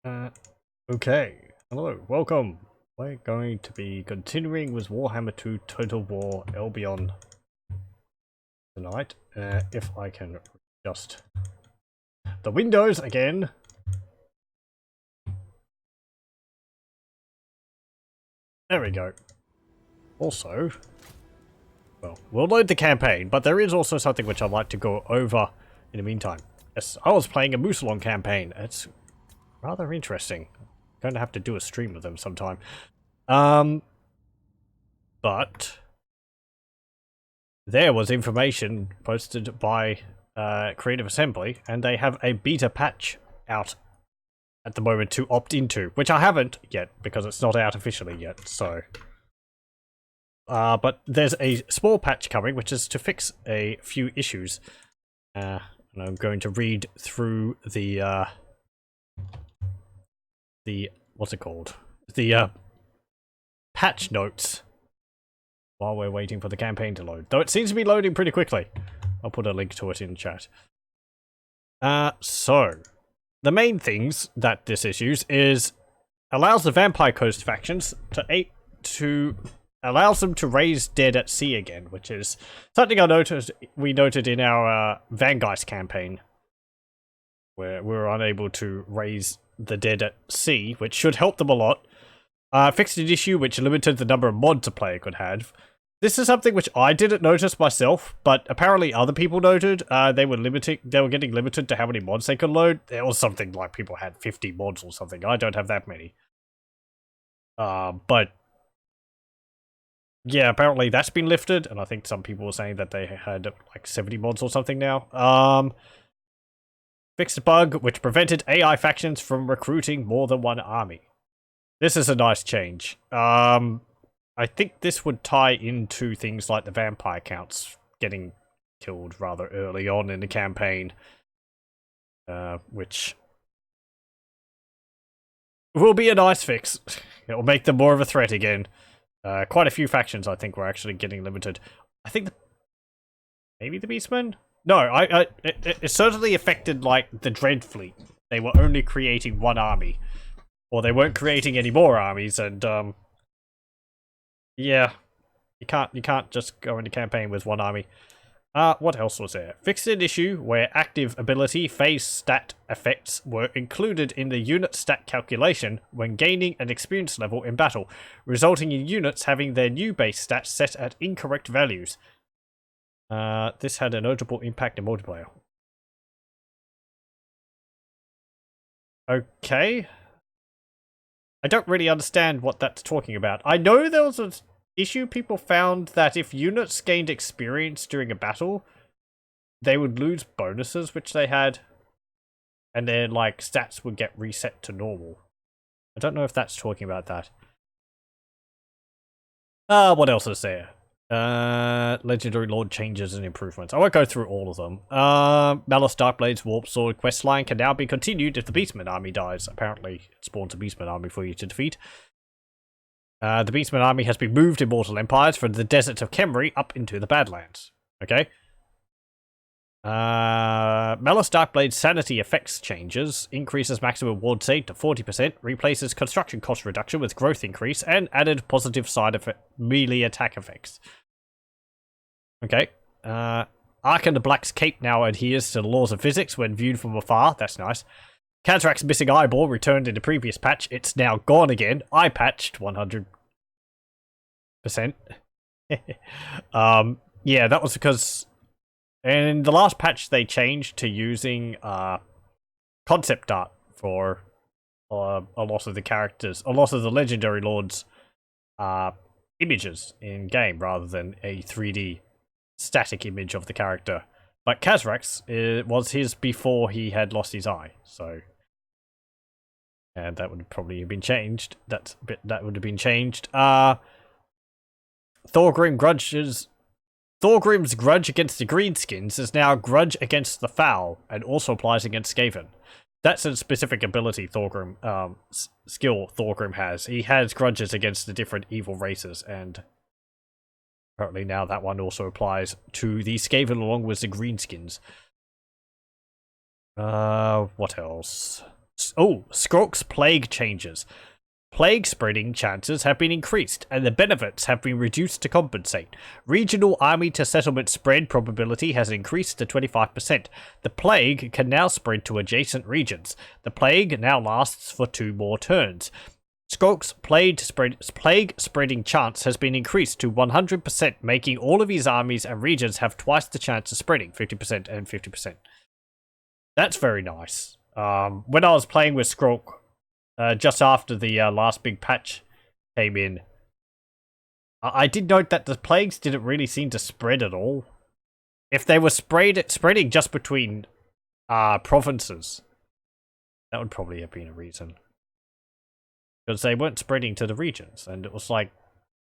Okay, hello, welcome. We're going to be continuing with Warhammer 2 Total War Albion tonight. If I can adjust the windows again. There we go. Also, well, we'll load the campaign, but there is also something which I'd like to go over in the meantime. Yes, I was playing a Musalon campaign. It's rather interesting. I'm going to have to do a stream with them sometime. But there was information posted by Creative Assembly, and they have a beta patch out at the moment to opt into, which I haven't yet because it's not out officially yet. So, but there's a small patch coming, which is to fix a few issues. And I'm going to read through the what's it called? The patch notes while we're waiting for the campaign to load. Though it seems to be loading pretty quickly. I'll put a link to it in chat. So, the main things that this issues is allows the Vampire Coast factions allows them to raise dead at sea again, which is something we noted in our Vangeist campaign, where we were unable to raise the dead at sea, which should help them a lot. Fixed an issue which limited the number of mods a player could have. This is something which I didn't notice myself, but apparently other people noted. They were getting limited to how many mods they could load. There was something like people had 50 mods or something. I don't have that many. But yeah, apparently that's been lifted, and I think some people were saying that they had like 70 mods or something now. Fixed a bug which prevented AI factions from recruiting more than one army. This is a nice change. I think this would tie into things like the vampire counts getting killed rather early on in the campaign. Which will be a nice fix. It'll make them more of a threat again. Quite a few factions, I think, were actually getting limited. I think maybe the Beastmen? No, it certainly affected, like, the Dread Fleet. They were only creating one army. Or they weren't creating any more armies, and, yeah. You can't just go into campaign with one army. What else was there? Fixed an issue where active ability phase stat effects were included in the unit stat calculation when gaining an experience level in battle, resulting in units having their new base stats set at incorrect values. This had a notable impact in multiplayer. Okay. I don't really understand what that's talking about. I know there was an issue people found that if units gained experience during a battle, they would lose bonuses which they had, and their like stats would get reset to normal. I don't know if that's talking about that. What else is there? Legendary Lord changes and improvements. I won't go through all of them. Malice Darkblade's Warp Sword questline can now be continued if the Beastmen Army dies. Apparently, it spawns a Beastmen Army for you to defeat. The Beastmen Army has been moved in Mortal Empires from the deserts of Khemri up into the Badlands. Okay. Malice Darkblade's sanity effects changes, increases maximum ward save to 40%, replaces construction cost reduction with growth increase, and added positive side effect melee attack effects. Okay. Ark and the Black's cape now adheres to the laws of physics when viewed from afar. That's nice. Kazrak's missing eyeball returned in the previous patch. It's now gone again. I patched 100%. Yeah, that was because in the last patch they changed to using concept art for a lot of the characters, a lot of the legendary lords images in game rather than a 3D static image of the character. But Kazrak's was his before he had lost his eye, so. And that would probably have been changed. That would have been changed. Thorgrim's grudge against the Greenskins is now grudge against the Foul, and also applies against Skaven. That's a specific ability Thorgrim, skill Thorgrim has. He has grudges against the different evil races, and apparently now that one also applies to the Skaven along with the Greenskins. What else? Oh, Skrork's plague changes. Plague spreading chances have been increased, and the benefits have been reduced to compensate. Regional army to settlement spread probability has increased to 25%. The plague can now spread to adjacent regions. The plague now lasts for 2 more turns. Skrork's plague spreading chance has been increased to 100%, making all of his armies and regions have twice the chance of spreading, 50% and 50%. That's very nice. When I was playing with Skrork, just after the last big patch came in, I did note that the plagues didn't really seem to spread at all. If they were spreading just between provinces, that would probably have been a reason. Because they weren't spreading to the regions, and it was like,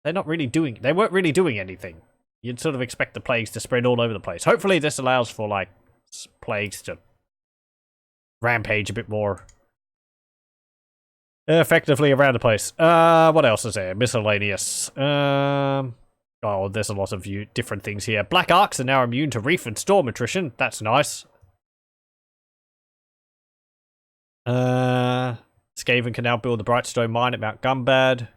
they weren't really doing anything. You'd sort of expect the plagues to spread all over the place. Hopefully this allows for, like, plagues to rampage a bit more effectively around the place. What else is there? Miscellaneous. Oh, there's a lot of different things here. Black Arcs are now immune to reef and storm attrition. That's nice. Skaven can now build the Brightstone mine at Mount Gumbad.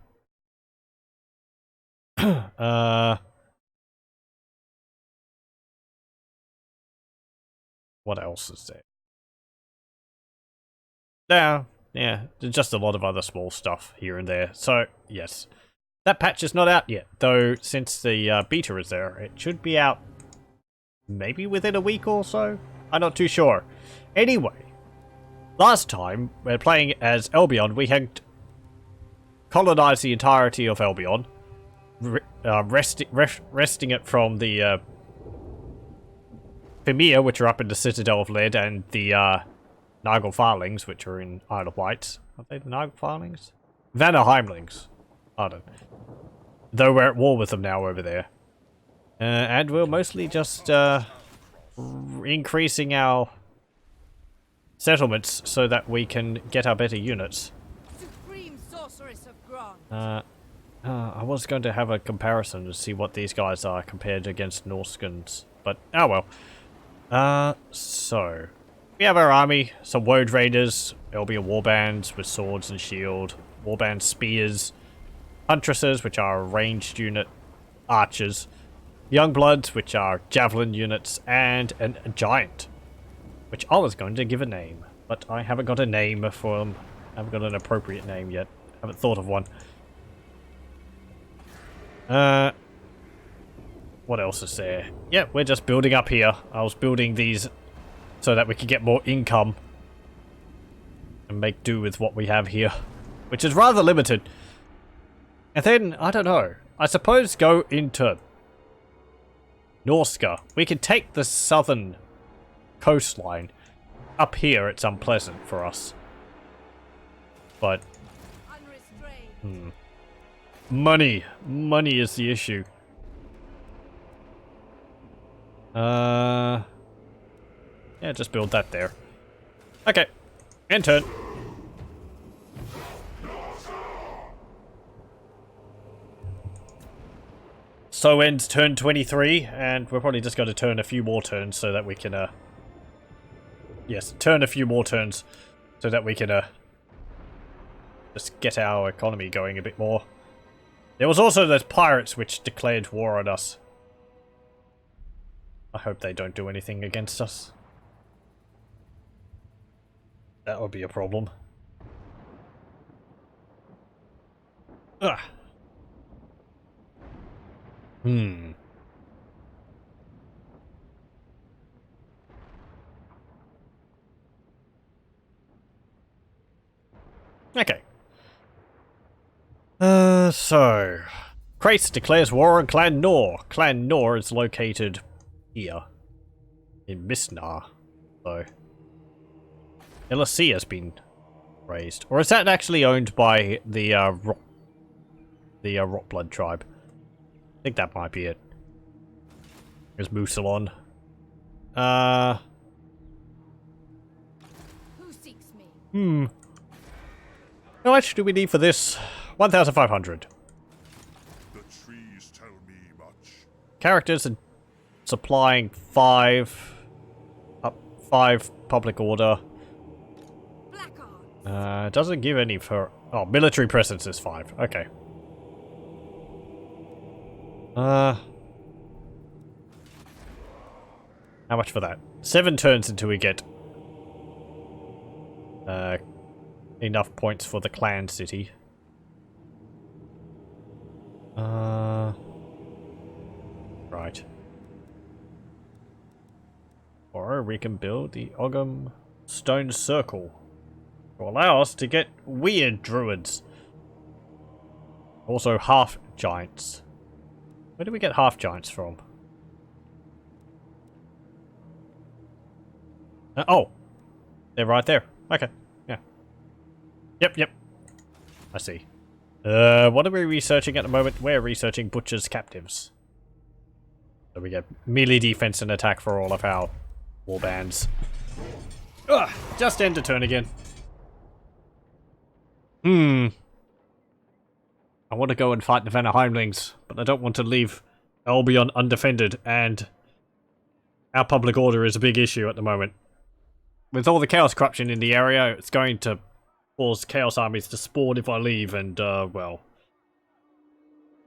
What else is there? Yeah, just a lot of other small stuff here and there. So, yes. That patch is not out yet, though since the beta is there, it should be out maybe within a week or so? I'm not too sure. Anyway, last time, when playing as Albion, we had colonized the entirety of Albion, wresting it from the Fimir, which are up in the Citadel of Lead, and the Nigel Farlings, which are in Isle of Wight. Are they the Nigel Farlings? Vanaheimlings. Pardon. Though we're at war with them now over there. And we're mostly just increasing our settlements so that we can get our better units. Supreme Sorceress of Grant. I was going to have a comparison to see what these guys are compared against Norscans, but oh well. So we have our army, some Woad Raiders, Albion Warbands with swords and shield, Warband Spears, Huntresses, which are a ranged unit, Archers, Youngbloods, which are Javelin units, and a Giant, which I was going to give a name, but I haven't got a name for them. I haven't got an appropriate name yet. I haven't thought of one. What else is there? Yeah, we're just building up here. I was building these so that we could get more income and make do with what we have here, which is rather limited. And then, I don't know, I suppose go into Norsca. We can take the southern coastline. Up here, it's unpleasant for us. But money is the issue. Yeah, just build that there. Okay, end turn. So ends turn 23, and we're probably just going to turn a few more turns so that we can, yes, turn a few more turns so that we can, just get our economy going a bit more. There was also those pirates which declared war on us. I hope they don't do anything against us. That would be a problem. Ugh. Okay. So Krace declares war on Clan Nor. Clan Nor is located here in Misnar. So LSC has been raised. Or is that actually owned by the Rotblood tribe? I think that might be it. There's Musalon. Who seeks me? How much do we need for this? 1,500. The trees tell me much. Characters are supplying 5 public order. Black Ark. Doesn't give any for... Oh, military presence is 5. Okay. How much for that? 7 turns until we get enough points for the clan city. Right. Or we can build the Ogham Stone Circle to allow us to get weird druids. Also half giants. Where do we get half giants from? Oh! They're right there. Okay. Yeah. Yep. I see. What are we researching at the moment? We're researching Butcher's Captives. So we get melee defense and attack for all of our warbands. Ugh! Just end a turn again. I want to go and fight the Vanaheimlings, but I don't want to leave Albion undefended, and our public order is a big issue at the moment. With all the chaos corruption in the area, it's going to cause chaos armies to spawn if I leave, and, well...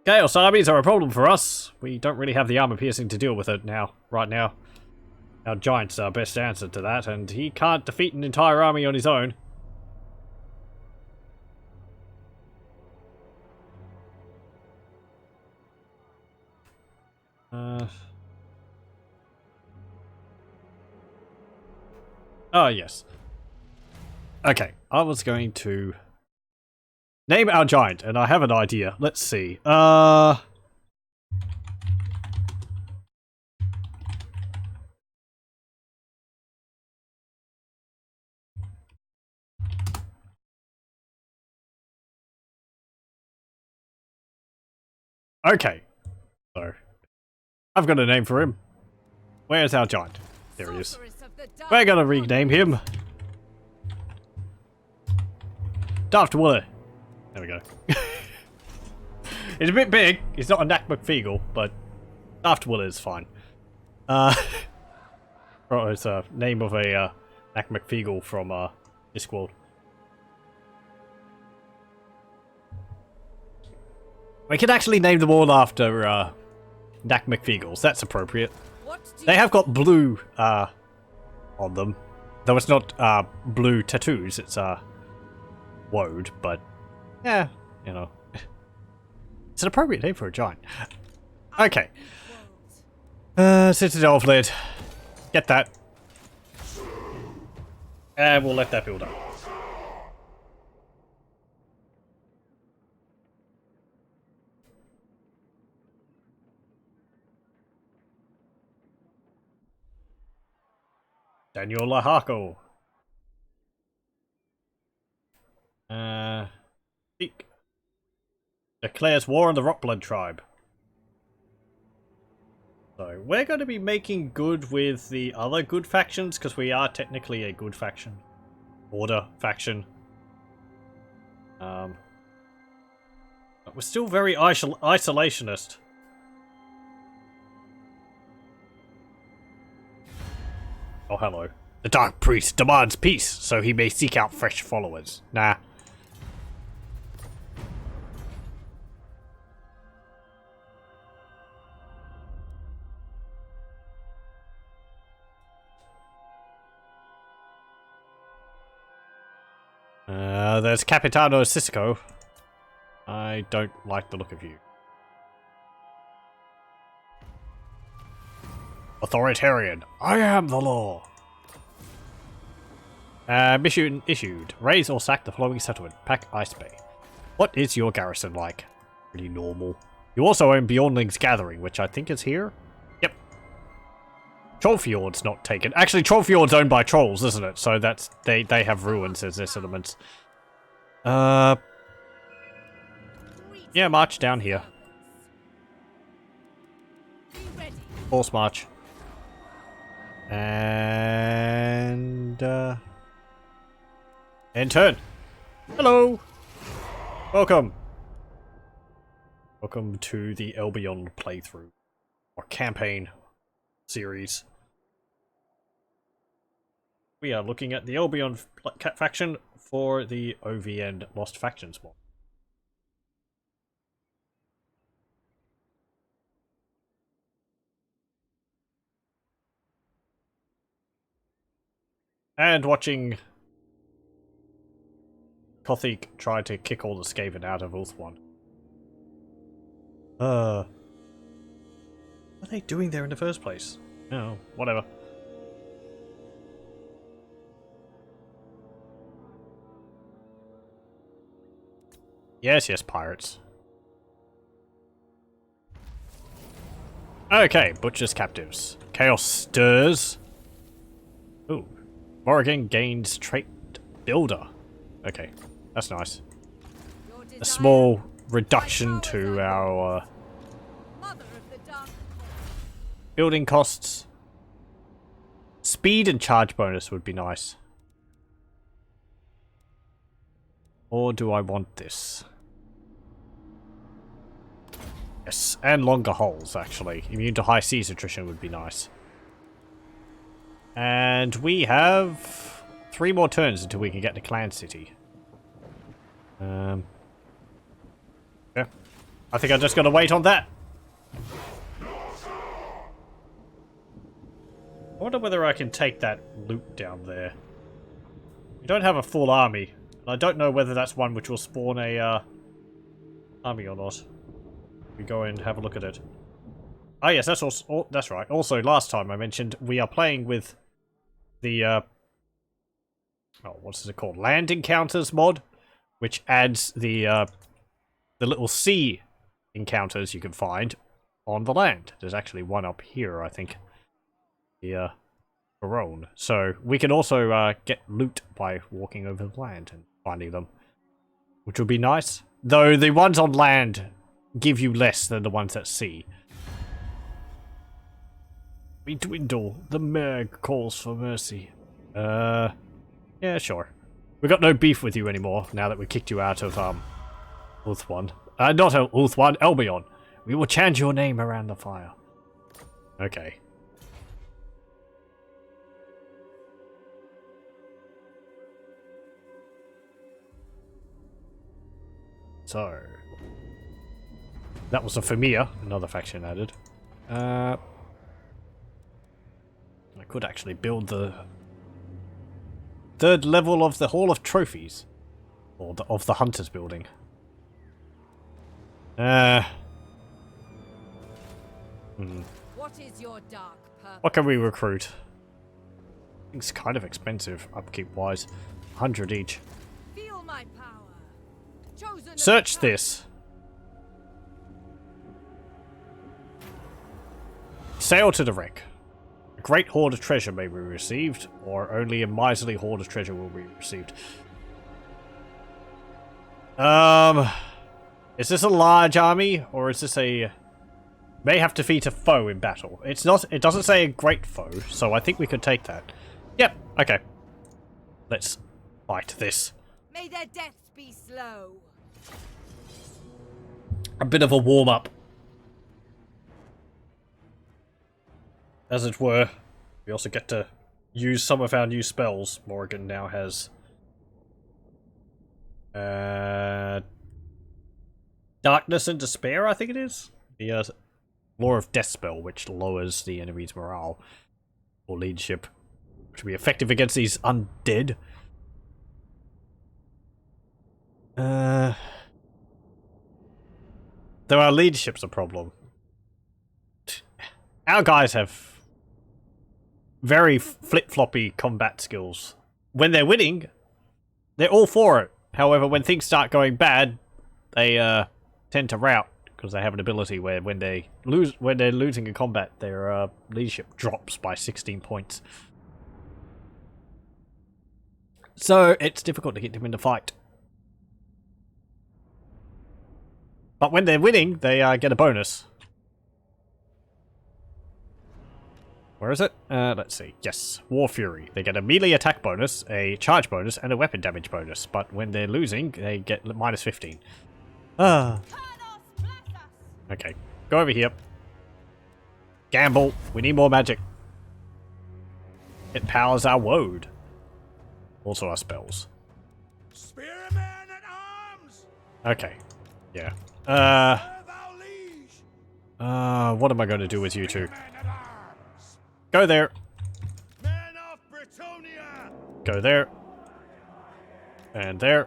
Chaos armies are a problem for us. We don't really have the armor piercing to deal with it right now. Our giant's our best answer to that, and he can't defeat an entire army on his own. Oh, yes. Okay, I was going to name our giant, and I have an idea. Let's see. Okay. So, I've got a name for him. Where's our giant? There he is. We're gonna rename him Daft Willer. There we go. It's a bit big. It's not a Knack McFeagle, but Daft Willer is fine. It's a name of a Knack McFeagle from Discworld. We can actually name them all after Knack McFeagles. That's appropriate. They have got blue on them, though it's not blue tattoos. It's woad, but yeah, you know, it's an appropriate name for a giant. Okay, Citadel Fleet, get that, and we'll let that build up. Daniel Lahako. Speak. Declares war on the Rockblood tribe. So, we're going to be making good with the other good factions, because we are technically a good faction. Order faction. But we're still very isolationist. Oh, hello. The Dark Priest demands peace, so he may seek out fresh followers. Nah. There's Capitano Cisco. I don't like the look of you. Authoritarian. I am the law. Mission issued. Raise or sack the following settlement. Pack Ice Bay. What is your garrison like? Pretty normal. You also own Bjornling's Gathering, which I think is here? Yep. Trollfjord's not taken. Actually, Trollfjord's owned by trolls, isn't it? So that's they have ruins as their settlements. Yeah, march down here. Force march. And turn. Hello. Welcome. Welcome to the Albion playthrough or campaign series. We are looking at the Albion faction for the OVN Lost Factions mod. And watching Kothic try to kick all the Skaven out of Ulthuan. What are they doing there in the first place? Oh, whatever. Yes, yes, pirates. Okay, Butcher's Captives. Chaos stirs. Ooh. Morrigan gains trait Builder. Okay, that's nice. A small reduction to our building costs. Speed and charge bonus would be nice. Or do I want this? Yes, and longer hulls, actually. Immune to high seas attrition would be nice. And we have 3 more turns until we can get to Clan City. Yeah. I think I just gotta wait on that. I wonder whether I can take that loot down there. We don't have a full army. And I don't know whether that's one which will spawn a army or not. We go and have a look at it. Ah, yes, that's also, that's right. Also, last time I mentioned we are playing with the oh, what's it called? Land Encounters mod, which adds the little sea encounters you can find on the land. There's actually one up here, I think. The Barone. So we can also get loot by walking over the land and finding them, which would be nice. Though the ones on land give you less than the ones at sea. We dwindle. The Merg calls for mercy. Yeah, sure. We got no beef with you anymore now that we kicked you out of Ulthuan. Not Ulthuan, Albion. We will chant your name around the fire. Okay. So that was a Famia, another faction added. I could actually build the 3rd level of the Hall of Trophies. Or of the Hunters building. What is your dark purpose? What can we recruit? It's kind of expensive, upkeep wise. 100 each. Feel my power. Chosen Search this. Sail to the wreck. A great hoard of treasure may be received, or only a miserly hoard of treasure will be received. Is this a large army, or is this a... May have to defeat a foe in battle. It's not... It doesn't say a great foe, so I think we could take that. Yep, okay. Let's fight this. May their deaths be slow. A bit of a warm-up. As it were. We also get to use some of our new spells. Morrigan now has... Darkness and Despair, I think it is? The Law of Death spell, which lowers the enemy's morale. Or leadership. Which will be effective against these undead. Though our leadership's a problem. Our guys have very flip-floppy combat skills. When they're winning, they're all for it. However, when things start going bad, they tend to rout because they have an ability where when they're losing in combat, their leadership drops by 16 points. So it's difficult to get them in the fight. But when they're winning, they get a bonus. Where is it? Let's see. Yes, War Fury. They get a melee attack bonus, a charge bonus, and a weapon damage bonus. But when they're losing, they get minus 15. Okay, go over here. Gamble. We need more magic. It powers our woad. Also our spells. Spearmen at arms! Okay. Yeah. Serve our liege! What am I going to do with you two? Spearmen at arms! Go there. Men of Britonia! Go there. And there.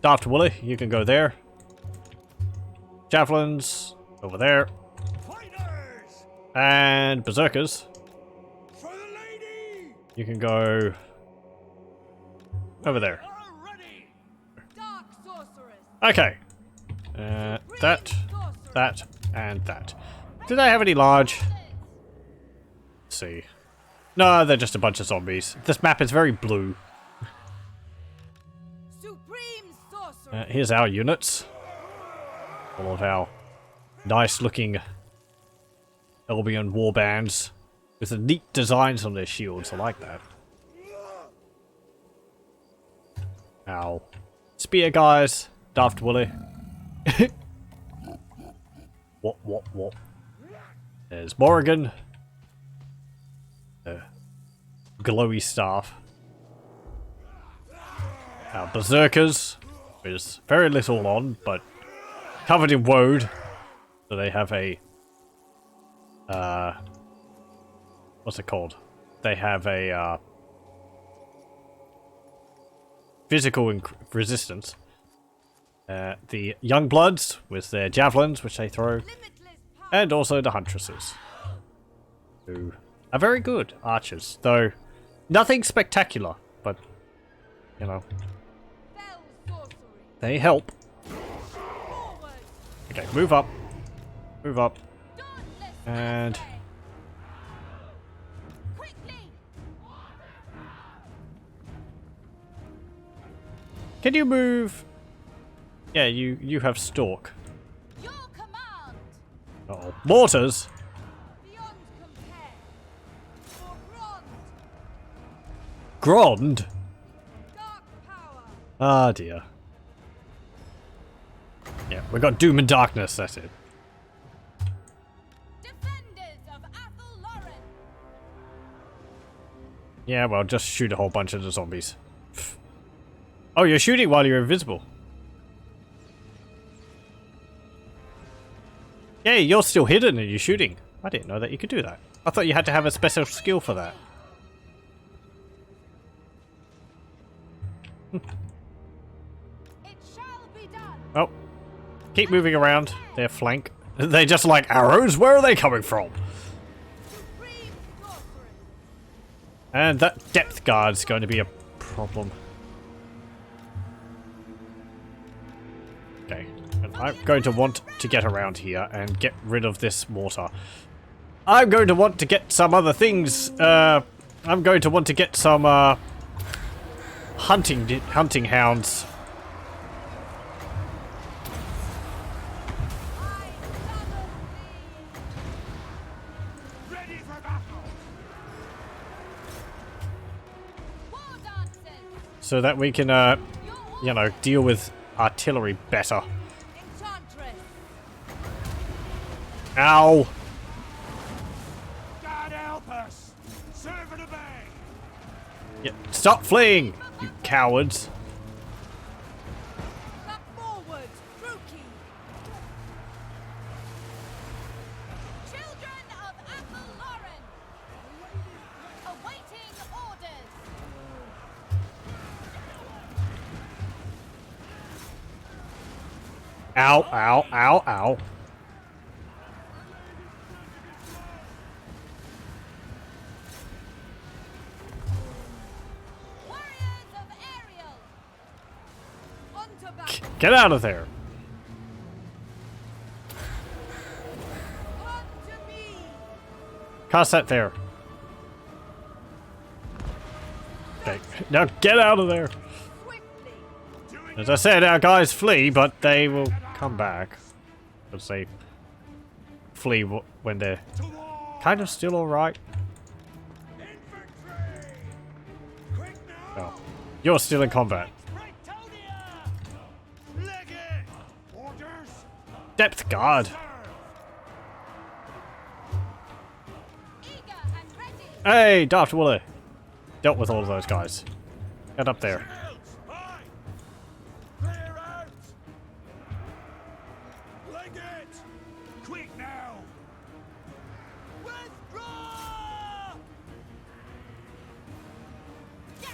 Daft Wooly, you can go there. Javelins, over there. Fighters! And Berserkers, For the lady! you can go over there. Are ready! Dark sorceress. Okay. That, that, and that. Do they have any large? Let's see. No, they're just a bunch of zombies. This map is very blue. Supreme sorceress. Here's our units. All of our nice looking Albion warbands with the neat designs on their shields. I like that. Our spear guys, Daft Wooly. What? There's Morrigan. The glowy staff. Our Berserkers. There's very little on, but covered in woad. So they have a... what's it called? They have a physical resistance. The Youngbloods with their javelins, which they throw. Limitless power. And also the Huntresses, who are very good archers. Though, nothing spectacular, but, you know, Fell sorcery. they help. Forward. Okay, move up. Move up. Dauntless And... assay. Quickly. Can you move? Yeah, you have stalk. Your command. Uh-oh. Mortars? Beyond compare. For Grond. Grond? Dark power. Ah, dear. Yeah, we got Doom and Darkness, that's it. Defenders of Athel Lauren. Yeah, well, just shoot a whole bunch of the zombies. Pfft. Oh, you're shooting while you're invisible. Yeah, you're still hidden and you're shooting. I didn't know that you could do that. I thought you had to have a special skill for that. It shall be done. Oh. Keep moving around their flank. They just like arrows? Where are they coming from? Supreme sorceress. And that depth guard's going to be a problem. Okay. And I'm going to want to get around here and get rid of this mortar. I'm going to want to get some other things. I'm going to want to get some hunting hounds. I summon thee. Ready for battle! War dancers. So that we can, you know, deal with artillery better. Enchantress. Ow! God help us! Serve and obey! Yeah, stop fleeing, you cowards. Come forward. Brookie. Children of Athel Lauren. Awaiting orders. Ow, ow, ow, ow. Warriors of Ariel. On to battle. Get out of there. On to me. Cast that there. Okay, now get out of there. Swiftly. As I said, our guys flee, but they will come back. Let's say flee when they're To war! kind of still alright. Infantry! Quick now! Oh, you're still in combat. Britonia! Legate! Orders! Depth guard. Serve! Eager and ready. Hey, Daft Wooly. Dealt with all of those guys. Get up there. Chariots!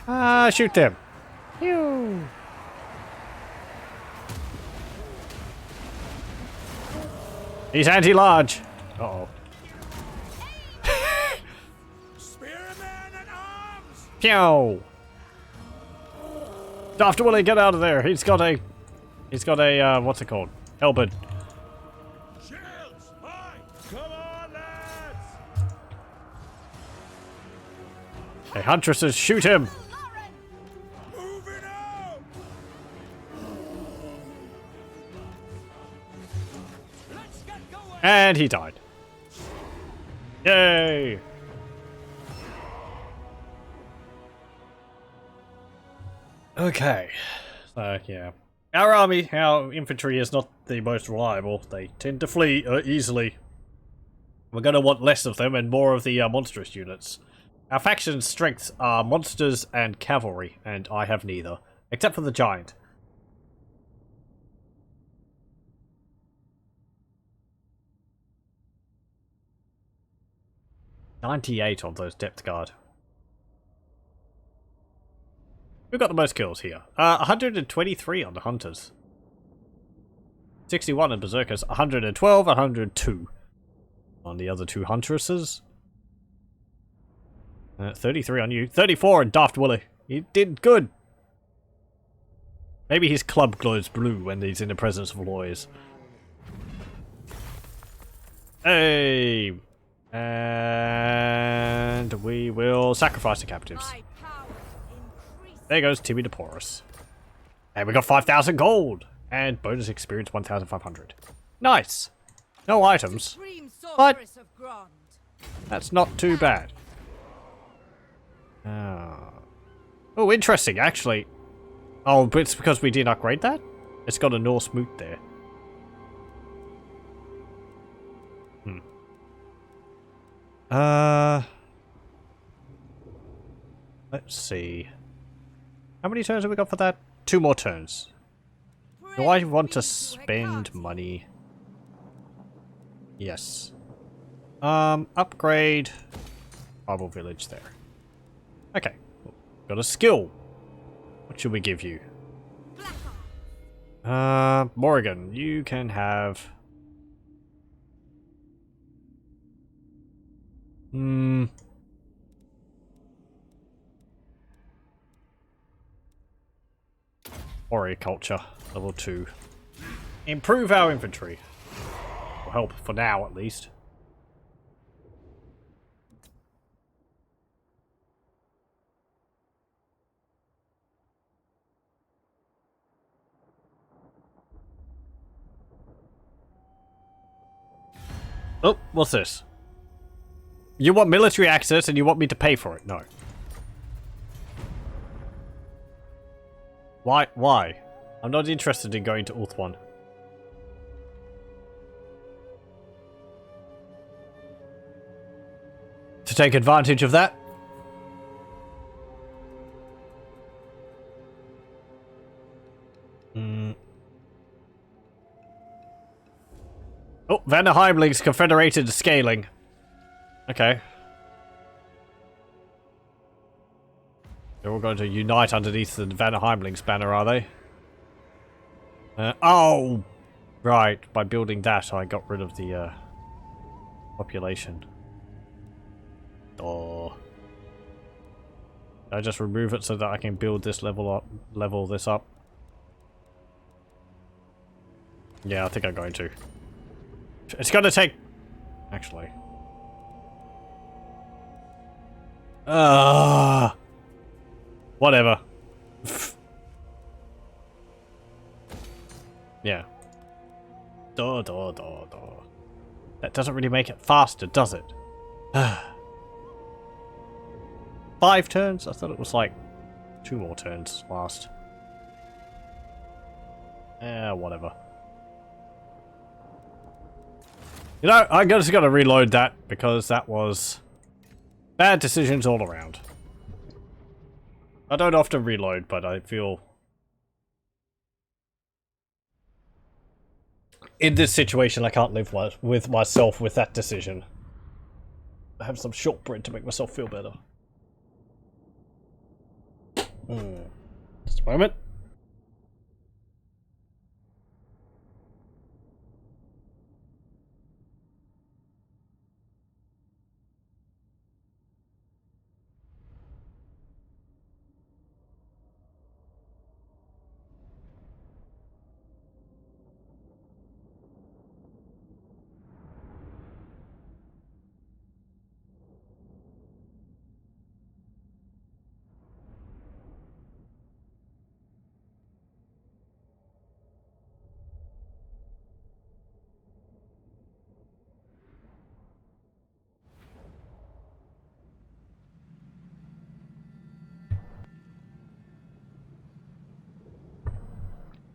Ah, shoot them. Pew. He's anti-large. Uh-oh. Spearmen at arms! Pew! Daft Willie, get out of there. He's got a, what's it called? Halberd. Shields! High! Come on, lads! Hey, huntresses, shoot him! Moving out! Let's get going. And he died. Yay! Okay. So, yeah. Our army, our infantry is not the most reliable. They tend to flee easily. We're going to want less of them and more of the monstrous units. Our faction's strengths are monsters and cavalry, and I have neither. Except for the giant. "98 on those depth guard. Who got the most kills here? 123 on the hunters. 61 on berserkers, 112, 102 on the other two huntresses. 33 on you, 34 on Daft Willie. He did good. Maybe his club glows blue when he's in the presence of lawyers. Hey! And we will sacrifice the captives. My power increases. There goes Timmy the Porous. And we got 5,000 gold! And bonus experience 1,500. Nice! No items. Supreme But- sorceress of Grond. That's not too bad. Oh, interesting, actually. Oh, but it's because we didn't upgrade that? It's got a Norse moot there. Let's see. How many turns have we got for that? 2 more turns. Do I want to spend money? Yes. Upgrade Tribal Village there. Okay. Got a skill. What should we give you? Morrigan, you can have... Warrior culture, level 2. Improve our infantry. Will help for now, at least. Oh, what's this? You want military access and you want me to pay for it? No. Why? Why? I'm not interested in going to Ulthuan. To take advantage of that? Oh, Vanaheimling's Confederated Scaling. Okay. They're all going to unite underneath the Vanaheimling's banner, are they? Oh! Right, by building that I got rid of the population. Oh. I just remove it so that I can build this level this up. Yeah, I think I'm going to. It's gonna take... Actually. Whatever. Yeah. That doesn't really make it faster, does it? 5 turns? I thought it was like 2 more turns last. Whatever. You know, I'm just gonna reload that because that was bad decisions all around. I don't often reload, but I feel in this situation I can't live with myself with that decision. I have some shortbread to make myself feel better. Just a moment.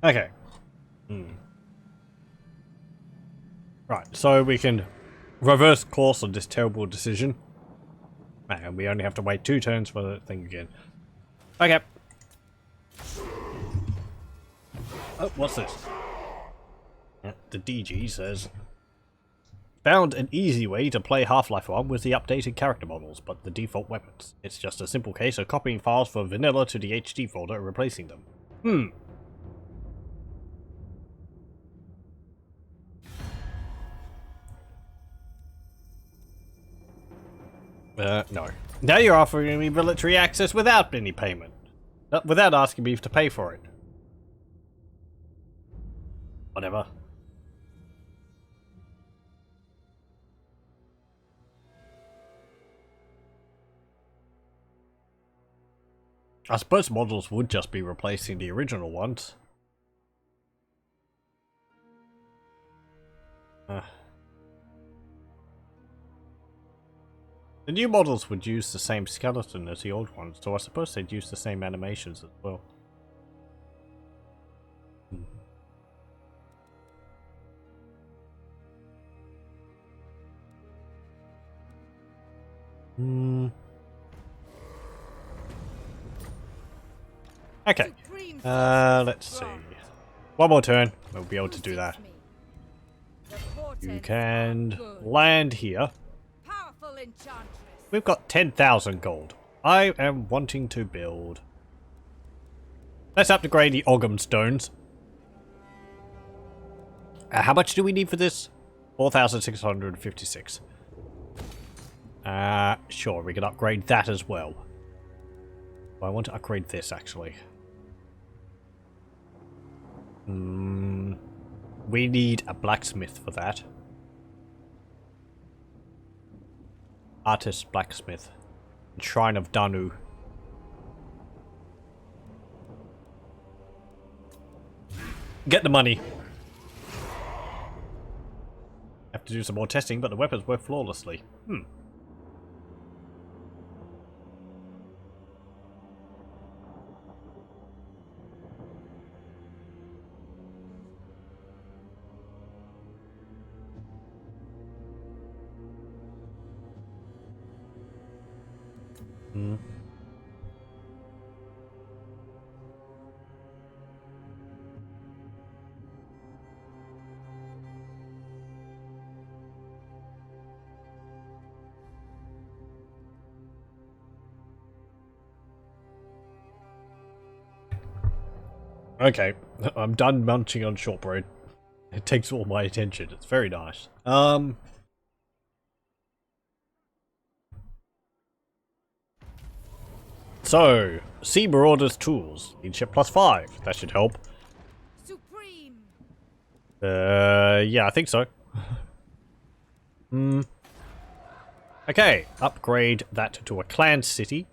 Okay. Right, so we can reverse course on this terrible decision. And we only have to wait 2 turns for the thing again. Okay. Oh, what's this? The DG says, found an easy way to play Half-Life 1 with the updated character models, but the default weapons. It's just a simple case of copying files from vanilla to the HD folder and replacing them. No. Now you're offering me military access without any payment. Without asking me to pay for it. Whatever. I suppose models would just be replacing the original ones. The new models would use the same skeleton as the old ones, so I suppose they'd use the same animations as well. Okay. Let's see. One more turn, we'll be able to do that. You can land here. We've got 10,000 gold. I am wanting to build. Let's upgrade the Ogham stones. How much do we need for this? 4,656. Sure, we can upgrade that as well. I want to upgrade this actually. We need a blacksmith for that. Artist blacksmith. Shrine of Danu. Get the money. Have to do some more testing, but the weapons work flawlessly. Okay, I'm done munching on shortbread. It takes all my attention. It's very nice. So, see Marauder's tools. Leadership +5. That should help. Supreme. Yeah, I think so. Okay, upgrade that to a clan city.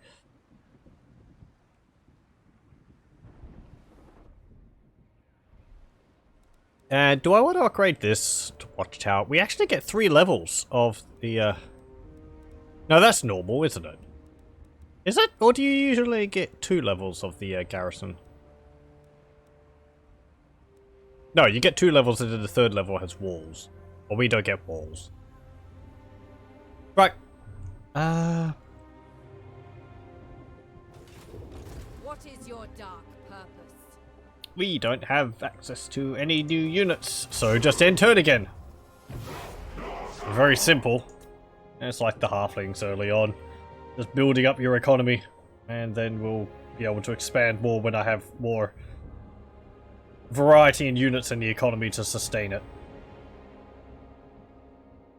And do I want to upgrade this to Watchtower? We actually get 3 levels of the, No, that's normal, isn't it? Is it? Or do you usually get 2 levels of the garrison? No, you get 2 levels and then the 3rd level has walls. Or we don't get walls. Right. What is your dark purpose? We don't have access to any new units, so just end turn again. Very simple. It's like the halflings early on. Just building up your economy, and then we'll be able to expand more when I have more variety in units in the economy to sustain it.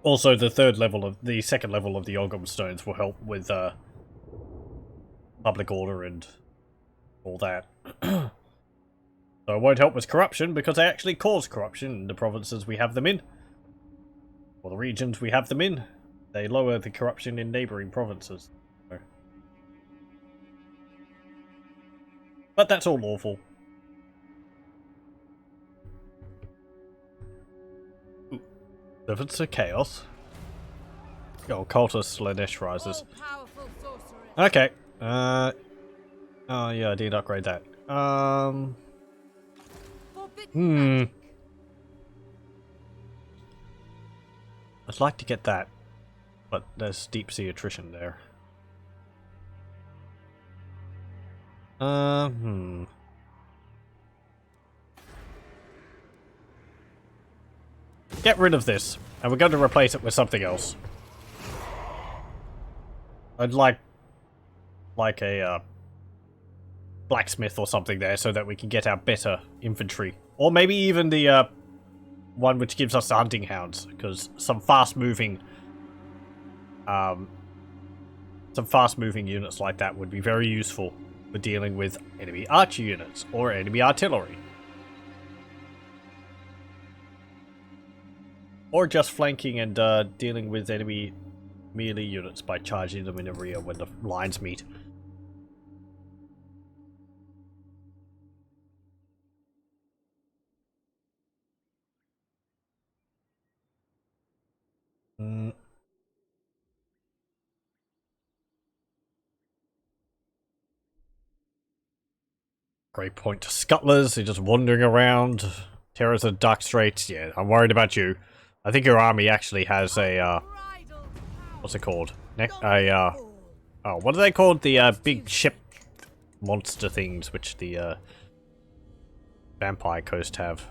Also, the second level of the Ogum Stones will help with public order and all that. So it won't help with corruption because they actually cause corruption in the provinces we have them in. Or the regions we have them in. They lower the corruption in neighbouring provinces. So. But that's all awful. Servants of Chaos. Oh, Cultist Slanesh rises. Okay. Oh yeah, I did upgrade that. I'd like to get that, but there's deep sea attrition there. Get rid of this, and we're going to replace it with something else. I'd like a blacksmith or something there, so that we can get our better infantry, or maybe even the one which gives us the hunting hounds, because some fast-moving units like that would be very useful for dealing with enemy archer units or enemy artillery. Or just flanking and dealing with enemy melee units by charging them in the rear when the lines meet. Great point to scuttlers, they're just wandering around. Terrors of Dark Straits, yeah, I'm worried about you. I think your army actually has a, what's it called? Oh, what are they called? The, big ship monster things, which the, Vampire Coast have.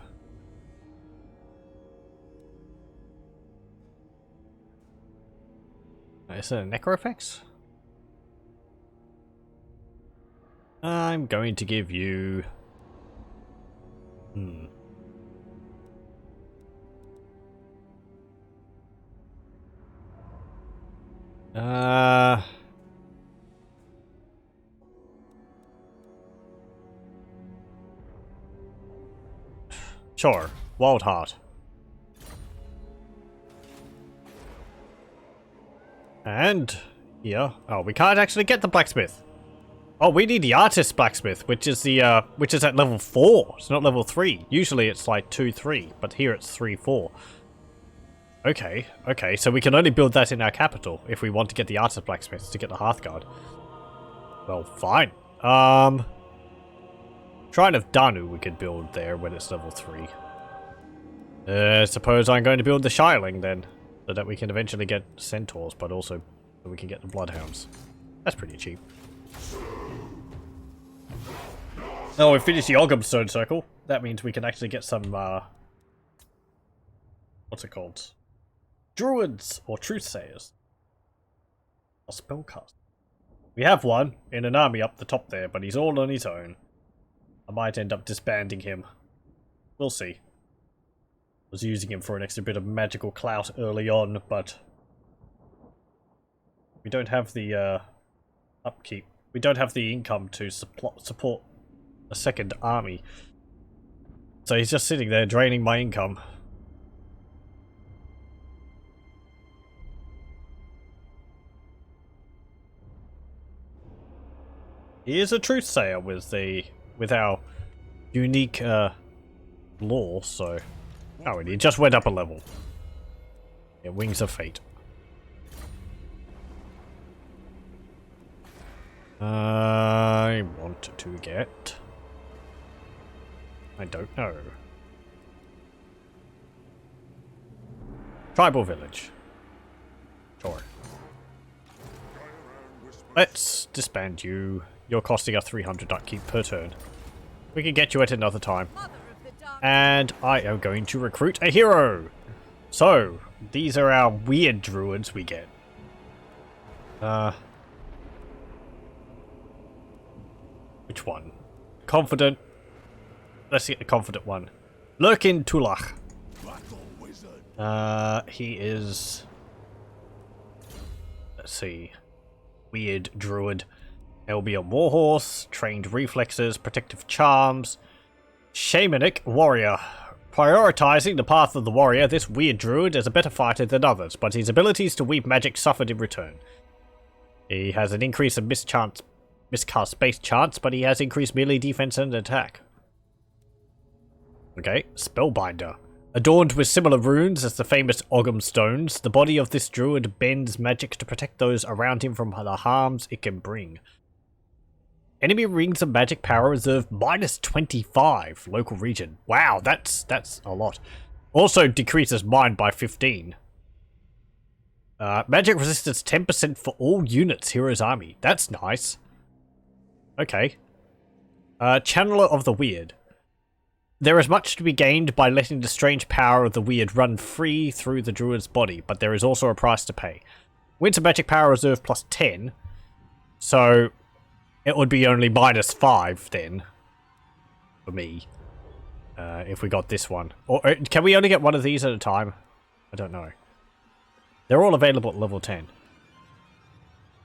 Is it a Necrofax? I'm going to give you... Sure. Wild Heart. And... here. Oh, we can't actually get the blacksmith. Oh, we need the artist blacksmith, which is the, which is at level 4. It's not level 3. Usually it's like 2, 3, but here it's 3, 4. Okay, okay, so we can only build that in our capital if we want to get the artist blacksmiths to get the Hearthguard. Well, fine. Shrine of Danu we could build there when it's level 3. Suppose I'm going to build the Shireling then, so that we can eventually get centaurs, but also so we can get the bloodhounds. That's pretty cheap. Oh, we finished the Ogum Stone Circle. That means we can actually get some, what's it called? Druids, or Truthsayers. Or Spellcast. We have one in an army up the top there, but he's all on his own. I might end up disbanding him. We'll see. I was using him for an extra bit of magical clout early on, but... we don't have the, upkeep. We don't have the income to support a second army. So he's just sitting there draining my income. He is a truthsayer with our unique lore, so... oh, and he just went up a level. Yeah, Wings of Fate. I want to get... I don't know. Tribal Village. Sure. Let's disband you. You're costing us 300 upkeep per turn. We can get you at another time. And I am going to recruit a hero! So, these are our weird druids we get. Which one? Confident. Let's get the confident one. Lurkin Tulach. He is... Let's see. Weird druid. Albion warhorse. Trained reflexes. Protective charms. Shamanic Warrior. Prioritizing the path of the warrior, this weird druid is a better fighter than others, but his abilities to weave magic suffered in return. He has an increase of miscast space chance, but he has increased melee defense and attack. Okay, Spellbinder. Adorned with similar runes as the famous Ogham stones, the body of this druid bends magic to protect those around him from the harms it can bring. Enemy rings of magic power reserve -25 local region. Wow, that's a lot. Also decreases mine by 15. Magic resistance 10% for all units, Hero's Army. That's nice. Okay. Channeler of the Weird. There is much to be gained by letting the strange power of the weird run free through the druid's body, but there is also a price to pay. Winter magic power reserve plus 10, so it would be only -5 then, for me, if we got this one. Or can we only get one of these at a time? I don't know. They're all available at level 10.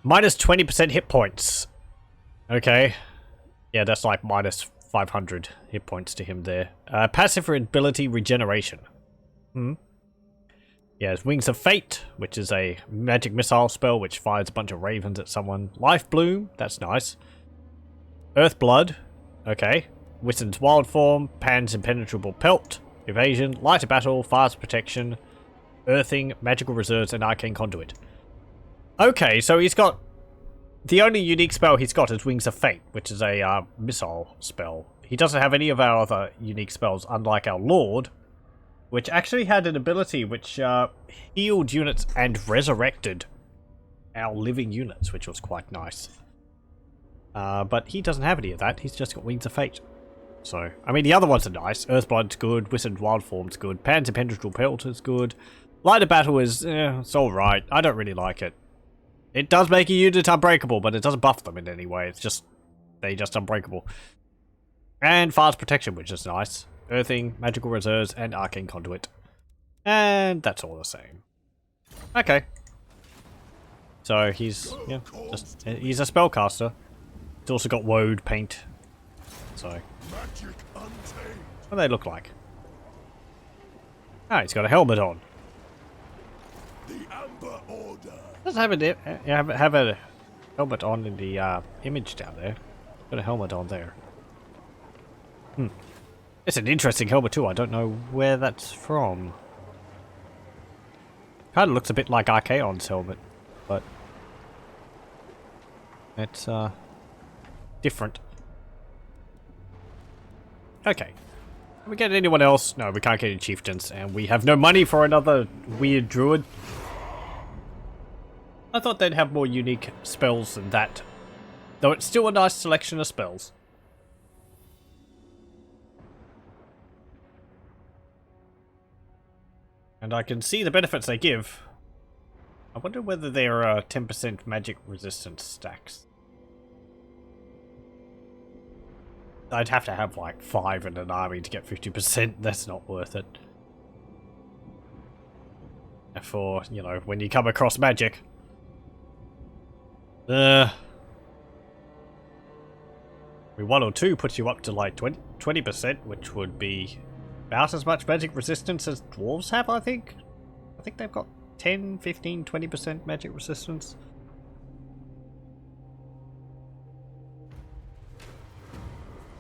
-20% hit points. Okay. Yeah, that's like -500 hit points to him there. Passive ability regeneration. Yeah, it's Wings of Fate, which is a magic missile spell which fires a bunch of ravens at someone. Life Bloom, that's nice. Earth Blood, okay. Wizard's Wild Form, Pan's Impenetrable Pelt, Evasion, Lighter Battle, Fast Protection, Earthing, Magical Reserves, and Arcane Conduit. Okay, so he's got... The only unique spell he's got is Wings of Fate, which is a missile spell. He doesn't have any of our other unique spells, unlike our Lord, which actually had an ability which healed units and resurrected our living units, which was quite nice. But he doesn't have any of that, he's just got Wings of Fate. So, I mean, the other ones are nice. Earthblood's good, Wizard Wild Form's good, Pan's Impenetrable Pelt is good. Lighter Battle is, it's alright. I don't really like it. It does make a unit unbreakable, but it doesn't buff them in any way. It's just, they're just unbreakable. And Fast Protection, which is nice. Earthing, Magical Reserves, and Arcane Conduit. And that's all the same. Okay. So he's, yeah, just, he's a spellcaster. He's also got Woad Paint. So, what do they look like? Ah, he's got a helmet on. The Amber Order. Doesn't have a helmet on in the image down there. Got a helmet on there. It's an interesting helmet too. I don't know where that's from. Kind of looks a bit like Archaon's helmet, but it's different. Okay. Can we get anyone else? No, we can't get any chieftains, and we have no money for another weird druid. I thought they'd have more unique spells than that. Though it's still a nice selection of spells. And I can see the benefits they give. I wonder whether they're 10% magic resistance stacks. I'd have to have like 5 in an army to get 50%. That's not worth it. For, you know, when you come across magic. One or two puts you up to like 20%, which would be about as much magic resistance as dwarves have, I think. I think they've got 10, 15, 20% magic resistance.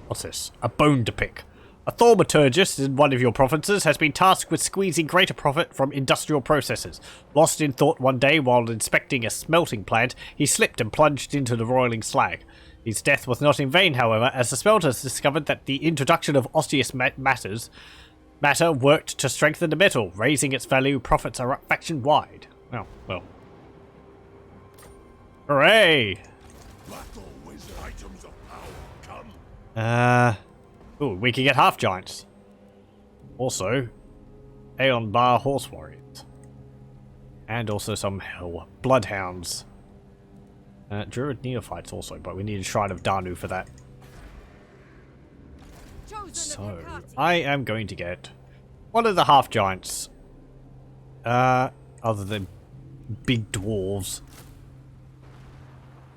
What's this? A bone to pick. A thaumaturgist in one of your provinces has been tasked with squeezing greater profit from industrial processes. Lost in thought one day while inspecting a smelting plant, he slipped and plunged into the roiling slag. His death was not in vain, however, as the smelters discovered that the introduction of osseous matter worked to strengthen the metal, raising its value. Profits are up faction-wide. Oh, well. Hooray! Items of power, come. Ooh, we can get half-giants. Also, Aeon Bar Horse Warriors. And also some Hell Bloodhounds. Druid Neophytes also, but we need a Shrine of Danu for that. So, I am going to get one of the half giants. Other than big dwarves.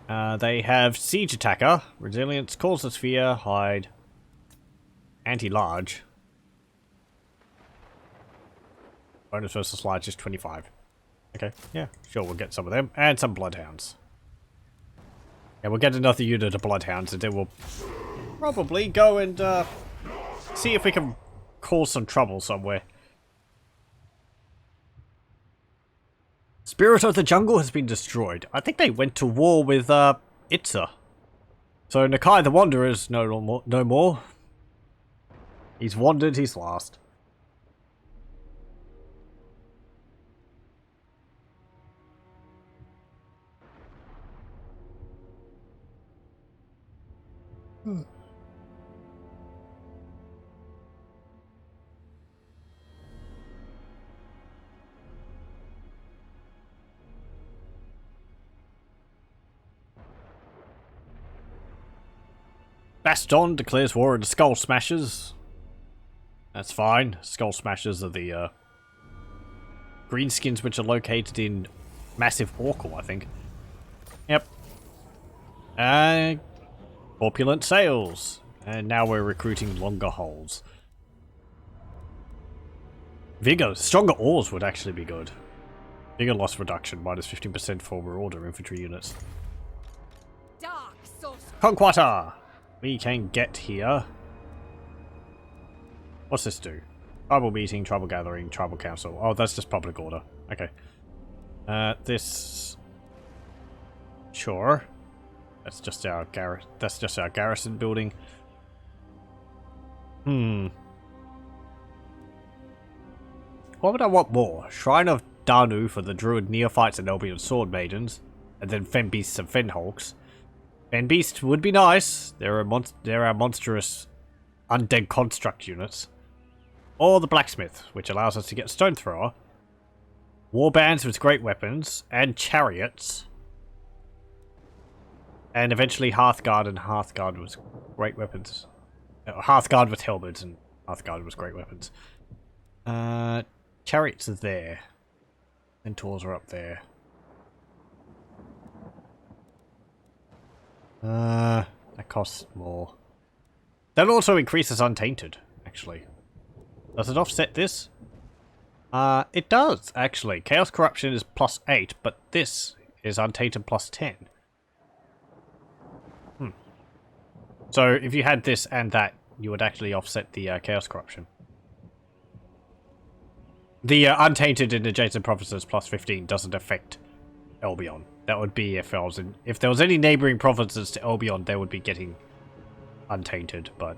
They have Siege Attacker, Resilience, Causeless Fear, Hide, Anti-Large. Bonus versus large is 25. Okay, yeah, sure, we'll get some of them. And some Bloodhounds. Yeah, we'll get another unit of Bloodhounds and then we'll probably go and see if we can cause some trouble somewhere. Spirit of the Jungle has been destroyed. I think they went to war with Itza. So Nakai the Wanderer is no more. He's wandered, he's lost. Baston declares war on the Skull Smashers. That's fine. Skull Smashers are the greenskins which are located in Massive Orcal, I think. Yep. Corpulent Sails. And now we're recruiting longer hulls. Vigor. Stronger oars would actually be good. Vigor loss reduction, minus 15% for Marauder infantry units. Dark sorcerer. Conquata! We can get here. What's this do? Tribal meeting, tribal gathering, tribal council. Oh, that's just public order. Okay. This. Sure. That's just our garrison building. What would I want more? Shrine of Danu for the Druid Neophytes and Albion Sword Maidens, and then Fen Beasts and Fen Hulks. Fen Beast would be nice. There are monstrous undead construct units. Or the Blacksmith, which allows us to get Stone Thrower. Warbands with great weapons, and Chariots. And eventually Hearthguard, and Hearthguard was great weapons. Hearthguard with halberds, and Hearthguard was great weapons. Chariots are there. Centaurs are up there. That costs more. That also increases Untainted, actually. Does it offset this? It does, actually. Chaos Corruption is plus 8, but this is Untainted plus 10. So if you had this and that, you would actually offset the Chaos Corruption. The Untainted in adjacent provinces plus 15 doesn't affect Albion. That would be if there was any neighbouring provinces to Albion, they would be getting Untainted, but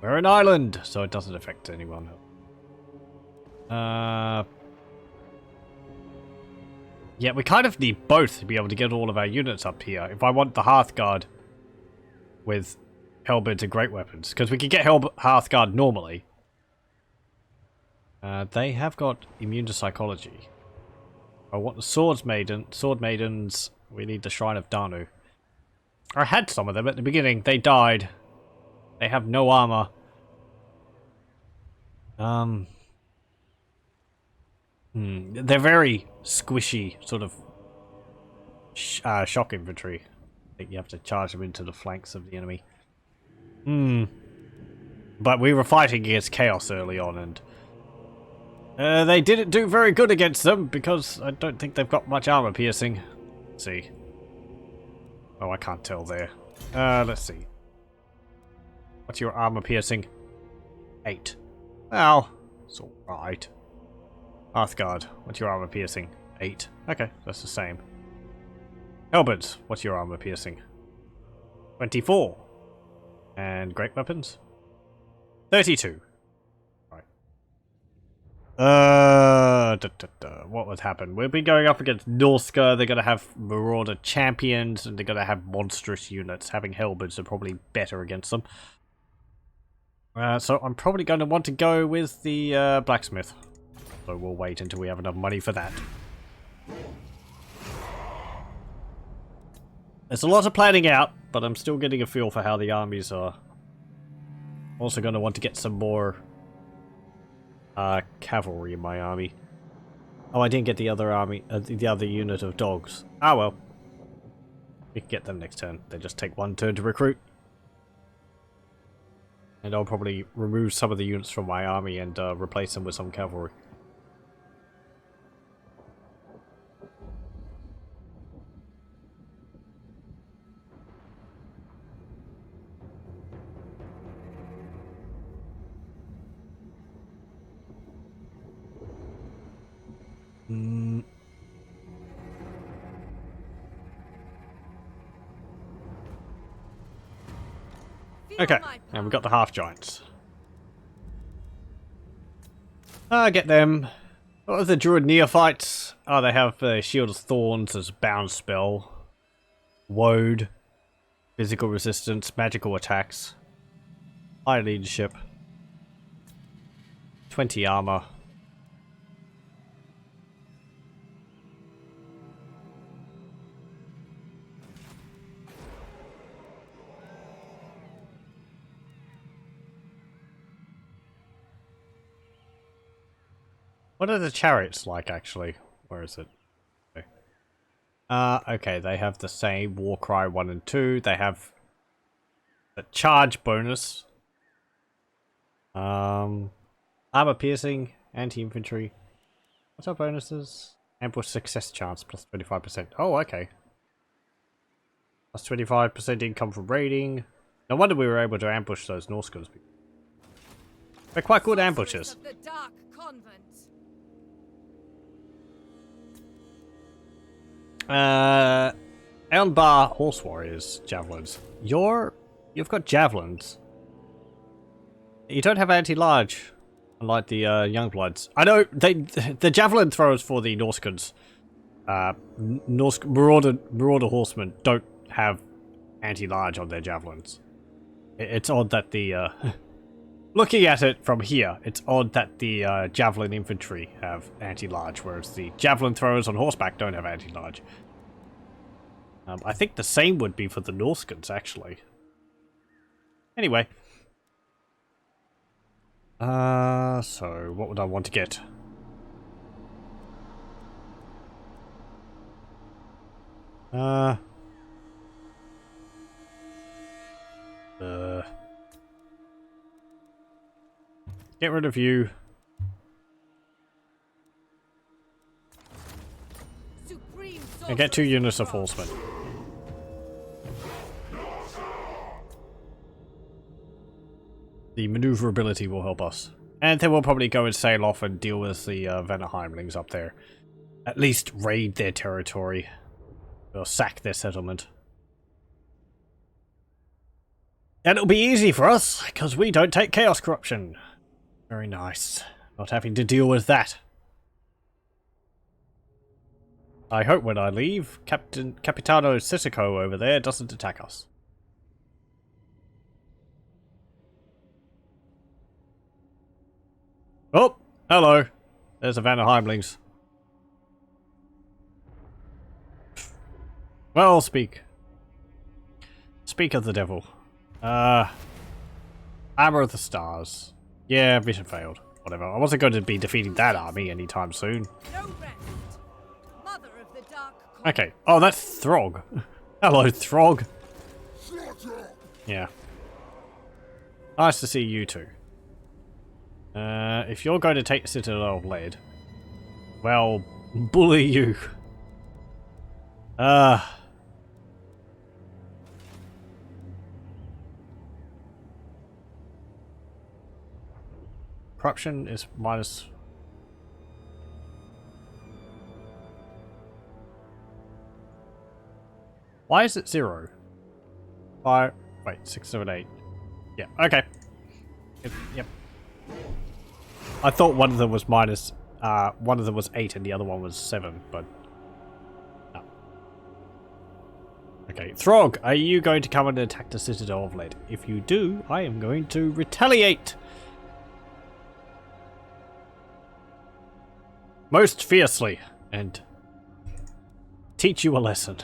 we're an island, so it doesn't affect anyone. Yeah, we kind of need both to be able to get all of our units up here. If I want the Hearthguard with halberds and great weapons, because we can get Hearthguard normally. They have got immune to psychology. I want the sword maidens. We need the Shrine of Danu. I had some of them at the beginning. They died. They have no armor. They're very squishy, sort of shock infantry. I think you have to charge them into the flanks of the enemy. But we were fighting against Chaos early on, and they didn't do very good against them because I don't think they've got much armor piercing. Let's see. Oh, I can't tell there. Let's see. What's your armor piercing? 8. Well, it's alright. Hearthguard, what's your armor piercing? 8. Okay, that's the same. Halberds, what's your armor piercing? 24. And great weapons? 32. What would happen? We'll be going up against Norsca. They're going to have Marauder champions, and they're going to have monstrous units. Having halberds are probably better against them. So I'm probably going to want to go with the blacksmith. So we'll wait until we have enough money for that. There's a lot of planning out, but I'm still getting a feel for how the armies are Also going to want to get some more cavalry in my army. Oh, I didn't get the other army, the other unit of dogs. Ah well. We can get them next turn. They just take one turn to recruit. And I'll probably remove some of the units from my army and replace them with some cavalry. Okay, and we've got the half giants. Get them. What are the druid neophytes? Oh, they have Shield of Thorns as bound spell. Woad. Physical resistance, magical attacks. High leadership. 20 armor. What are the chariots like, actually? Where is it? Okay, they have the same Warcry 1 and 2. They have a charge bonus. Armor piercing, anti-infantry. What's our bonuses? Ambush success chance, plus 25%. Oh, okay. Plus 25% income from raiding. No wonder we were able to ambush those Norscas. They're quite good ambushers. Of the Dark Convent. Elnbar Horse Warriors javelins. You've got javelins. You don't have anti-large, unlike the Youngbloods. I know the javelin throwers for the Norscans, Marauder Horsemen don't have anti-large on their javelins. It's odd that the looking at it from here, it's odd that the javelin infantry have anti-large, whereas the javelin throwers on horseback don't have anti-large. I think the same would be for the Norscans, actually. Anyway. So, what would I want to get? Get rid of you. And get 2 units of horsemen. The maneuverability will help us. And then we'll probably go and sail off and deal with the Venaheimlings up there. At least raid their territory. Or sack their settlement. And it'll be easy for us, because we don't take Chaos Corruption. Very nice. Not having to deal with that. I hope when I leave, Capitano Sissoko over there doesn't attack us. Oh, hello. There's the Venaheimlings. Well, speak. Speak of the devil. Hammer of the Stars. Yeah, mission failed. Whatever. I wasn't going to be defeating that army anytime soon. No rest. Mother of the Dark Convent. Okay. Oh, that's Throg. Hello, Throg. Yeah. Nice to see you two. If you're going to take the Citadel of Lead, well, bully you. Corruption is minus... Why is it 0? 5... Wait, 6, 7, 8. Yeah, okay. Yep. I thought one of them was minus... one of them was 8 and the other one was 7, but... No. Okay, Throg, are you going to come and attack the Citadel of Lead? If you do, I am going to retaliate! Most fiercely, and teach you a lesson.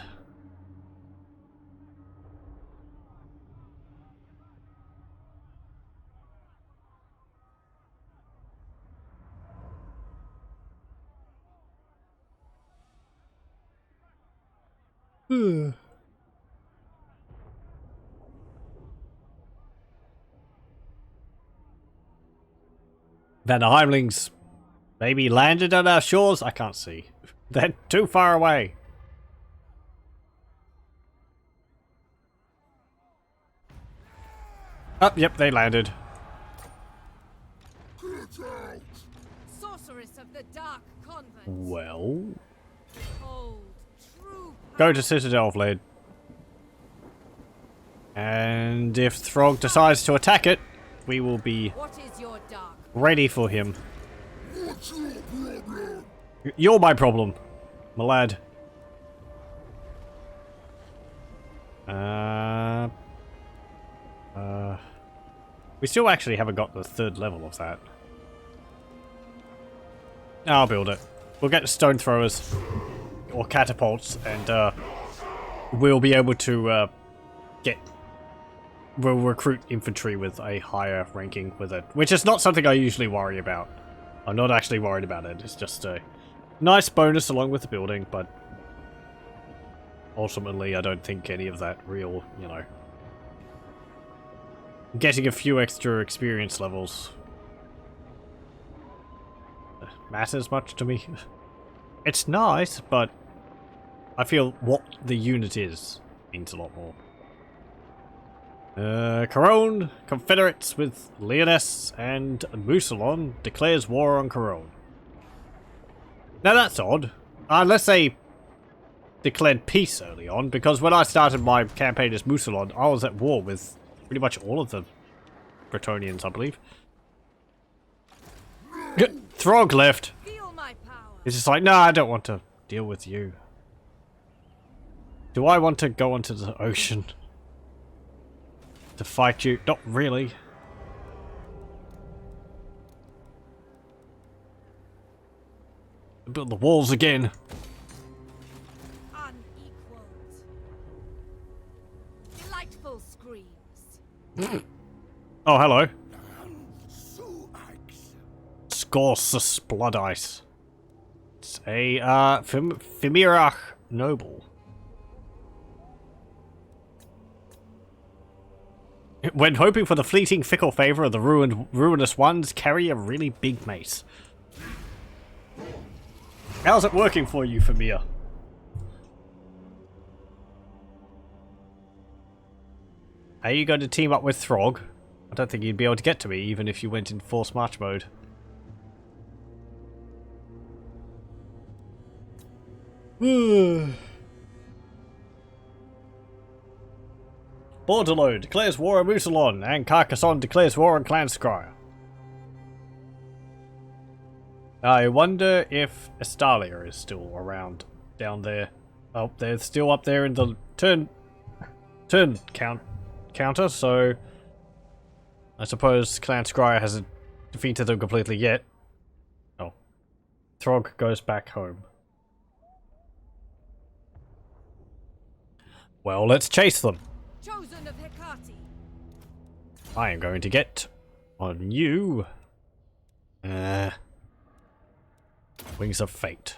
Van der Heimlings maybe landed on our shores? I can't see. They're too far away. Oh, yep, they landed. Sorceress of the Dark Convent. Well... Behold, true Go to Citadel, Vlad. And if Throg decides to attack it, we will be What is your dark? ready for him. You're my problem, my lad. We still actually haven't got the 3rd level of that. I'll build it. We'll get stone throwers or catapults, and we'll be able to we'll recruit infantry with a higher ranking with it, which is not something I usually worry about. I'm not actually worried about it. It's just a nice bonus along with the building, but ultimately I don't think any of that real, you know, getting a few extra experience levels matters much to me. It's nice, but I feel what the unit is means a lot more. Corone, confederates with Leoness and Mousillon, declares war on Corone. Now that's odd. Unless they declared peace early on, because when I started my campaign as Mousillon, I was at war with pretty much all of the Bretonians, I believe. Throg left. Feel my power. It's just like, no, I don't want to deal with you. Do I want to go onto the ocean to fight you? Not really. Build the walls again. Unequaled. Delightful screams. Oh, hello. Scorsus Blood Ice. It's a Fimirach noble. When hoping for the fleeting fickle favor of the ruinous ones, carry a really big mace. How's it working for you, Famir? Are you going to team up with Throg? I don't think you'd be able to get to me, even if you went in forced march mode. Bordelot declares war on Mousillon, and Carcassonne declares war on Clan Scryer. I wonder if Estalia is still around down there. Oh, they're still up there in the turn counter, so I suppose Clan Scryer hasn't defeated them completely yet. Oh. Throg goes back home. Well, let's chase them. Chosen of Hecate. I am going to get on you. Wings of Fate.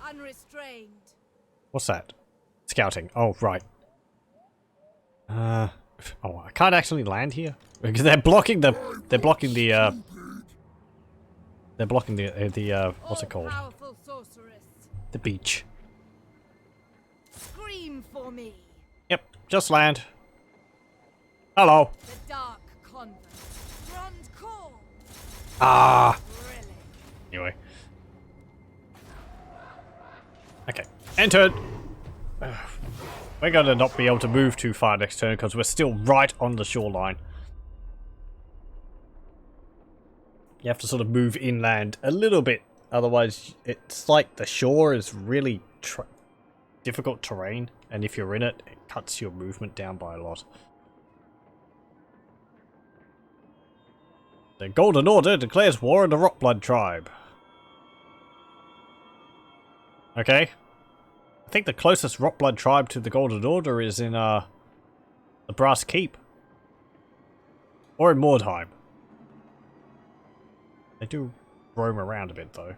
Unrestrained. What's that? Scouting. Oh, right. Oh, I can't actually land here because they're blocking the what's it called? All-powerful sorceress. The beach. Scream for me. Yep, just land. Hello. The Dark Convent. Front call. Ah. Really. Anyway. Okay. Entered. We're going to not be able to move too far next turn because we're still right on the shoreline. You have to sort of move inland a little bit. Otherwise, it's like the shore is really difficult terrain. And if you're in it, it cuts your movement down by a lot. The Golden Order declares war on the Rockblood tribe. Okay. I think the closest Rockblood tribe to the Golden Order is in the Brass Keep. Or in Mordheim. They do roam around a bit though.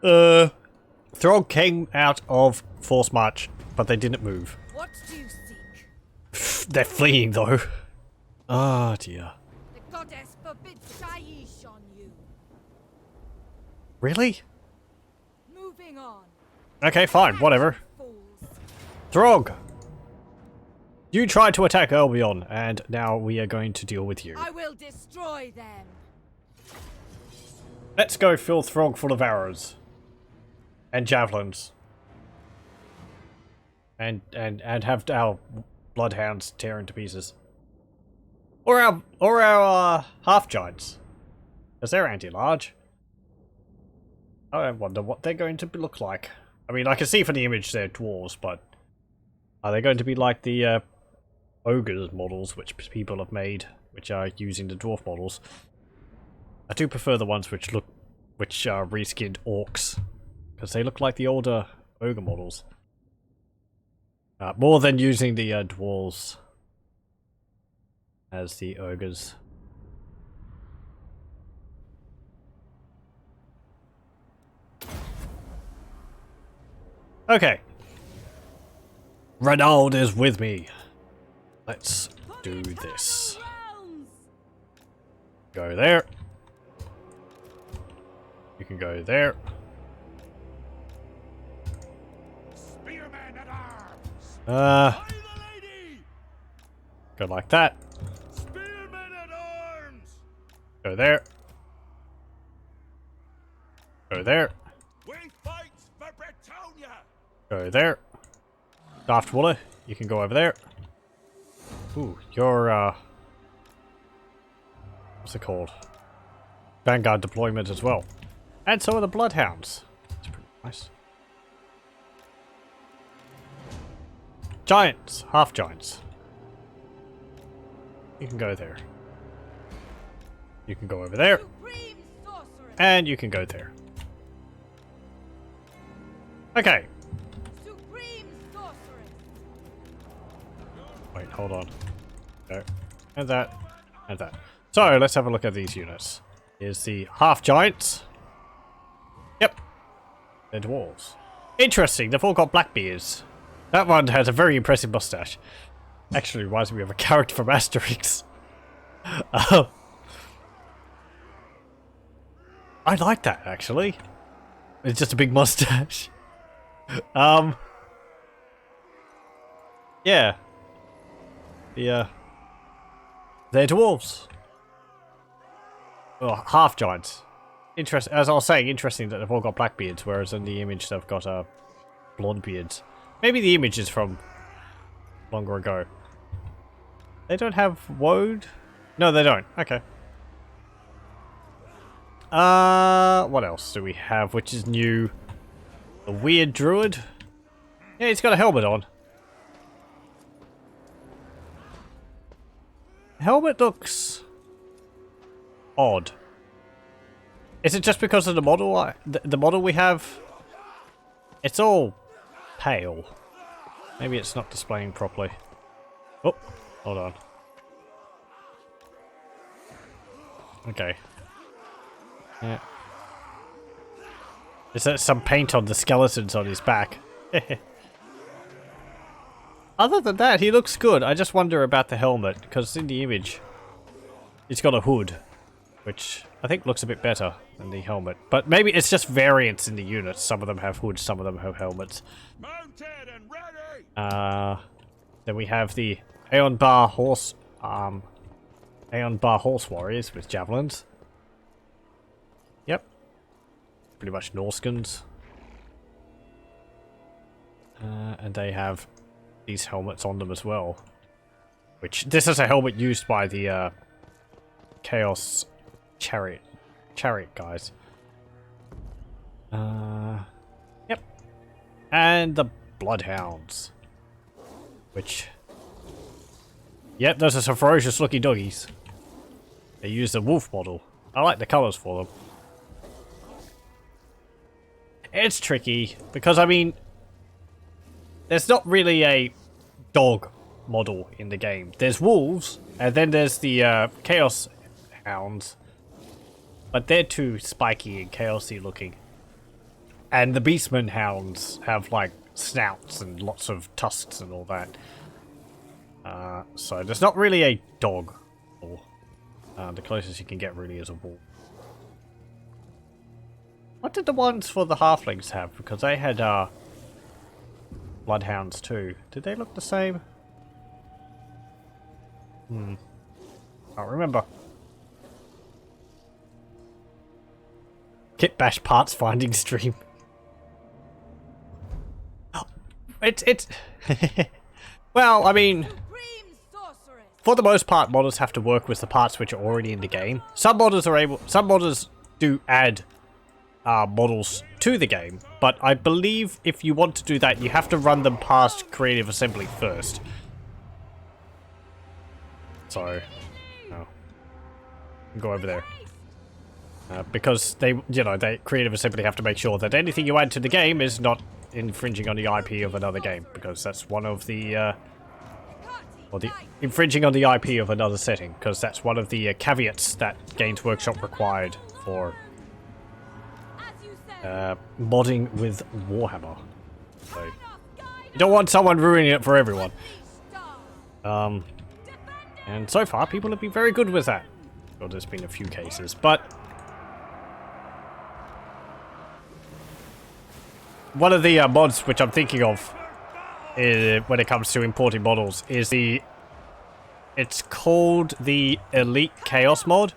Throg came out of force march, but they didn't move. What do you seek? They're fleeing though. Ah, dear. The goddess forbids Shaiish on you. Really? Moving on. Okay, fine, whatever. Fools. Throg! You tried to attack Albion, and now we are going to deal with you. I will destroy them. Let's go fill Throg full of arrows. And javelins. And have our bloodhounds tear into pieces. Or our half-giants. Because they're anti-large. I wonder what they're going to look like. I mean, I can see from the image they're dwarves, but are they going to be like the ogres models which people have made, which are using the dwarf models? I do prefer the ones which are reskinned orcs, because they look like the older ogre models. More than using the dwarves as the ogres. Okay. Renaud is with me. Let's do this. Go there. You can go there. Spearmen at arms. Go like that. Spearmen at arms. Go there. Go there. We fight for Bretonia. Go there. Daft Waller, you can go over there. Ooh, you're what's it called? Vanguard deployment as well. And so are the Bloodhounds. That's pretty nice. Giants, half giants. You can go there. You can go over there. Supreme sorceress. And you can go there. Okay. Supreme sorceress. Wait, hold on. Go. And that. And that. So, let's have a look at these units. Here's the half giants. Yep. They're dwarves. Interesting, they've all got black beards. That one has a very impressive mustache. Actually reminds me of a character from Asterix. I like that, actually. It's just a big mustache. Yeah. They're dwarves. Well, half giants. Interesting. As I was saying, interesting that they've all got black beards, whereas in the image they've got blonde beards. Maybe the image is from longer ago. They don't have woad? No, they don't. Okay. What else do we have which is new? A weird druid? Yeah, he's got a helmet on. Helmet looks odd. Is it just because of the model? The model we have? It's all pale. Maybe it's not displaying properly. Oh, hold on. Okay. Yeah. Is that some paint on the skeletons on his back? Other than that, he looks good. I just wonder about the helmet, because in the image, he's got a hood, which I think looks a bit better than the helmet. But maybe it's just variants in the units. Some of them have hoods, some of them have helmets. Mounted and ready. Then we have the Aeon Bar Horse Warriors with javelins. Yep. Pretty much Norscans. And they have these helmets on them as well. Which, this is a helmet used by the Chaos Chariot guys. Yep. And the Bloodhounds. Which... Yep, those are some ferocious looking doggies. They use the wolf model. I like the colours for them. It's tricky, because I mean... There's not really a dog model in the game. There's wolves, and then there's the Chaos Hounds. But they're too spiky and chaosy looking. And the Beastmen hounds have like snouts and lots of tusks and all that. So there's not really a dog. Or, the closest you can get really is a wolf. What did the ones for the halflings have? Because they had bloodhounds too. Did they look the same? Can't remember. Kit Bash parts finding stream. It's well, I mean, for the most part, modders have to work with the parts which are already in the game. Some modders do add models to the game, but I believe if you want to do that, you have to run them past Creative Assembly first. So, go over there. Because they Creative Assembly have to make sure that anything you add to the game is not infringing on the IP of another game, because that's one of the, or the infringing on the IP of another setting, because that's one of the caveats that Games Workshop required for modding with Warhammer. So, you don't want someone ruining it for everyone. And so far, people have been very good with that. Well, there's been a few cases, but one of the mods which I'm thinking of when it comes to importing models is it's called the Elite Chaos mod,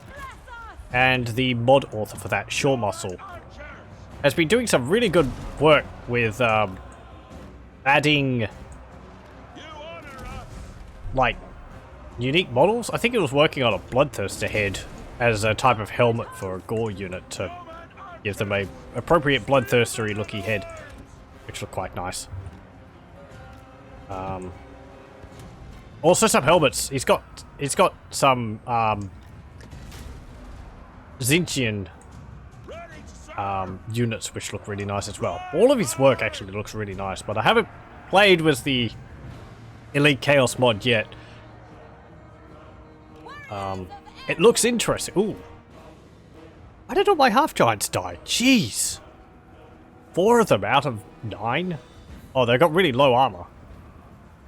and the mod author for that, Shaw Muscle, has been doing some really good work with adding like unique models. I think it was working on a Bloodthirster head as a type of helmet for a Gore unit to give them a appropriate Bloodthirstery looking head, which looked quite nice. Also some helmets. He's got some Zinchian units which look really nice as well. All of his work actually looks really nice, but I haven't played with the Elite Chaos mod yet. It looks interesting. Ooh. Why did all my half-giants die? Jeez. 4 of them out of 9? Oh, they got really low armor.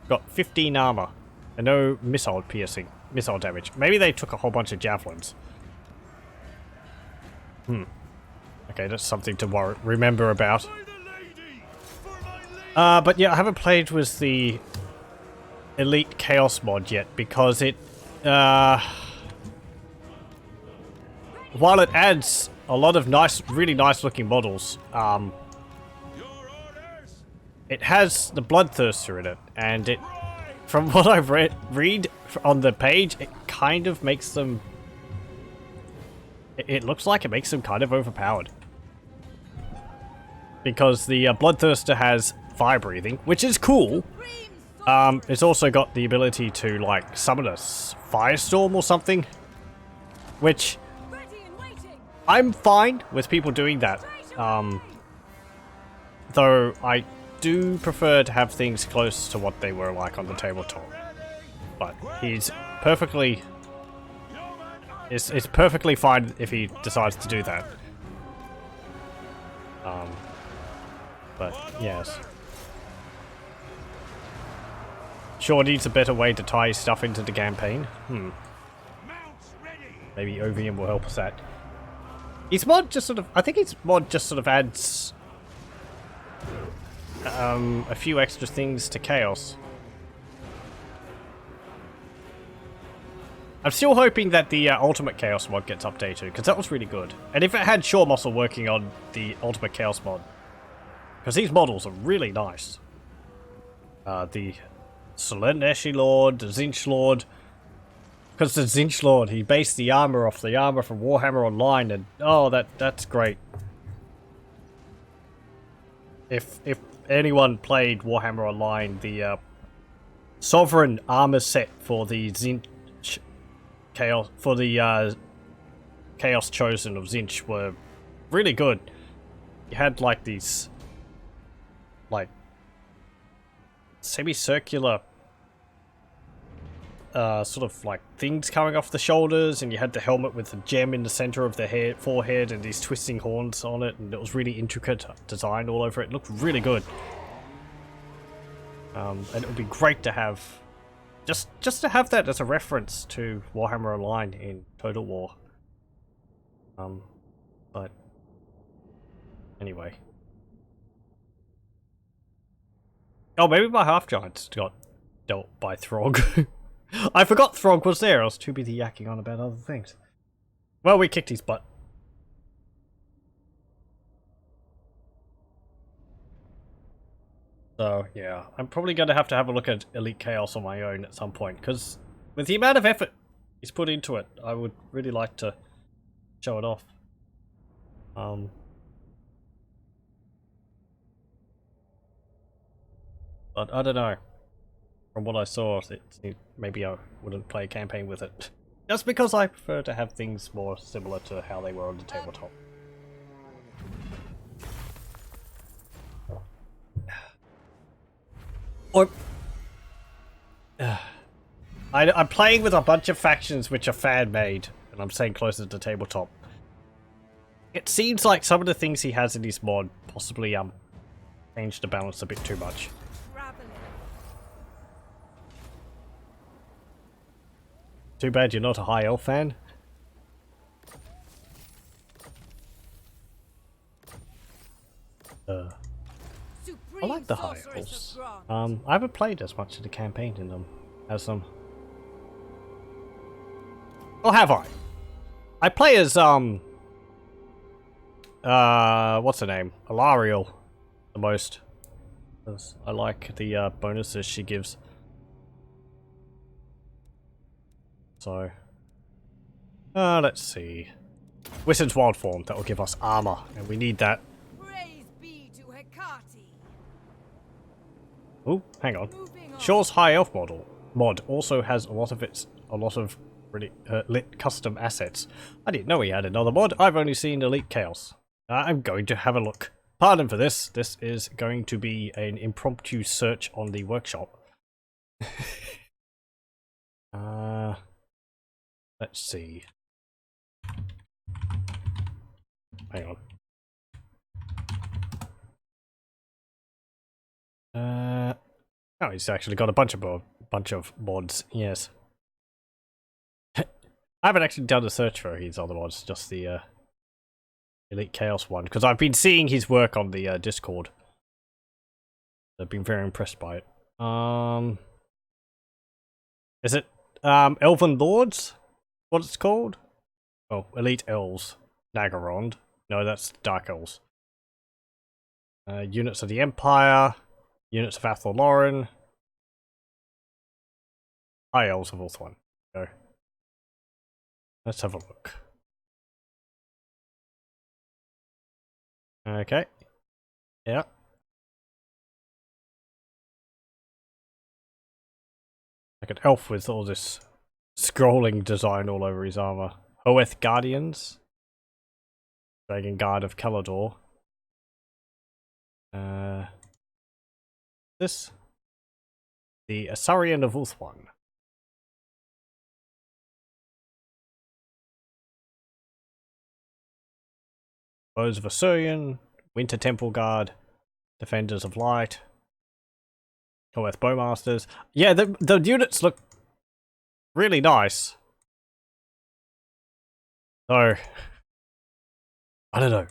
Got 15 armor. And no missile damage. Maybe they took a whole bunch of javelins. Okay, that's something to remember about. But yeah, I haven't played with the Elite Chaos mod yet, because it while it adds a lot of really nice looking models, it has the Bloodthirster in it, and it, from what I've read on the page, it kind of makes them, it looks like it makes them kind of overpowered. Because the Bloodthirster has fire breathing, which is cool. It's also got the ability to, like, summon a firestorm or something, which I'm fine with people doing that. Though I do prefer to have things close to what they were like on the tabletop. But he's perfectly... It's perfectly fine if he decides to do that. But, yes. Sure needs a better way to tie stuff into the campaign. Maybe OVM will help us that. His mod just sort of... I think his mod just sort of adds... a few extra things to Chaos. I'm still hoping that the Ultimate Chaos mod gets updated, because that was really good. And if it had Shaw Muscle working on the Ultimate Chaos mod, because these models are really nice. The Solenneshi Lord, the Zinch Lord. Because the Zinch Lord, he based the armor off the armor from Warhammer Online, and oh, that's great. If anyone played Warhammer Online, the Sovereign armor set for the Zinch Chaos, for the Chaos Chosen of Zinch were really good. You had like these, like, semicircular sort of like things coming off the shoulders, and you had the helmet with the gem in the center of the forehead and these twisting horns on it, and it was really intricate design all over it. It looked really good. And it would be great to have just to have that as a reference to Warhammer Online in Total War. But anyway. Oh, maybe my half-giants got dealt by Throg. I forgot Throg was there. I was too busy yakking on about other things. Well, we kicked his butt. So, yeah. I'm probably going to have a look at Elite Chaos on my own at some point, because with the amount of effort he's put into it, I would really like to show it off. But I don't know. From what I saw, maybe I wouldn't play a campaign with it. Just because I prefer to have things more similar to how they were on the tabletop. Or... I'm playing with a bunch of factions which are fan-made, and I'm saying closer to tabletop. It seems like some of the things he has in his mod possibly change the balance a bit too much. Too bad you're not a High Elf fan. I like the High Elves. I haven't played as much of the campaign in them as them. Or have I? I play as what's her name? Alariel the most. I like the bonuses she gives. So, let's see. Wizard's Wild Form, that will give us armor, and we need that. Praise be to Hecate. Oh, hang on. Shaw's High Elf mod also has a lot of really lit custom assets. I didn't know he had another mod. I've only seen Elite Chaos. I'm going to have a look. Pardon for this. This is going to be an impromptu search on the workshop. Let's see. Hang on. Oh, he's actually got a bunch of mods. Yes. I haven't actually done a search for his other mods, just the Elite Chaos one, because I've been seeing his work on the Discord. I've been very impressed by it. Is it Elven Lords? What it's called? Oh, Elite Elves. Nagarond. No, that's Dark Elves. Units of the Empire. Units of Athel Loren. High Elves of Ulthuan. Go. Let's have a look. Okay. Yeah. Like an elf with all this scrolling design all over his armor. Hoeth Guardians. Dragon Guard of Calador. This. The Asarian of Ulthuan. Foes of Asurian. Winter Temple Guard. Defenders of Light. Hoeth Bowmasters. Yeah, the units look really nice. So, I don't know.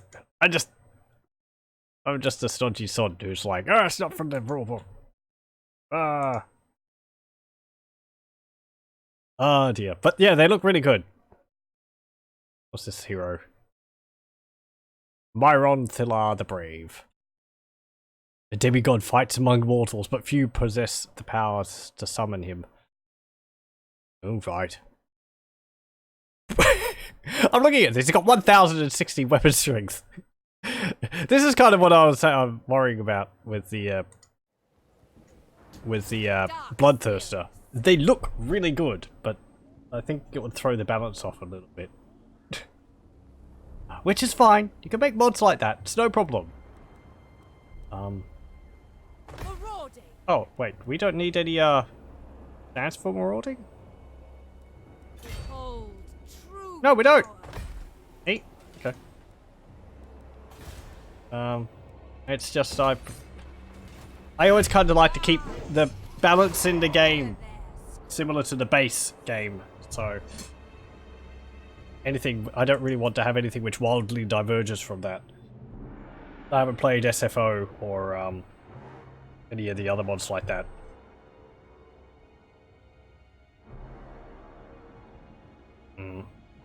I'm just a stodgy sod who's like, oh, it's not from the rulebook. Oh dear. But yeah, they look really good. What's this hero? Myron Thilar the Brave. A demigod fights among mortals, but few possess the powers to summon him. Oh, right. I'm looking at this. He's got 1,060 weapon strength. This is kind of what I was worrying about with the Bloodthirster. They look really good, but I think it would throw the balance off a little bit. Which is fine. You can make mods like that. It's no problem. Marauding. Oh, wait. We don't need any, stats for marauding? No, we don't. 8. Okay. It's just I always kind of like to keep the balance in the game similar to the base game. So anything, I don't really want to have anything which wildly diverges from that. I haven't played SFO or any of the other mods like that.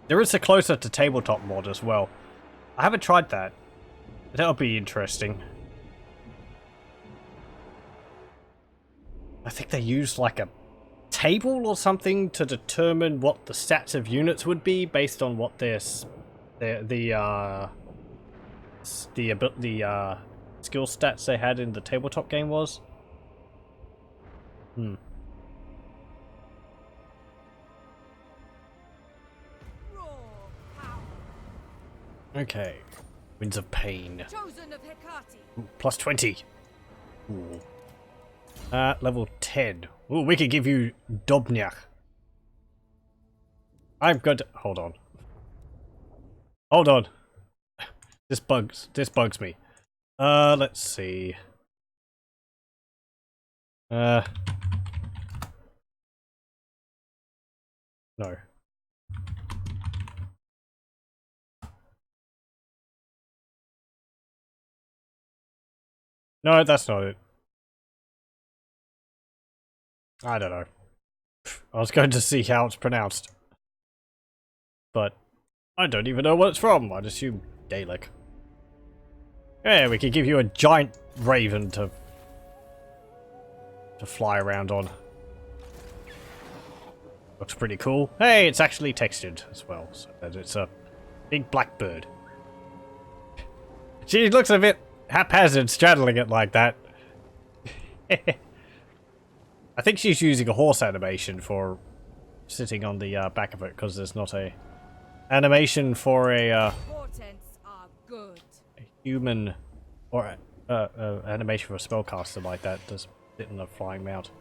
There is a closer to tabletop mod as well. I haven't tried that. That'll be interesting. I think they used like a table or something to determine what the stats of units would be based on what their skill stats they had in the tabletop game was. Okay. Winds of Pain. Chosen of Hecate. Ooh, plus 20. Ooh. Level 10. Ooh, we could give you Dobnyak. I'm good. Hold on. Hold on. This bugs me. Let's see. No. No, that's not it. I don't know. I was going to see how it's pronounced. But I don't even know what it's from. I'd assume Gaelic. Yeah, we could give you a giant raven to fly around on. Looks pretty cool. Hey, it's actually textured as well, so that it's a big black bird. She looks a bit haphazard straddling it like that. I think she's using a horse animation for sitting on the back of it, because there's not a animation for a human or animation for a spellcaster like that. Just sit in a flying mount.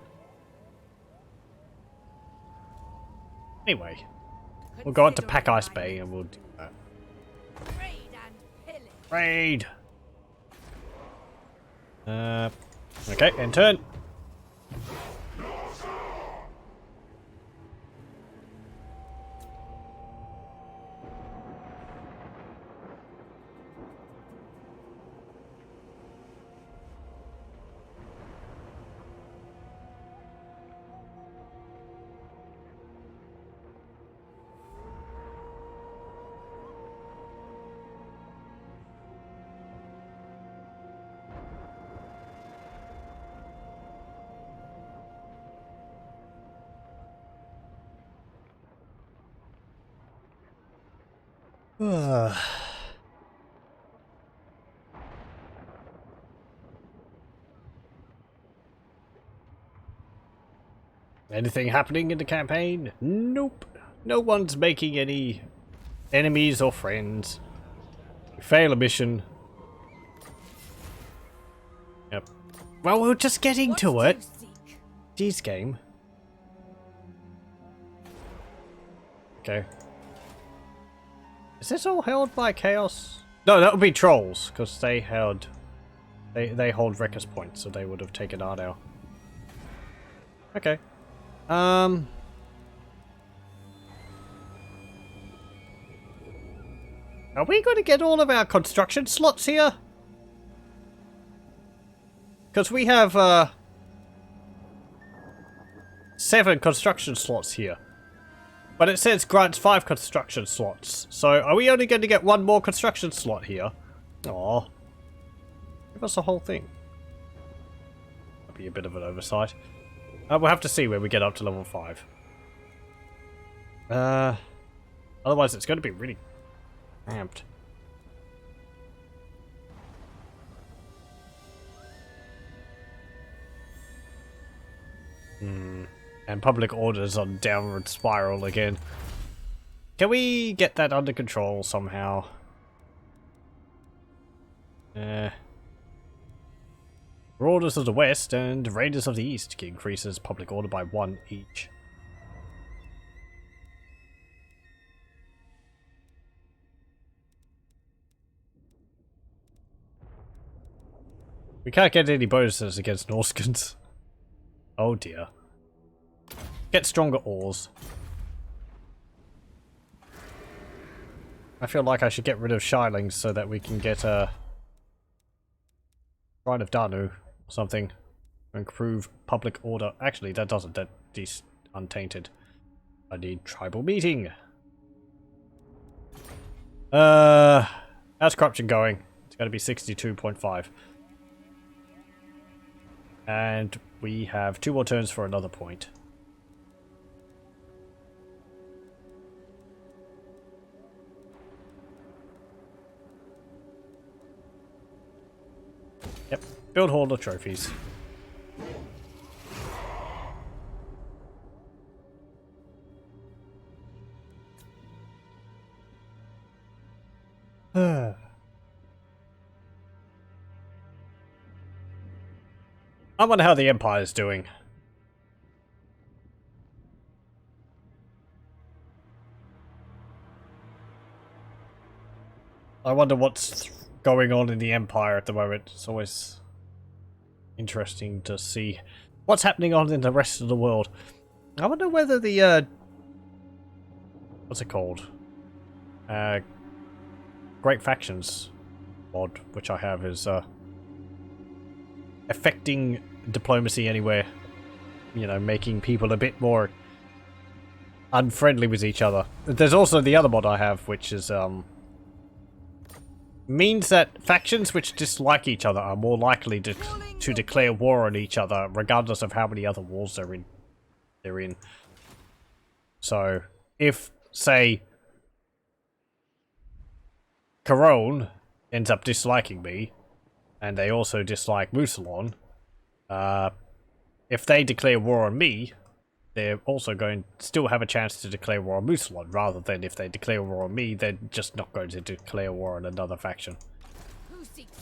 Anyway, we'll go on to Pack Ice Bay and we'll do that. Raid! Okay, in turn. Anything happening in the campaign? Nope. No one's making any enemies or friends. We fail a mission. Yep. Well, we're just getting to it. Jeez, game. Okay. Is this all held by Chaos? No, that would be Trolls, because they hold Wrecker's Point, so they would have taken Ardell. Okay. Are we going to get all of our construction slots here? Because we have 7 construction slots here. But it says grants 5 construction slots. So are we only going to get 1 more construction slot here? Aww. Give us the whole thing. That'd be a bit of an oversight. We'll have to see when we get up to level 5. Otherwise it's going to be really amped. And public orders on downward spiral again. Can we get that under control somehow? Marauders of the West and Raiders of the East increases public order by 1 each. We can't get any bonuses against Norscans. Oh dear. Get stronger oars. I feel like I should get rid of Shylings so that we can get a Shrine of Danu or something. Improve public order. Actually, that doesn't. That's untainted. I need tribal meeting. How's corruption going? It's going to be 62.5. And we have 2 more turns for another point. Yep, build hall of trophies. I wonder how the Empire's doing. I wonder what's going on in the Empire at the moment. It's always interesting to see what's happening on in the rest of the world. I wonder whether the what's it called? Great Factions mod, which I have, is affecting diplomacy anywhere. You know, making people a bit more unfriendly with each other. There's also the other mod I have, which is means that factions which dislike each other are more likely to declare war on each other, regardless of how many other wars they're in. So, if, say, Corone ends up disliking me, and they also dislike Musalon, if they declare war on me, they're also going to still have a chance to declare war on Musalon, rather than if they declare war on me, they're just not going to declare war on another faction.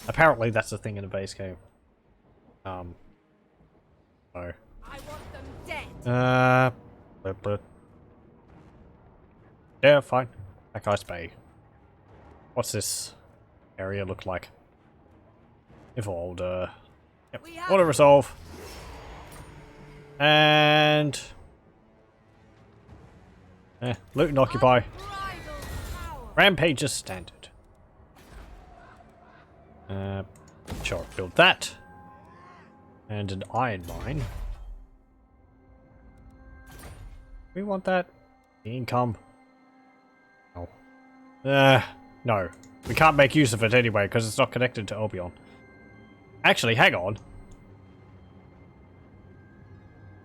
Apparently that's the thing in the base game. So. I want them dead. Yeah, fine. That guy's Bay. What's this area look like? Evolved, yep. Auto resolve. And loot and occupy. Rampage is standard. Sure, build that. And an iron mine. We want that. Income. Oh. No. We can't make use of it anyway, because it's not connected to Albion. Actually, hang on.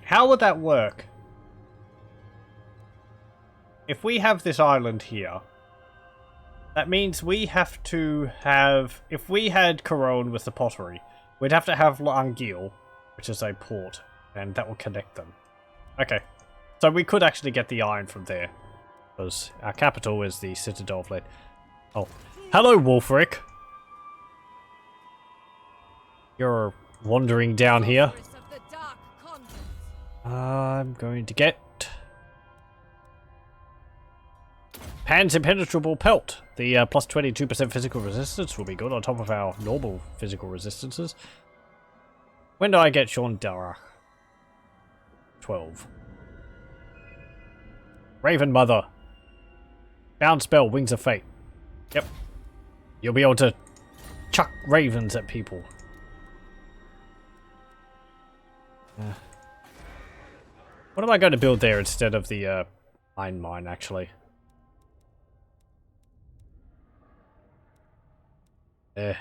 How would that work? If we have this island here, that means we have to have... If we had Corone with the pottery, we'd have to have Langil, which is a port, and that will connect them. Okay. So we could actually get the iron from there, because our capital is the Citadel of Lead. Oh. Hello, Wolfric. You're wandering down here. I'm going to get Pan's Impenetrable Pelt. The plus 22% physical resistance will be good on top of our normal physical resistances. When do I get Sean Darach? 12. Raven Mother. Bound spell, Wings of Fate. Yep. You'll be able to chuck ravens at people. What am I going to build there instead of the iron mine, actually? I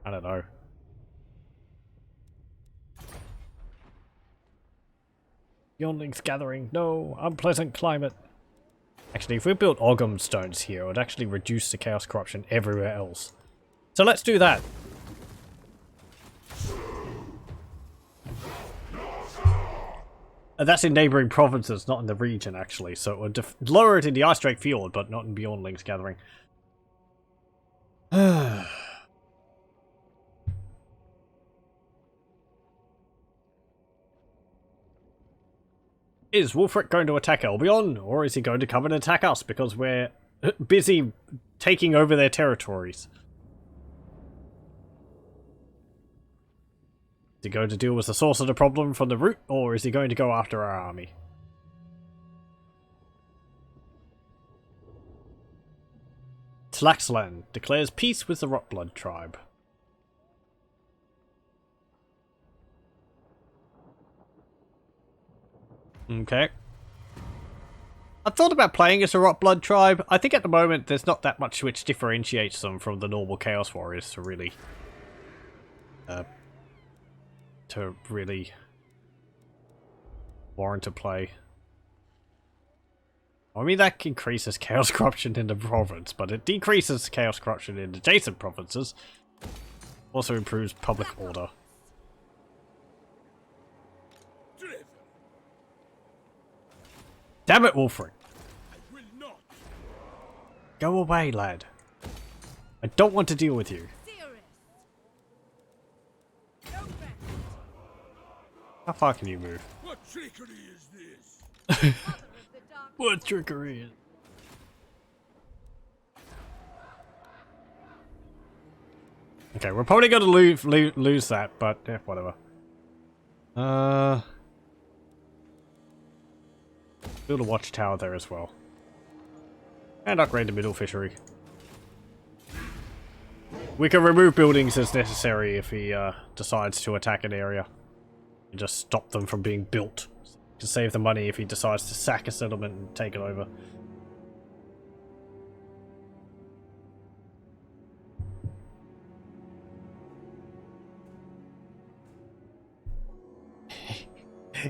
don't know. Yonling's Gathering. No, unpleasant climate. Actually, if we built Ogham stones here, it would actually reduce the chaos corruption everywhere else. So let's do that. And that's in neighbouring provinces, not in the region, actually. So it would lower it in the Ice Drake Fjord, but not in Beyondling's Gathering. Is Wolfric going to attack Albion, or is he going to come and attack us because we're busy taking over their territories? Is he going to deal with the source of the problem from the root, or is he going to go after our army? Tlaxlan declares peace with the Rotblood tribe. Okay. I've thought about playing as a Rotblood tribe. I think at the moment there's not that much which differentiates them from the normal Chaos Warriors to really warrant a play. I mean, that increases chaos corruption in the province, but it decreases chaos corruption in adjacent provinces. Also improves public order. Damn it, Wolfric! Go away, lad. I don't want to deal with you. How far can you move? What trickery is this? What trickery is? Okay, we're probably going to lose that, but whatever. Build a watchtower there as well. And upgrade the middle fishery. We can remove buildings as necessary if he decides to attack an area. And just stop them from being built. To save the money if he decides to sack a settlement and take it over.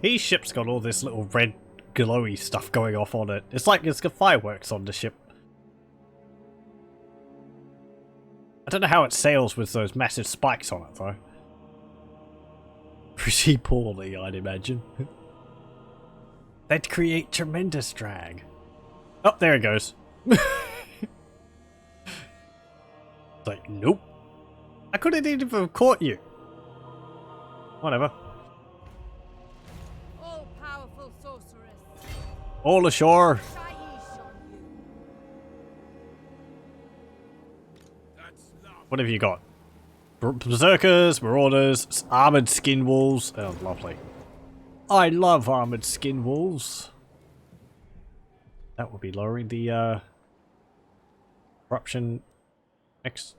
His ship's got all this little red glowy stuff going off on it. It's like it's got fireworks on the ship. I don't know how it sails with those massive spikes on it though. Pretty poorly, I'd imagine. That'd create tremendous drag. Oh, there it goes. It's like, nope. I couldn't even have caught you. Whatever. All-powerful sorceress. All ashore. What have you got? Berserkers, Marauders, Armored Skin Wolves. Oh, lovely. I love Armored Skin Wolves. That would be lowering the corruption next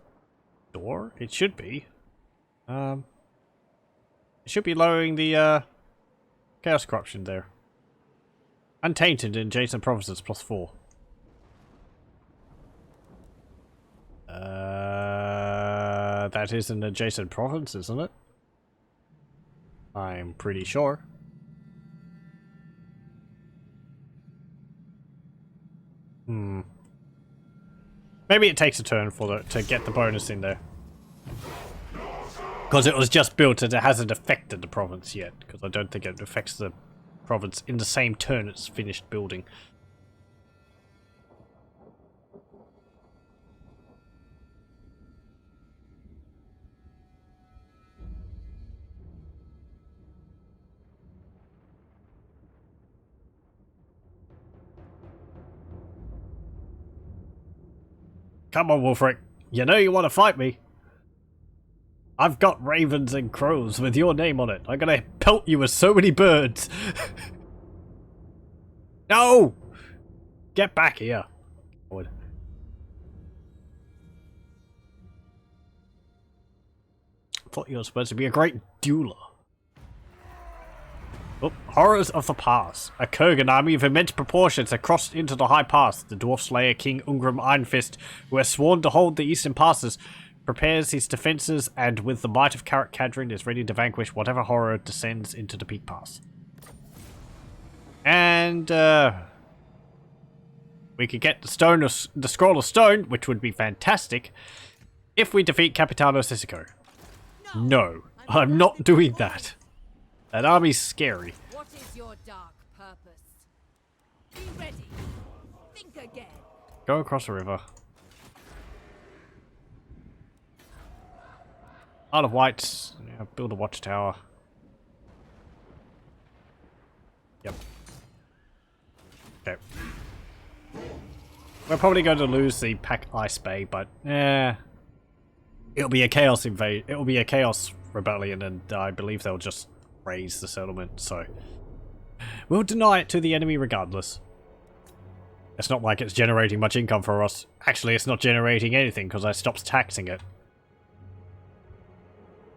door? It should be. It should be lowering the chaos corruption there. Untainted in adjacent provinces +4. That is an adjacent province, isn't it? I'm pretty sure. Maybe it takes a turn for to get the bonus in there. Because it was just built and it hasn't affected the province yet. Because I don't think it affects the province in the same turn it's finished building. Come on, Wolfric. You know you want to fight me. I've got ravens and crows with your name on it. I'm gonna pelt you with so many birds. No! Get back here. I thought you were supposed to be a great dueler. Oh, horrors of the past. A Kurgan army of immense proportions had crossed into the High Pass. The dwarf slayer King Ungrim Ironfist, who has sworn to hold the eastern passes, prepares his defences and with the might of Karak Kadrin is ready to vanquish whatever horror descends into the Peak Pass. And we could get the Scroll of Stone, which would be fantastic, if we defeat Capitano Sisico. No, I'm not doing that. That army's scary. What is your dark purpose? Be ready. Think again. Go across the river. Isle of Wight. Yeah, build a watchtower. Yep. Okay. We're probably going to lose the Pack Ice Bay, but it'll be a chaos invade. It'll be a chaos rebellion, and I believe they'll just raise the settlement, so we'll deny it to the enemy regardless. It's not like it's generating much income for us. Actually, it's not generating anything because I stopped taxing it.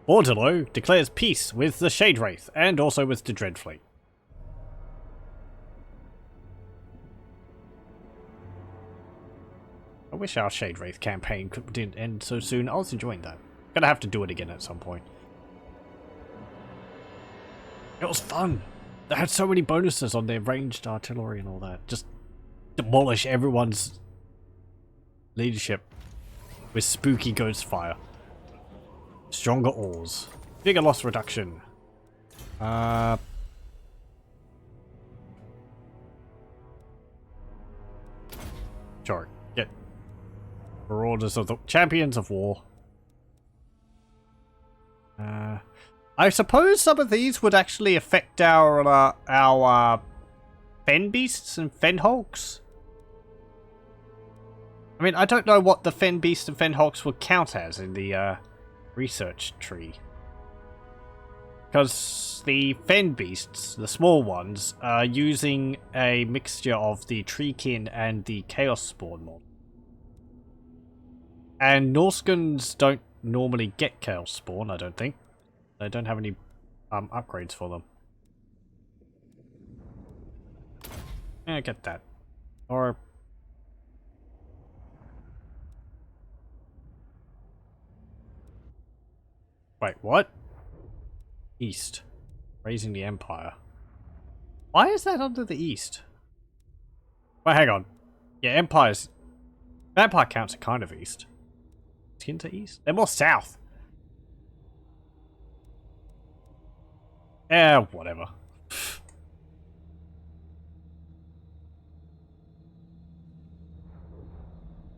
Bordello declares peace with the Shade Wraith and also with the Dreadfleet. I wish our Shade Wraith campaign didn't end so soon. I was enjoying that. Gonna have to do it again at some point. It was fun. They had so many bonuses on their ranged artillery and all that. Just demolish everyone's leadership with spooky ghost fire. Stronger ores. Bigger loss reduction. Sure. Get Marauders of the Champions of War. I suppose some of these would actually affect our Fen Beasts and Fen Hulks. I mean, I don't know what the Fen Beasts and Fen Hulks would count as in the research tree. Because the Fen Beasts, the small ones, are using a mixture of the Treekin and the Chaos Spawn mod. And Norscans don't normally get Chaos Spawn, I don't think. They don't have any upgrades for them. Yeah, I get that. Or... Wait, what? East. Raising the Empire. Why is that under the East? Wait, hang on. Yeah, Empires... Vampire counts are kind of East. Skin to East? They're more South. Whatever.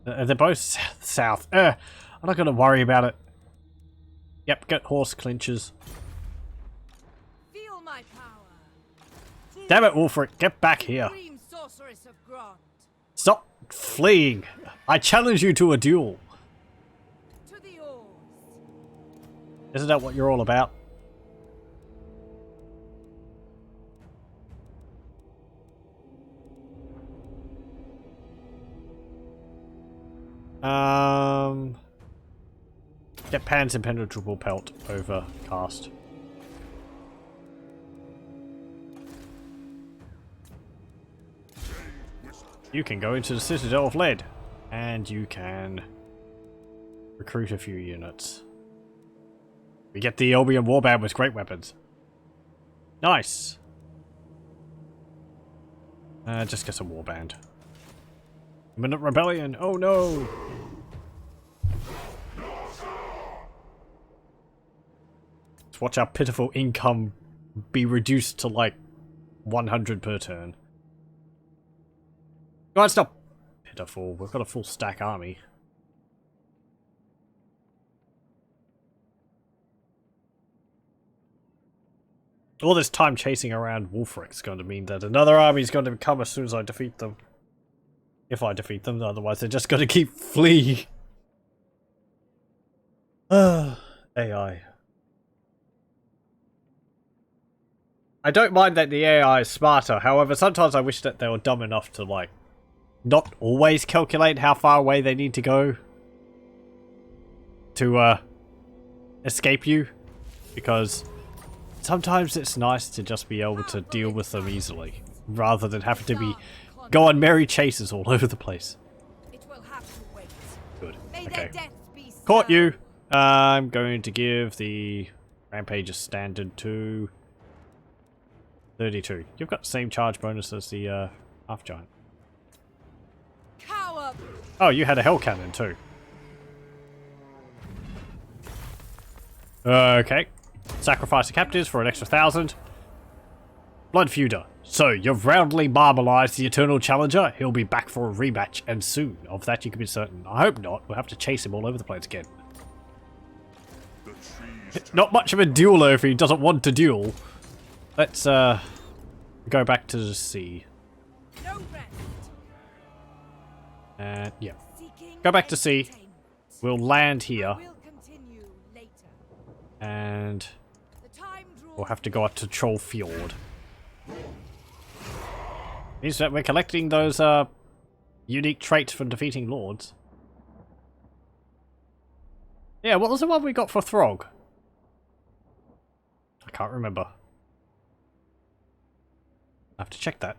They're both south. I'm not going to worry about it. Yep, get horse clinches. Feel my power. Damn it, Wolfric, get back here. Sorceress of Grant. Stop fleeing. I challenge you to a duel. To the oars. Isn't that what you're all about? Get Pan's Impenetrable Pelt over cast. You can go into the Citadel of Lead, and you can recruit a few units. We get the Albion Warband with great weapons. Nice. Just get some Warband. Imminent Rebellion, oh no! Let's watch our pitiful income be reduced to like 100 per turn. God, it's not pitiful, we've got a full stack army. All this time chasing around Wolfric's going to mean that another army is going to come as soon as I defeat them. If I defeat them, otherwise they're just going to keep fleeing. AI. I don't mind that the AI is smarter, however sometimes I wish that they were dumb enough to like not always calculate how far away they need to go to escape you, because sometimes it's nice to just be able to deal with them easily rather than having to go on merry chases all over the place. It will have to wait. Good. May Okay. their deaths be Caught slow. you. I'm going to give the Rampage a standard to 32. You've got the same charge bonus as the half giant. Cower. Oh, you had a hell cannon too. Okay. Sacrifice the captives for an extra 1,000. Blood Feuder. So, you've roundly marmalized the Eternal Challenger. He'll be back for a rematch, and soon. Of that you can be certain. I hope not. We'll have to chase him all over the place again. The trees Not much of a dueler if he doesn't want to duel. Let's, go back to the sea. No rest. And, yeah. Seeking Go back to sea. entertainment. We'll land here. Will continue later. And The time draws we'll have to go up to Troll Fjord. Means that we're collecting those unique traits from defeating lords. Yeah, what was the one we got for Throg? I can't remember. I have to check that.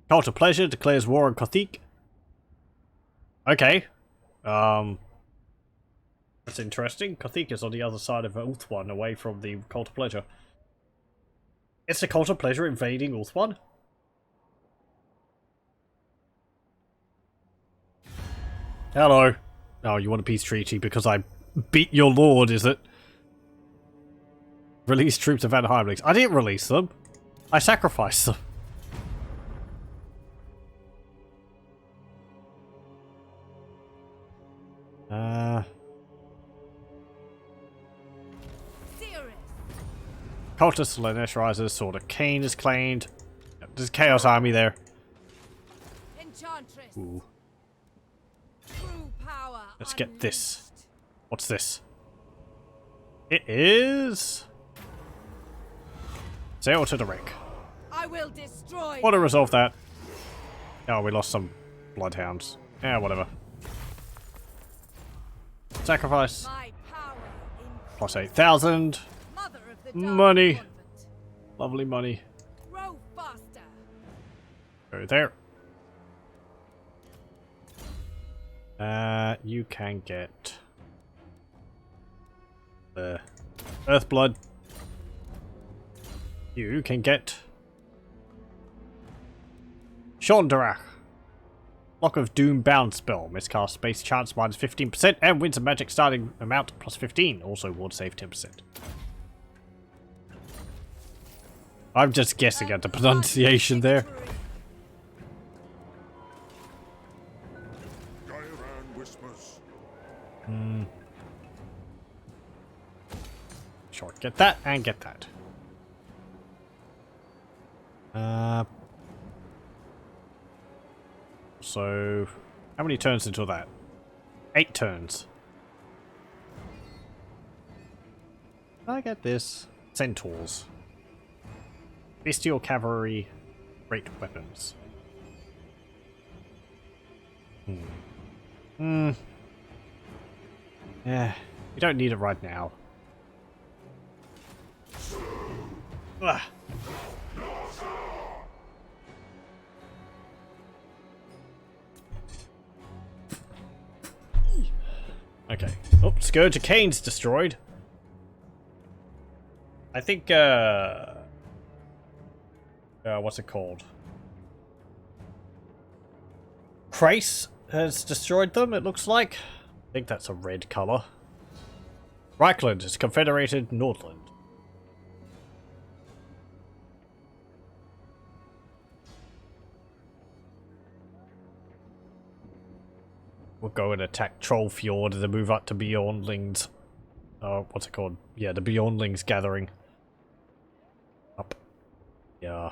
Cult of Pleasure declares war on Kothic. Okay. That's interesting. Kothic is on the other side of Ulthuan, away from the Cult of Pleasure. It's the Cult of Pleasure invading Ulthuan? Hello. Oh, you want a peace treaty because I beat your lord, is it? Release troops of Van Heimlings. I didn't release them. I sacrificed them. Cultist Slanesh rises. Sword of Cain is claimed. There's Chaos Army there. Enchantress. Ooh. True power Let's get this. unleashed. What's this? It is... Sail to the wreck. I will destroy. Want to resolve that. Oh, we lost some bloodhounds. Yeah, whatever. Sacrifice. My power in Plus 8,000. Mother of the Money. Dark Convent. Lovely money. Grow faster. Go there. You can get the Earthblood. You can get Shondarach. Lock of Doom bound spell. Miscast space chance minus 15% and wins a magic starting amount plus 15. Also ward save 10%. I'm just guessing at the pronunciation there. Gairan whispers. Sure, get that and get that. So, how many turns until that? 8 turns. I get this. Centaurs. Bestial cavalry. Great weapons. Yeah, we don't need it right now. Ugh. Okay. Oh, Scourge of Cain's destroyed. I think, what's it called? Krace has destroyed them, it looks like. I think that's a red colour. Reichland is Confederated Nordland. We'll go and attack Troll Fjord and then move up to Beyondlings. What's it called? Yeah, the Beyondlings gathering. Up. Yeah.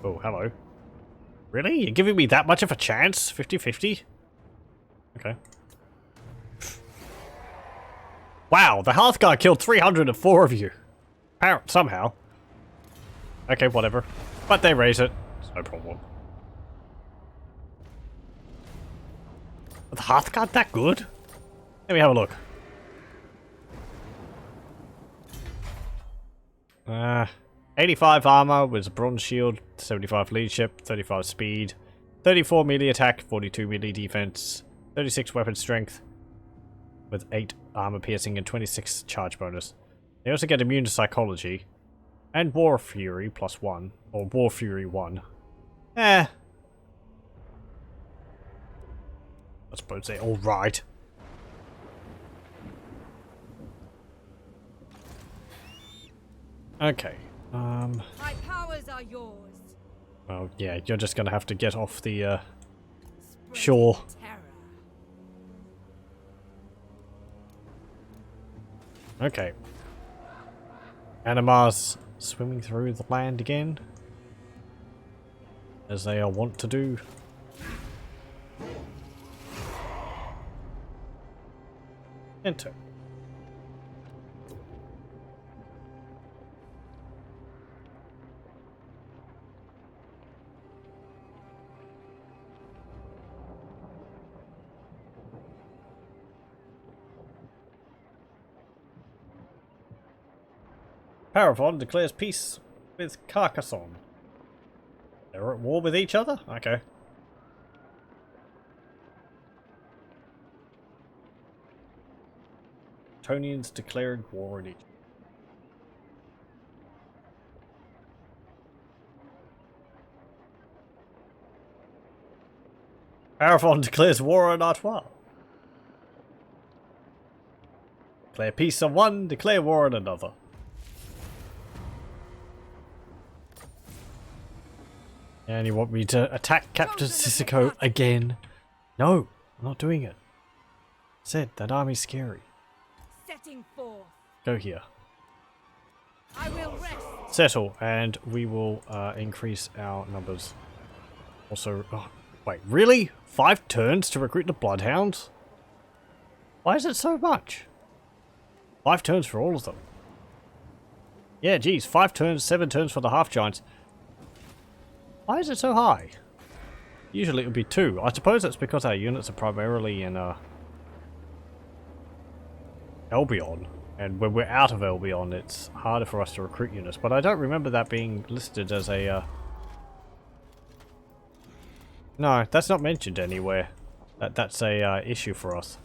Oh, hello. Really? You're giving me that much of a chance? 50-50? Okay. Wow, the Hearthguard killed 304 of you. Somehow. Okay, whatever. But they raise it. It's no problem. The Hearthguard that good? Let me have a look. 85 armor with a bronze shield, 75 leadership, 35 speed, 34 melee attack, 42 melee defense, 36 weapon strength, with 8 armor piercing and 26 charge bonus. They also get immune to psychology, and War Fury +1, or War Fury 1. I suppose they're alright. Okay. My powers are yours. Well, yeah, you're just gonna have to get off the, Spread Sure. terror. Okay. Animars swimming through the land again. As they are wont to do. Enter. Paravon declares peace with Carcassonne. They're at war with each other? Okay. Tonians declared war on each other. Paravon declares war on Artois. Declare peace on one, declare war on another. And you want me to attack Captain Sissoko again? No, I'm not doing it. Said that army's scary. Setting forth. Go here. I will rest. Settle, and we will increase our numbers. Also, oh, wait, really? 5 turns to recruit the Bloodhounds? Why is it so much? 5 turns for all of them. Yeah, geez, 5 turns, 7 turns for the Half-Giants. Why is it so high? Usually it would be 2. I suppose that's because our units are primarily in Albion. And when we're out of Albion, it's harder for us to recruit units. But I don't remember that being listed as a... No, that's not mentioned anywhere. That's a issue for us.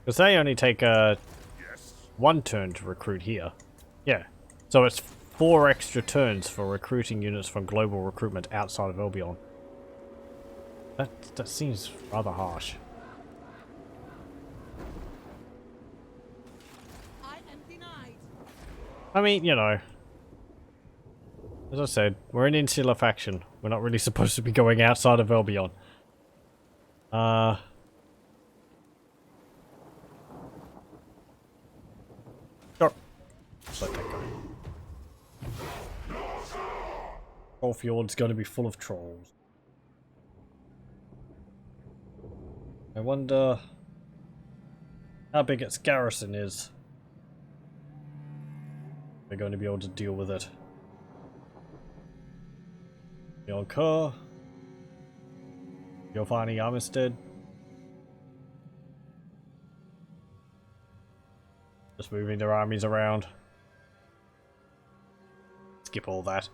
Because they only take 1 turn to recruit here. Yeah. So it's 4 extra turns for recruiting units from global recruitment outside of Albion. That seems rather harsh. I am denied. I mean, you know. As I said, we're an insular faction. We're not really supposed to be going outside of Albion. Sure. Let's let that go. Trollfjord's going to be full of trolls. I wonder how big its garrison is. We're going to be able to deal with it. Yolkur. Giovanni Armistead. Just moving their armies around. Skip all that.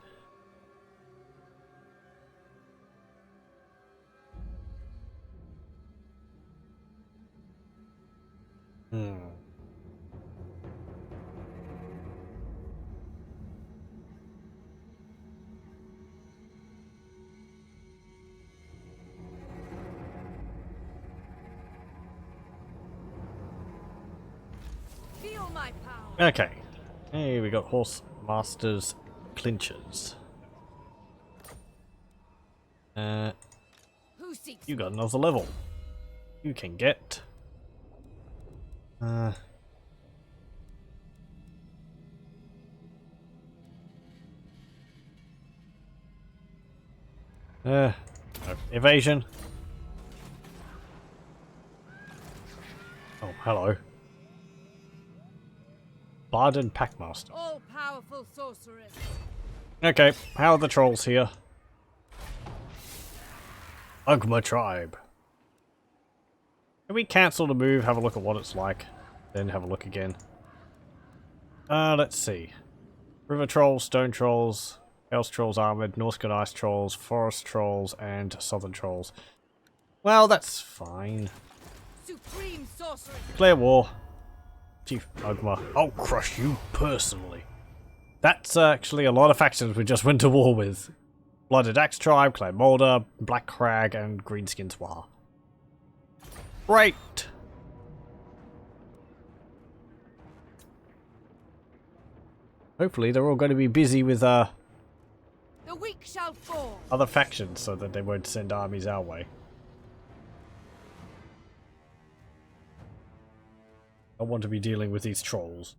Feel my power. Okay. Hey, we got Horse Masters Clinchers. Who seeks You got another level. You can get... no, evasion. Oh, hello. Bard and Packmaster. all powerful sorceress? Okay, how are the trolls here? Ugma tribe. Can we cancel the move, have a look at what it's like, then have a look again? Let's see. River trolls, stone trolls, Chaos trolls armored, Norsca ice trolls, forest trolls, and southern trolls. Well, that's fine. Supreme sorceress. Declare war. Chief Ugma. I'll crush you personally. That's actually a lot of factions we just went to war with. Blooded Axe Tribe, Clan Molder, Black Crag, and Greenskin Swar. Great! Hopefully they're all going to be busy with The weak shall fall. other factions so that they won't send armies our way. I want to be dealing with these trolls.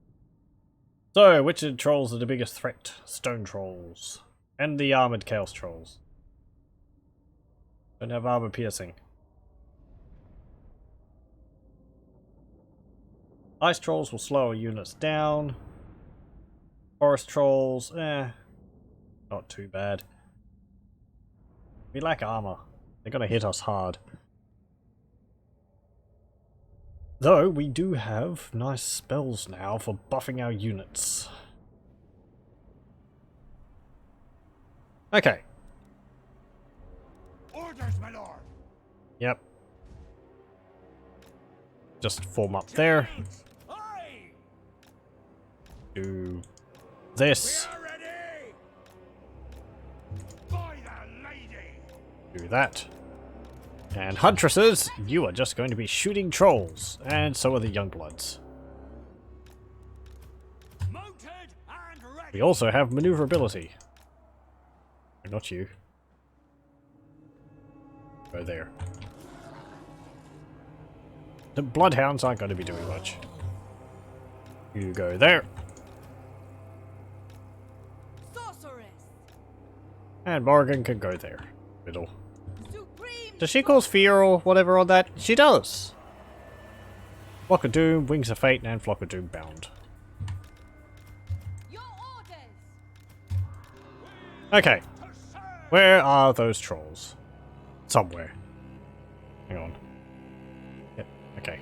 So, which of the trolls are the biggest threat? Stone trolls. And the armored chaos trolls. Don't have armor piercing. Ice trolls will slow our units down. Forest trolls, not too bad. We lack armor. They're gonna hit us hard. Though, we do have nice spells now for buffing our units. Okay. Orders, my lord. Yep. Just form up there. Aye. Do this. We are ready. By the lady. Do that. And huntresses, you are just going to be shooting trolls. And so are the youngbloods. Mounted and ready. We also have maneuverability. Not you. Go there. The bloodhounds aren't going to be doing much. You go there. Sorceress. And Morgan can go there. Middle. Supreme. Does she cause fear or whatever on that? She does! Flock of Doom, Wings of Fate, and Flock of Doom bound. Your orders. Okay. Where are those trolls? Somewhere. Hang on. Yep, okay.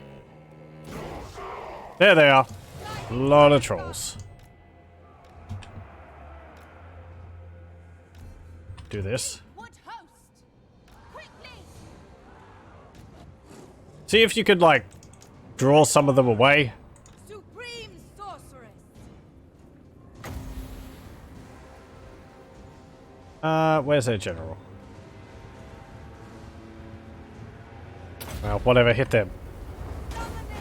There they are. A lot of trolls. Do this. Wood host. Quickly. See if you could, like, draw some of them away. Supreme sorceress. Where's their general? Well, whatever, hit them.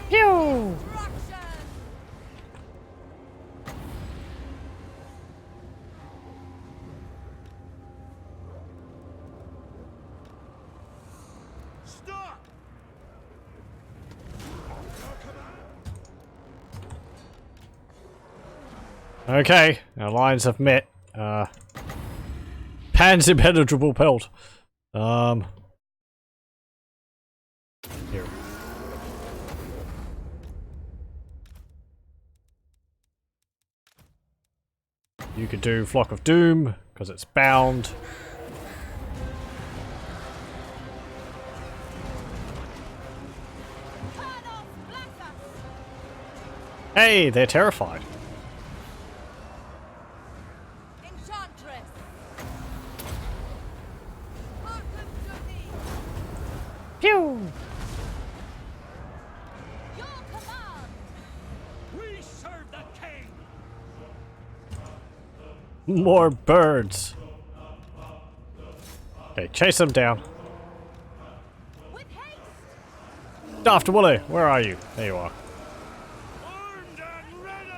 Pew! Destruction. Stop. Okay, our lines have met. Pan's impenetrable pelt. Here. You could do Flock of Doom, because it's bound. Turn off Blacker. Hey, they're terrified. Enchantress. Hearken to me. Pew! Your command. We serve the king. More birds. Okay, chase them down. With haste. Daft Wooly, where are you? There you are. Armed and ready.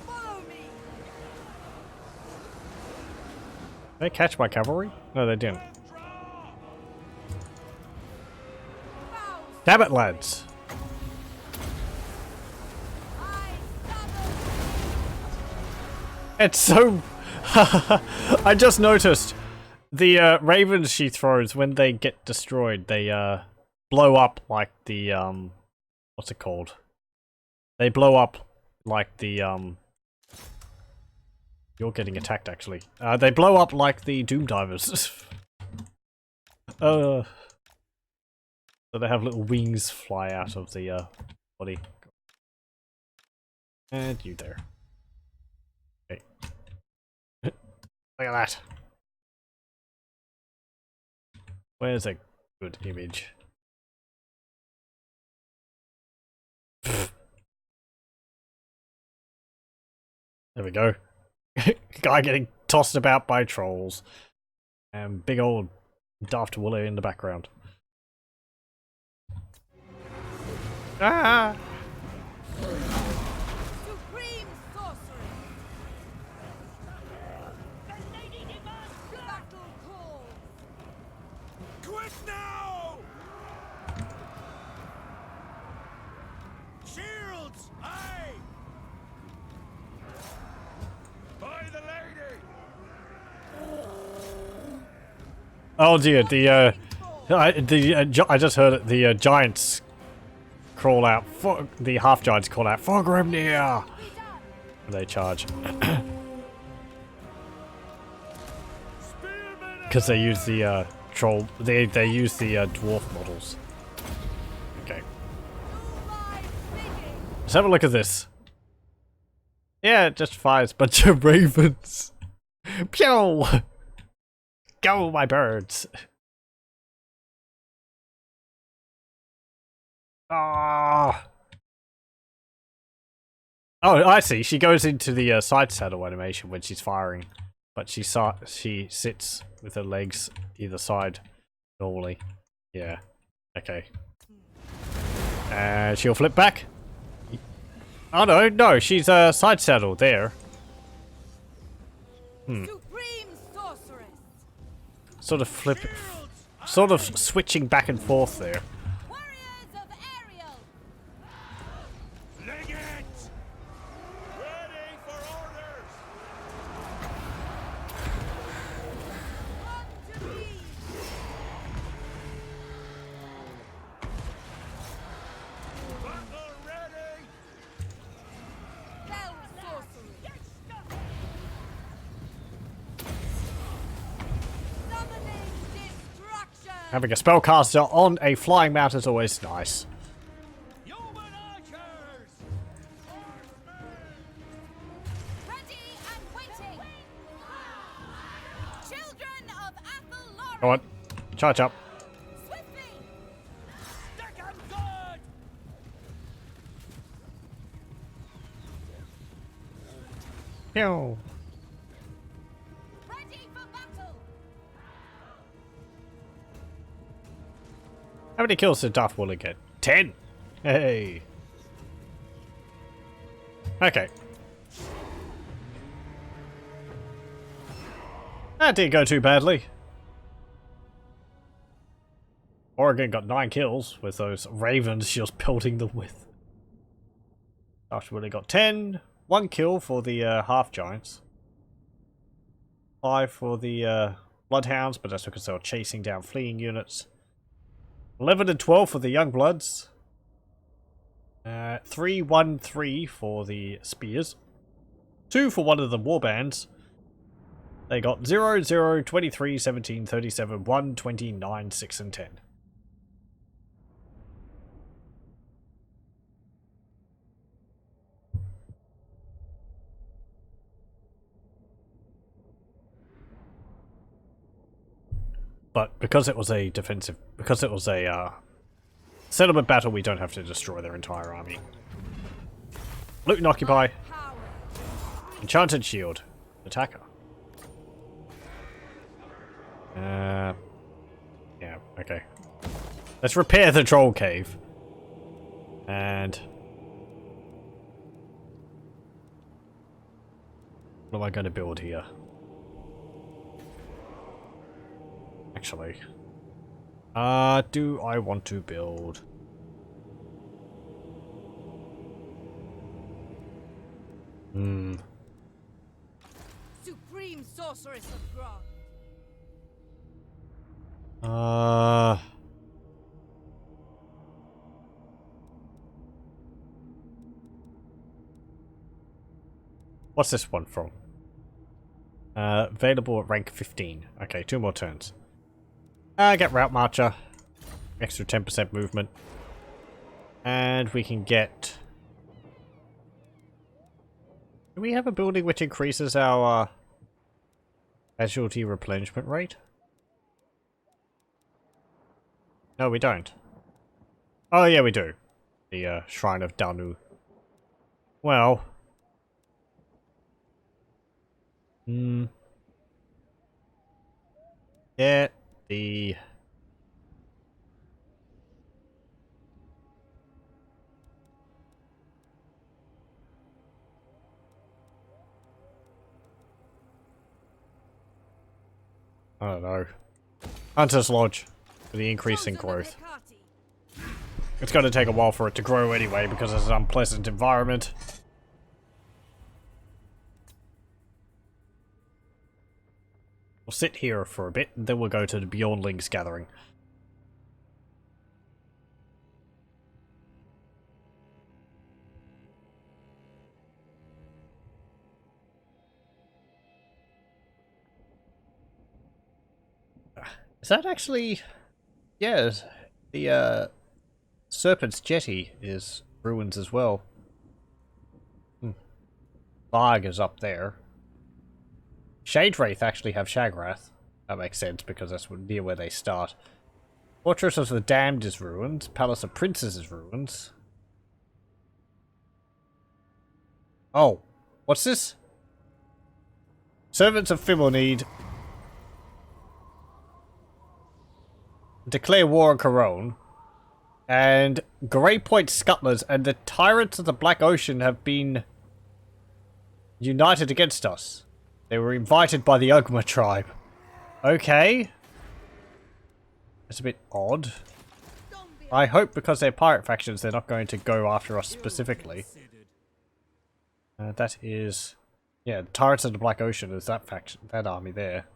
Follow me. Did they catch my cavalry? No, they didn't. Bow. Damn it, lads. I summon. It's so... I just noticed the ravens she throws when they get destroyed, they blow up like the what's it called? They blow up like the you're getting attacked actually. They blow up like the Doom Divers. So they have little wings fly out of the body. And you there. Okay. Look at that. Where's a good image? There we go. Guy getting tossed about by trolls. And big old Daft Wooly in the background. Ah! Supreme sorcery. The lady demands battle call. Quick now. Shields. Aye. By the lady. Oh dear, I just heard it. The giants crawl out. The half giants call out for Grimnir. They charge because they use the troll. They use the dwarf models. Okay, let's have a look at this. Yeah, it just fires a bunch of ravens. Pew! Go, my birds! Ah! Oh, I see. She goes into the side saddle animation when she's firing, but she sits with her legs either side normally. Yeah. Okay. And she'll flip back. Oh no, she's side saddle there. Supreme sorceress. Sort of switching back and forth there. Warriors of Ariel. Leg it! Ready for orders! Come to me. Battle ready! Spell sorcery. Summoning destruction. Having a spellcaster on a flying mount is always nice. Human archers! Ready and waiting. Children of Athel Go on, charge up. Swiftly. Stick 'em good! Pew. Ready for battle. How many kills did Darth Waller get? 10! Hey! Okay. That didn't go too badly. Oregon got 9 kills with those ravens she was pelting them with. Darth Waller got 10. 1 kill for the half giants. 5 for the bloodhounds, but that's because they were chasing down fleeing units. 11 and 12 for the young bloods. 3, 1, 3 for the spears. 2 for one of the warbands. They got 0, 0, 23, 17, 37, 1, 29, 6 and 10. But because it was a settlement battle, we don't have to destroy their entire army. Loot and occupy. Power. Enchanted shield. Attacker. Yeah, okay. Let's repair the troll cave. And what am I going to build here? Actually, do I want to build? Supreme sorceress of Grog. What's this one from? Available at rank 15. Okay, 2 more turns. Get Route Marcher. Extra 10% movement. And we can get... Do we have a building which increases our casualty replenishment rate? No, we don't. Oh, yeah, we do. The Shrine of Danu. Well... Get the... I don't know. Hunter's Lodge. For the increase in growth. It's going to take a while for it to grow anyway because it's an unpleasant environment. We'll sit here for a bit, and then we'll go to the Beyondlings gathering. Is that actually... Yeah, the Serpent's Jetty is ruins as well. Varg is up there. Shade Wraith actually have Shagrath. That makes sense because that's near where they start. Fortress of the Damned is ruins. Palace of Princes is ruins. Oh, what's this? Servants of Fimonide declare war on Corone. And Greypoint Scuttlers and the Tyrants of the Black Ocean have been united against us. They were invited by the Ugma tribe. Okay. That's a bit odd. I hope because they're pirate factions they're not going to go after us specifically. That is... Yeah, the Tyrants of the Black Ocean is that faction, that army there.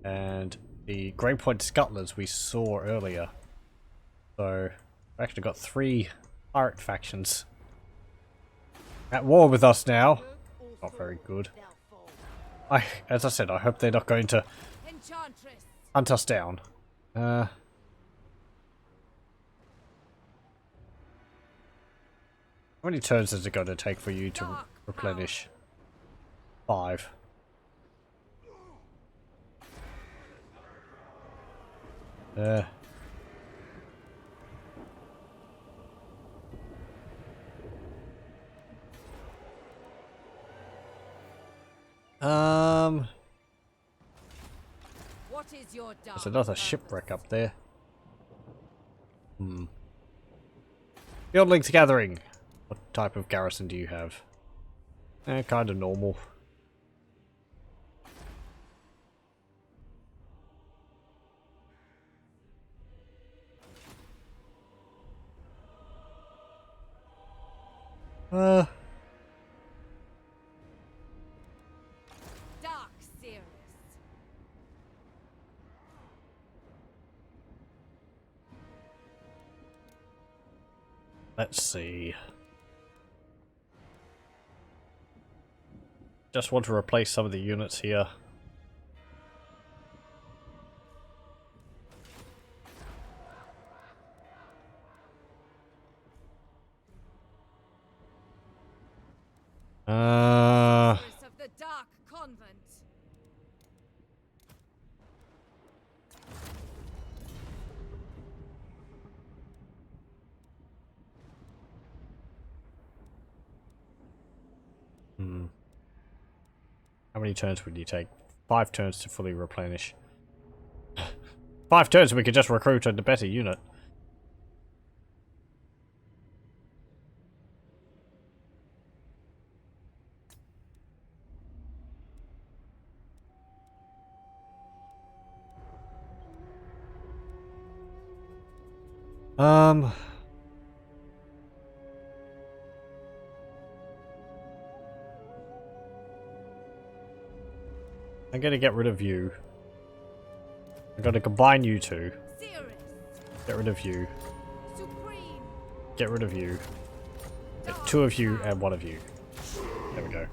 And the Greypoint Scuttlers we saw earlier. So, we've actually got 3 pirate factions at war with us now. Not very good. As I said, I hope they're not going to hunt us down. How many turns is it going to take for you to replenish? 5. What is your There's another shipwreck up there. Beyondlings Gathering. What type of garrison do you have? Kind of normal. Dark Series. Let's see. Just want to replace some of the units here. Of the Dark Convent. How many turns would you take? 5 turns to fully replenish. 5 turns we could just recruit a better unit. I'm gonna get rid of you. I'm gonna combine you two. Get rid of you. Supreme. Get rid of you. Get 2 of you and 1 of you. There we go.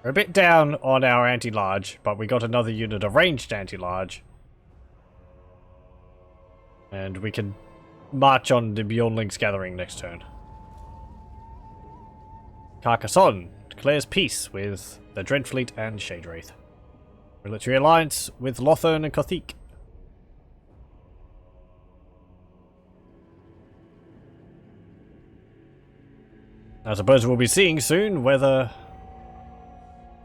We're a bit down on our anti-large, but we got another unit of ranged anti-large. And we can march on the Beyondlings Gathering next turn. Carcassonne declares peace with the Dreadfleet and Shade Wraith. Military alliance with Lothern and Kothic. I suppose we'll be seeing soon whether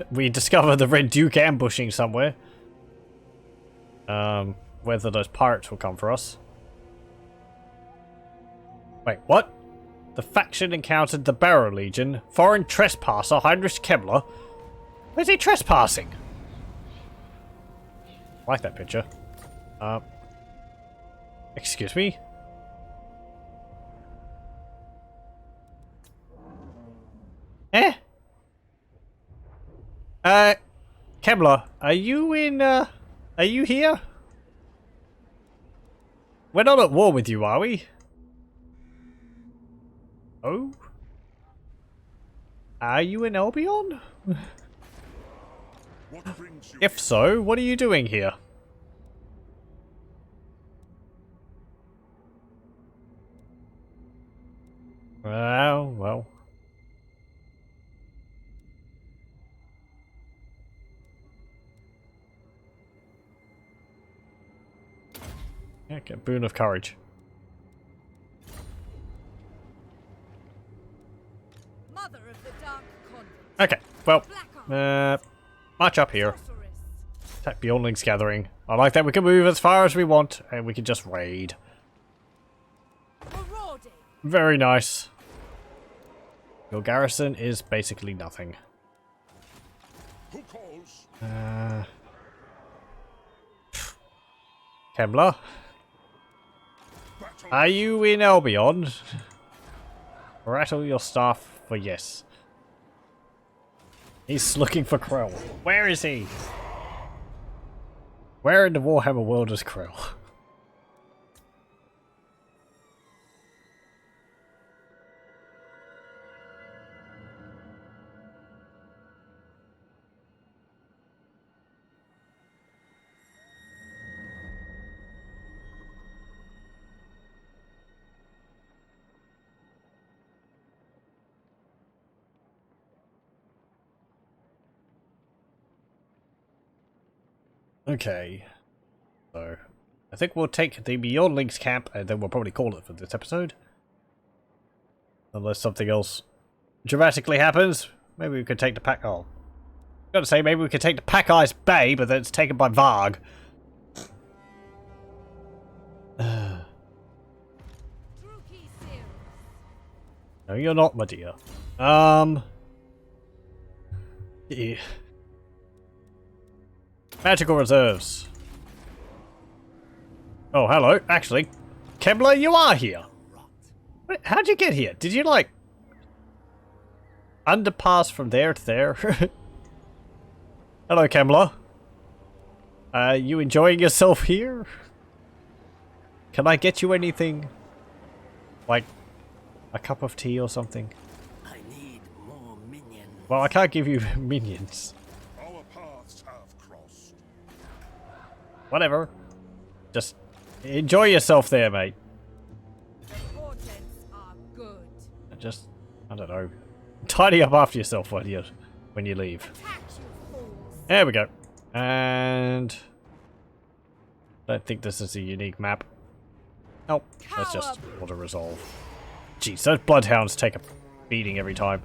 we discover the Red Duke ambushing somewhere. Whether those pirates will come for us. Wait, what? The faction encountered the Barrow Legion. Foreign trespasser Heinrich Kemmler. Where's he trespassing? I like that picture. Excuse me? Eh? Kemler, are you here? We're not at war with you, are we? Oh? Are you in Albion? What brings you If so, what are you doing here? Well. Okay, boon of courage. Mother of the Dark Convent. Okay, well, Black Arms. march up here. Sorceress. Attack Beyondlings Gathering. I like that we can move as far as we want, and we can just raid. Marauding. Very nice. Your garrison is basically nothing. who calls? Kemler, Battle. are you in Albion? Rattle your staff for yes. He's looking for Krill. Where is he? Where in the Warhammer world is Krill? Okay, so I think we'll take the Beyond Links camp and then we'll probably call it for this episode. Unless something else dramatically happens. Maybe we could take the pack. Oh, gotta say, maybe we could take the Pack Ice Bay, but then it's taken by Varg. Druki Seals. No, you're not, my dear. Yeah. Magical reserves. Oh, hello. Actually, Kemler, you are here. Wait, how'd you get here? Did you, like, underpass from there to there? Hello, Kemler. You enjoying yourself here? Can I get you anything? Like, a cup of tea or something? I need more minions. Well, I can't give you minions. Our paths have crossed. Whatever. Just enjoy yourself there, mate. The portents are good. Just, I don't know. Tidy up after yourself when you leave. Attack, you fools. There we go. And I don't think this is a unique map. Nope. Let's just auto resolve. Jeez, those bloodhounds take a beating every time.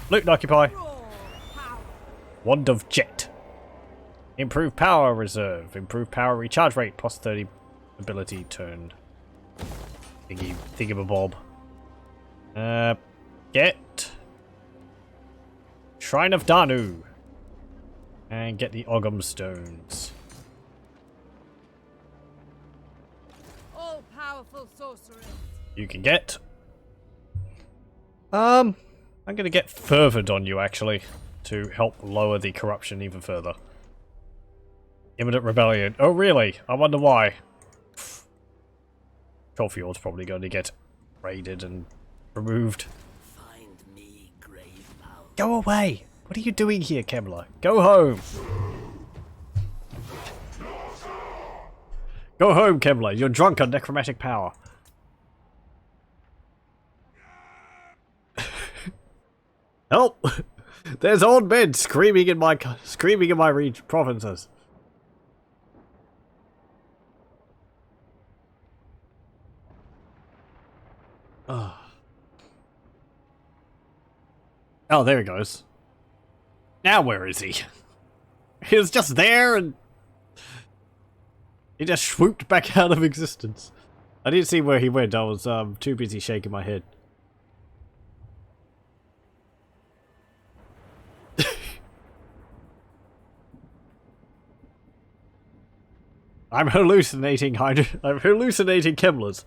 Loot and occupy. Raw power. Wand of Jet. Improve power reserve. Improve power recharge rate. Plus 30 ability turn. Thingamabob. Get Shrine of Danu. And get the Ogham Stones. All powerful sorceress. You can get. I'm gonna get fervored on you actually to help lower the corruption even further. Imminent rebellion. Oh really? I wonder why. Trollfjord's probably going to get raided and removed. Find me grave power. Go away! What are you doing here, Kemler? Go home! Go home, Kemler. You're drunk on necromantic power. Help! There's old men screaming in my provinces. Oh, there he goes. Now where is he? He was just there and he just swooped back out of existence. I didn't see where he went. I was too busy shaking my head. I'm hallucinating Kemlers.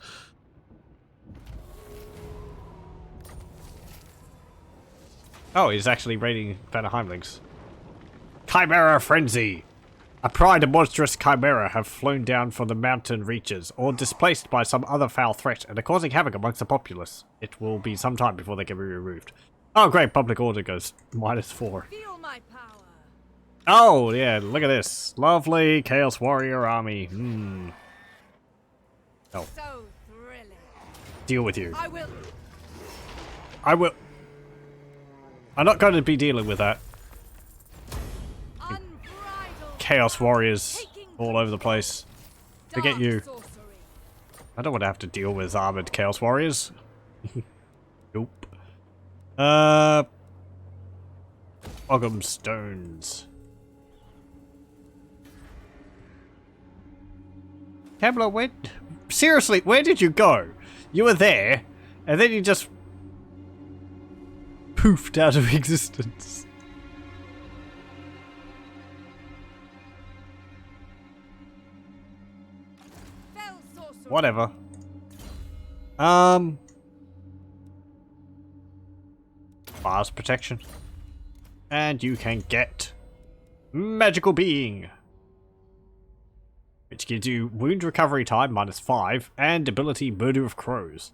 Oh, he's actually raiding Vanaheimlings. Chimera Frenzy! A pride and monstrous chimera have flown down from the mountain reaches, or displaced by some other foul threat, and are causing havoc amongst the populace. It will be some time before they can be removed. Oh great, public order goes -4. Feel my power. Oh, yeah, look at this. Lovely Chaos Warrior army. Oh, So thrilling. deal with you. I will. I'm not going to be dealing with that. Unbridled. Chaos Warriors Taking all over the place. Forget dark you. sorcery. I don't want to have to deal with armored Chaos Warriors. Nope. Ogham Stones. Kamala, seriously, where did you go? You were there, and then you just poofed out of existence. Fell sorcery. Whatever. Bars protection. And you can get Magical Being, which gives you wound recovery time -5 and ability Murder of Crows,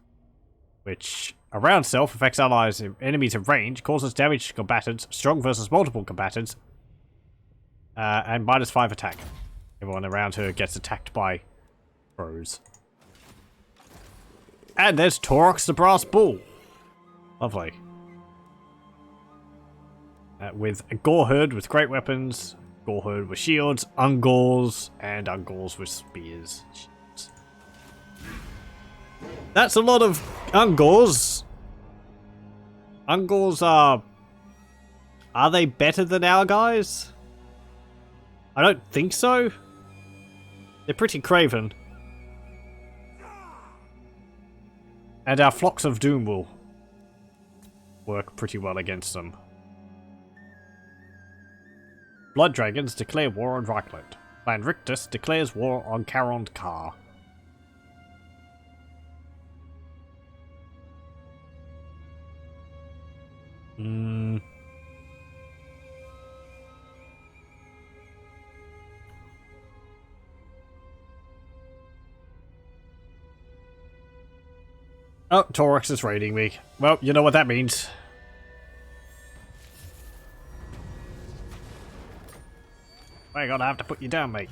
which around self affects allies and enemies in range, causes damage to combatants, strong versus multiple combatants, and -5 attack. Everyone around her gets attacked by crows. And there's Torox the Brass Bull. Lovely. With a Goreherd with great weapons, Goreherd with shields, Ungors, and Ungors with spears. That's a lot of Ungors. Ungors are they better than our guys? I don't think so. They're pretty craven. And our Flocks of Doom will work pretty well against them. Blood Dragons declare war on Reichland. Clan Rictus declares war on Carond Kar. Oh, Torox is raiding me. Well, you know what that means. We're gonna have to put you down, mate.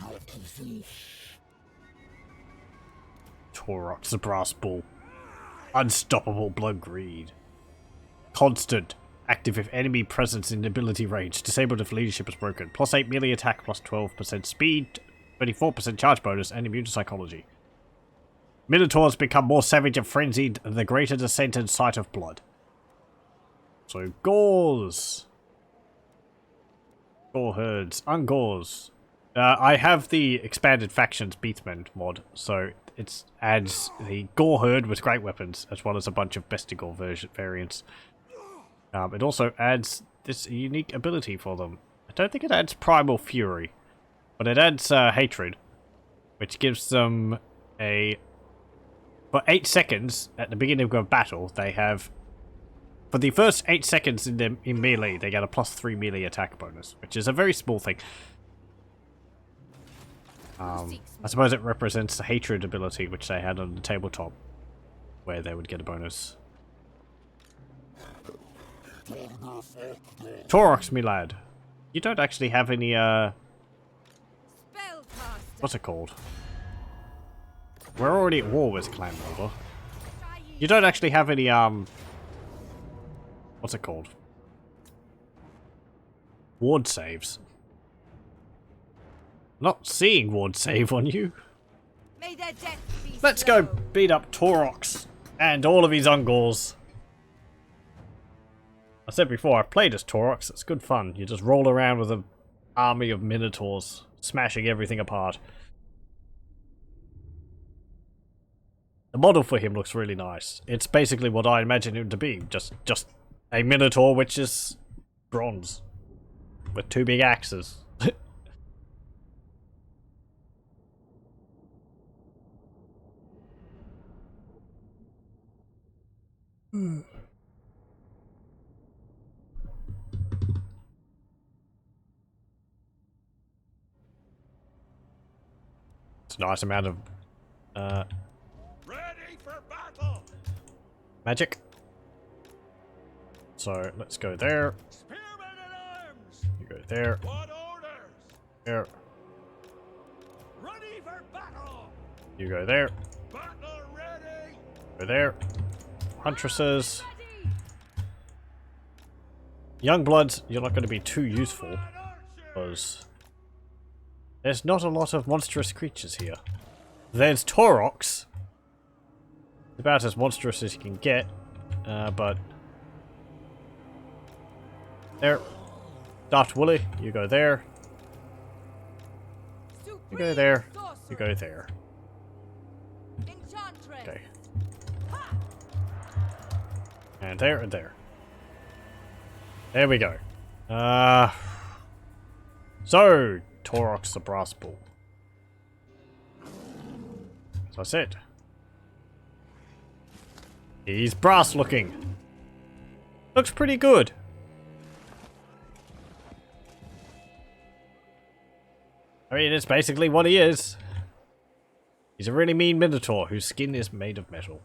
Torox the Brass Bull. Unstoppable Blood Greed. Constant. Active if enemy presence in ability range. Disabled if leadership is broken. +8 melee attack, +12% speed, 24% charge bonus, and immune to psychology. Minotaurs become more savage and frenzied the greater descent in sight of blood. So, Gores. Gore herds. Ungors. I have the expanded factions Beastmen mod, so it adds the Gore herd with great weapons, as well as a bunch of Bestigor variants. It also adds this unique ability for them. I don't think it adds Primal Fury, but it adds Hatred, which gives them a... For 8 seconds at the beginning of a battle, they have... For the first 8 seconds in melee, they get a +3 melee attack bonus, which is a very small thing. I suppose it represents the Hatred ability, which they had on the tabletop, where they would get a bonus. Torox, me lad. You don't actually have any, what's it called? We're already at war with Clan Neighbour. You don't actually have any, what's it called? Ward saves. Not seeing ward save on you. May their death be Let's slow. go beat up Torox and all of his Ungors. I said before, I've played as Torox. It's good fun. You just roll around with an army of Minotaurs, smashing everything apart. The model for him looks really nice. It's basically what I imagine him to be. Just a Minotaur which is bronze. With 2 big axes. It's a nice amount of Ready for battle! magic. So let's go there. Spearmen at arms! You go there. What orders? There. Ready for battle! You go there. Battle ready! Go there. Huntresses. Ready. Youngbloods, you're not going to be too useful because there's not a lot of monstrous creatures here. There's Taurox. About as monstrous as you can get, but there. Daft Wooly, you go there. You go there. You go there. Enchantress. Okay. And there and there. There we go. So, Taurox the Brass Bull. As I said. He's brass looking. Looks pretty good. I mean, it's basically what he is. He's a really mean minotaur whose skin is made of metal.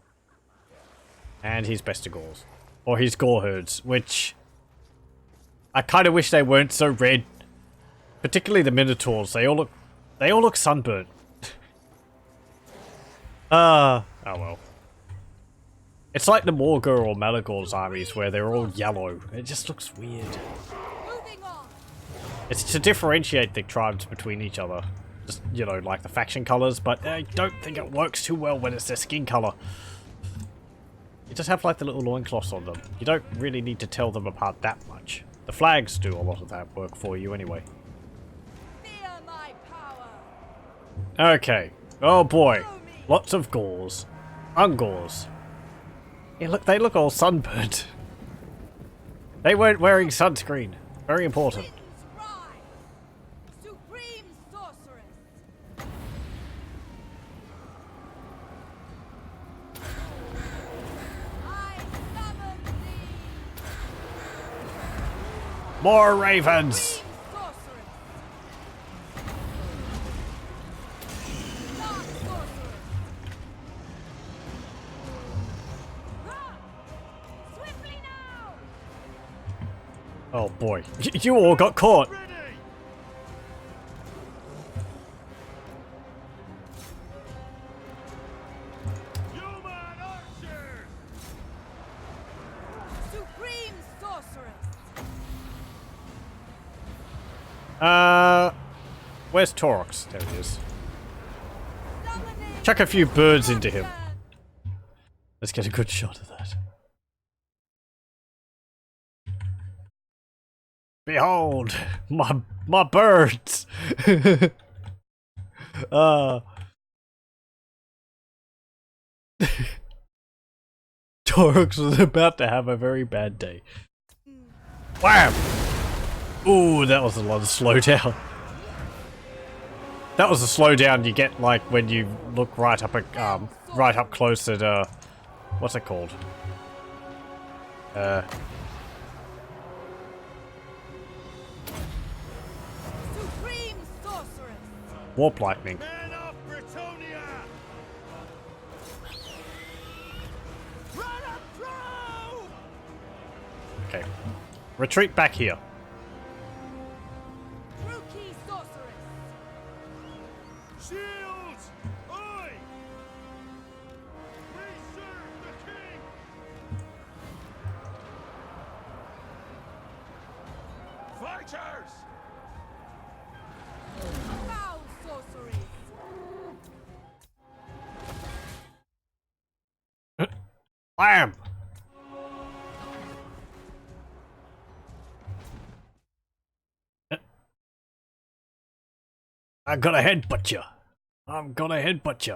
And he's bestigors. Or he's goreherds, which I kind of wish they weren't so red. Particularly the minotaurs. They all look sunburnt. Oh well. It's like the Morgul or Malagor's armies where they're all yellow. It just looks weird. Moving on. It's to differentiate the tribes between each other. Just, you know, like the faction colors, but I don't think it works too well when it's their skin color. You just have like the little loincloths on them. You don't really need to tell them apart that much. The flags do a lot of that work for you anyway. Fear my power. Okay. Oh boy. Lots of gores. Ungores. Yeah, look, they look all sunburnt. They weren't wearing sunscreen. Very important. Winds rise. Supreme sorceress. I summon thee. More ravens! Supreme sorceress. Dark sorceress. Ah! Swiftly now. Oh boy. You all got caught! Ready! Human archers! Supreme sorceress. Where's Taurox? There he is. Summoning Chuck a few birds into him. Albion. Let's get a good shot of that. Behold, my birds. Taurox was about to have a very bad day. Wham! Ooh, that was a lot of slowdown. That was a slowdown you get like when you look right up close at what's it called? Supreme sorceress. Warp lightning. Men of Britonia! Run up through! Okay. Retreat back here. Rookie sorceress. Shields! Oi! We serve the king! Fighters! Foul sorceries. Bam! I'm gonna headbutt you. I'm gonna headbutt you.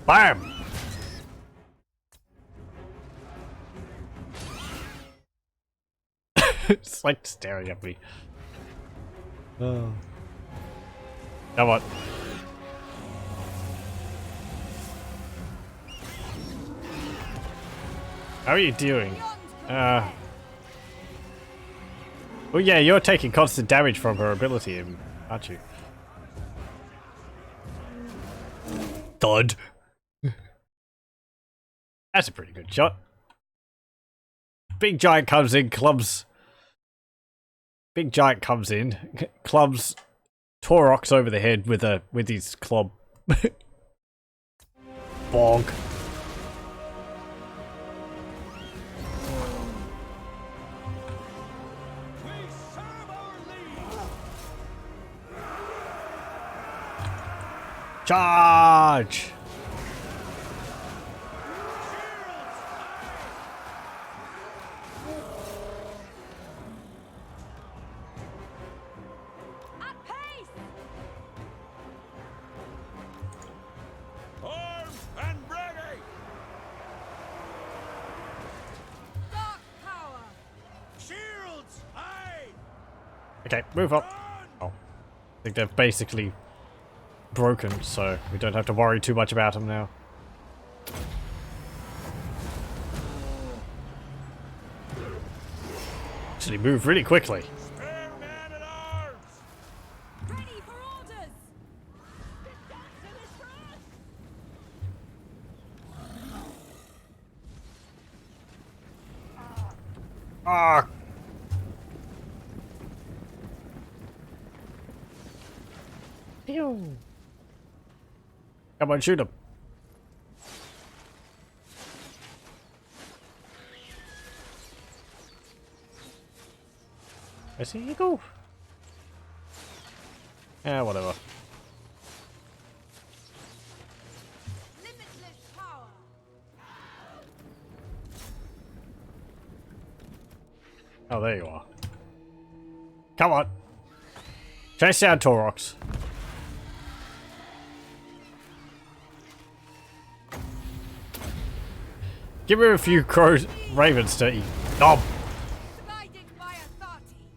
Bam! It's like staring at me. Oh. Come on. How are you doing? Well, yeah, you're taking constant damage from her ability, aren't you? Thud. That's a pretty good shot. Big giant comes in, clubs. Big giant comes in, clubs Torox over the head with his club. Bonk. Charge! At pace! Armed and ready! Dark power! Shields high! Okay, move up. Oh. I think they've basically broken, so we don't have to worry too much about them now. Actually move really quickly. Spearmen at arms! Ready for orders! Get down to the front! Ah! Pew! Come on, shoot him. Where's he go? Yeah, whatever. Limitless power! Oh, there you are. Come on. Chase down Torox. Give her a few crows, ravens to eat. Nom. Dividing my authority!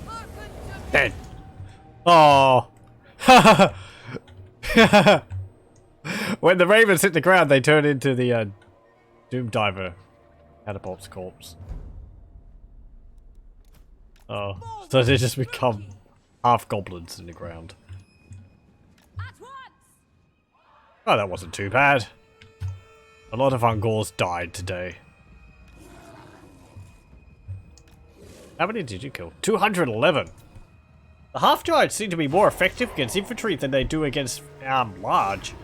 Hearken to Dead. Oh. When the ravens hit the ground, they turn into the Doom Diver catapult's corpse. Oh, so they just become half goblins in the ground. at once! Oh, that wasn't too bad. A lot of Ungors died today. How many did you kill? 211. The half giants seem to be more effective against infantry than they do against large.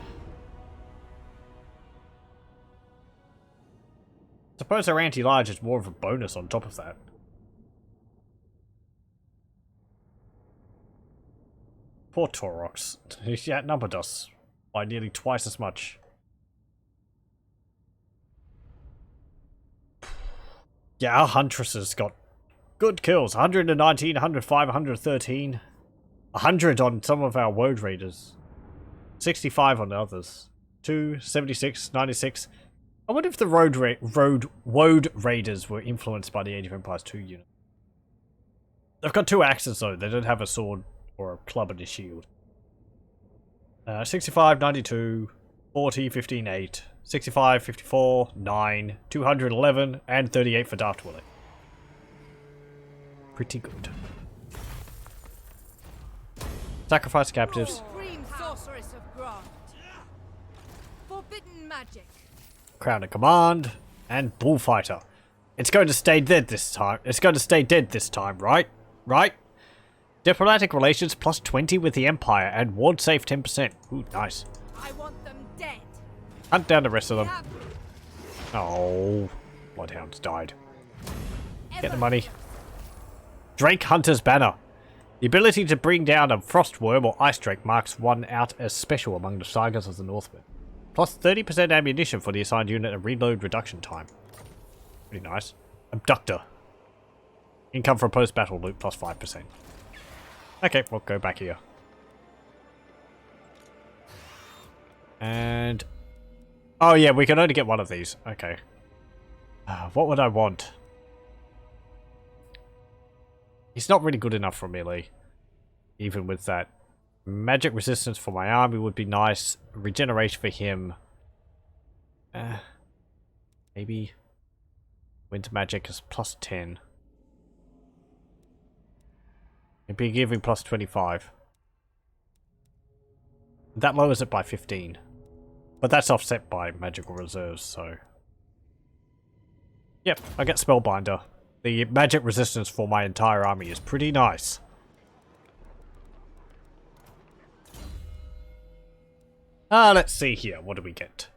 Suppose our anti-large is more of a bonus on top of that. Poor Torox. He outnumbered us by nearly twice as much. Yeah, our Huntresses got good kills. 119, 105, 113. 100 on some of our Woad Raiders. 65 on the others. 2, 76, 96. I wonder if the Woad Raiders were influenced by the Age of Empires 2 unit. They've got 2 axes though. They don't have a sword or a club and a shield. 65, 92, 40, 15, 8. 65, 54, 9, 211, and 38 for Daft Willie. Pretty good. Sacrifice captives. Supreme sorceress of Grant! Forbidden magic! Crown of Command. And Bullfighter. It's going to stay dead this time. It's going to stay dead this time, right? Right? Diplomatic relations plus 20 with the Empire and ward safe 10%. Ooh, nice. I want them dead! Hunt down the rest of We them. have Oh, Bloodhounds died. Get the ever- money. Drake Hunter's Banner. The ability to bring down a Frostworm or Ice Drake marks one out as special among the Sagas of the Northwind. Plus 30% ammunition for the assigned unit and reload reduction time. Pretty nice. Abductor. Income from post-battle loot plus 5%. Okay, we'll go back here. And... oh yeah, we can only get one of these. Okay. What would I want? He's not really good enough for melee. Even with that. Magic resistance for my army would be nice. Regeneration for him. Maybe. Winter magic is plus 10. Maybe giving plus 25. That lowers it by 15. But that's offset by magical reserves, so... Yep, I get Spellbinder. The magic resistance for my entire army is pretty nice. Let's see here. What do we get?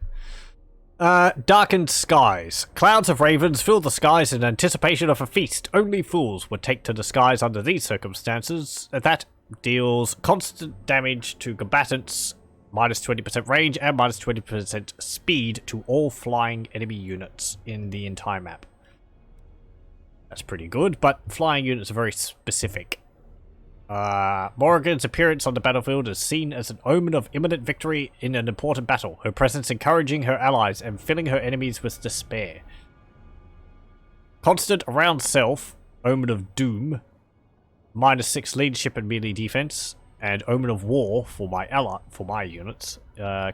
Darkened Skies. Clouds of ravens fill the skies in anticipation of a feast. Only fools would take to the skies under these circumstances. That deals constant damage to combatants, minus 20% range, and minus 20% speed to all flying enemy units in the entire map. That's pretty good, but flying units are very specific. Morrigan's appearance on the battlefield is seen as an omen of imminent victory in an important battle, her presence encouraging her allies and filling her enemies with despair. Constant around self, omen of doom, minus 6 leadership and melee defense, and omen of war for my units,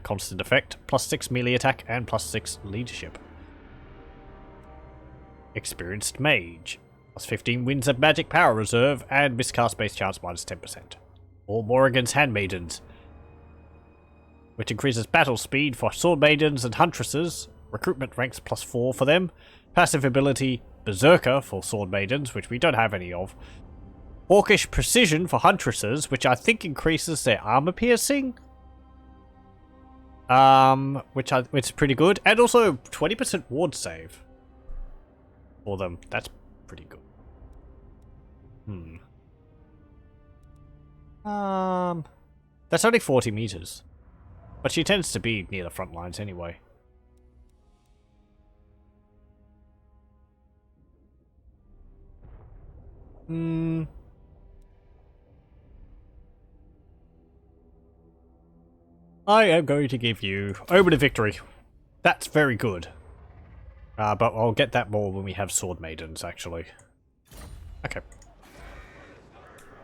constant effect, plus 6 melee attack and plus 6 leadership. Experienced Mage. Plus 15 wins of magic power reserve and miscast base chance minus 10%. Or Morrigan's Handmaidens, which increases battle speed for sword maidens and huntresses. Recruitment ranks plus 4 for them. Passive ability Berserker for sword maidens, which we don't have any of. Hawkish Precision for huntresses, which I think increases their armor piercing. Which is pretty good. And also 20% ward save for them. That's pretty good. That's only 40 meters. But she tends to be near the front lines anyway. I am going to give you Omen of Victory. That's very good. But I'll get that more when we have Sword Maidens, actually. Okay.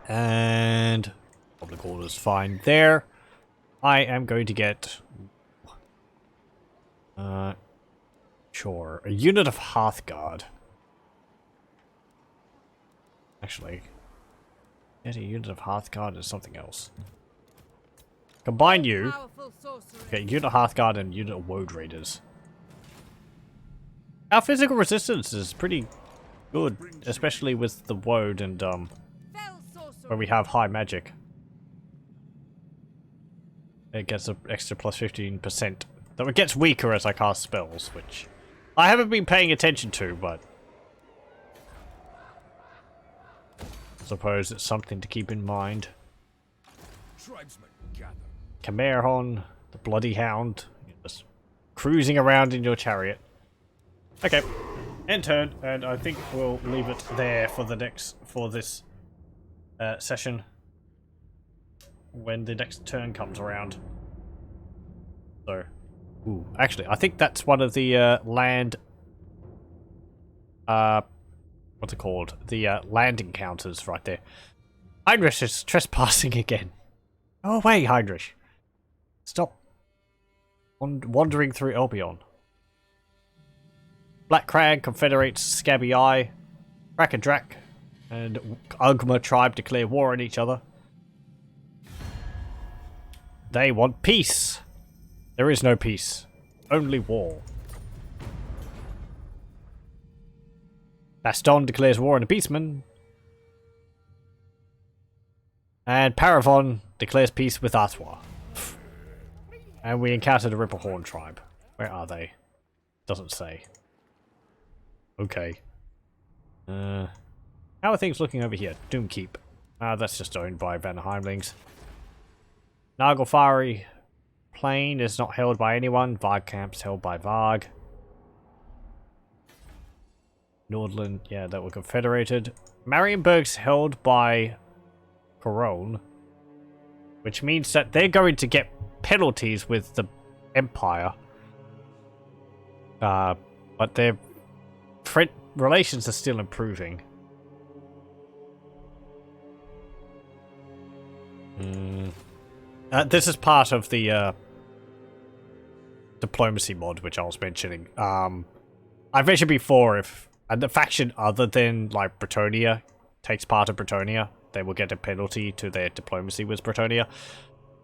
And public order's fine there. I am going to get sure, a unit of Hearthguard. Actually, get a unit of Hearthguard and something else. Combine you. Okay, unit of Hearthguard and unit of Woad Raiders. Our physical resistance is pretty good, especially with the Woad and where we have high magic. It gets an extra plus 15%. Though it gets weaker as I cast spells, which I haven't been paying attention to, but I suppose it's something to keep in mind. Camerhon, the Bloody Hound, just cruising around in your chariot. Okay, end turn, and I think we'll leave it there for this session when the next turn comes around. So, actually, I think that's one of the land. What's it called? The land encounters right there. Heinrich is trespassing again. Go away, Heinrich. Stop wandering through Albion. Black Crag confederates Scabby Eye. Drak and Ugma tribe declare war on each other. They want peace. There is no peace. Only war. Baston declares war on the Beastmen. And Paravon declares peace with Artois. And we encounter the Ripplehorn tribe. Where are they? Doesn't say. Okay. How are things looking over here? Doomkeep. That's just owned by Van Heimlings. Naglfari Plain is not held by anyone. Varg Camp's held by Varg. Nordland, yeah, that were confederated. Marienburg's held by Corone, which means that they're going to get penalties with the Empire. But their relations are still improving. This is part of the diplomacy mod, which I was mentioning. I've mentioned before, if the faction other than like Bretonia takes part of Bretonia, they will get a penalty to their diplomacy with Bretonia.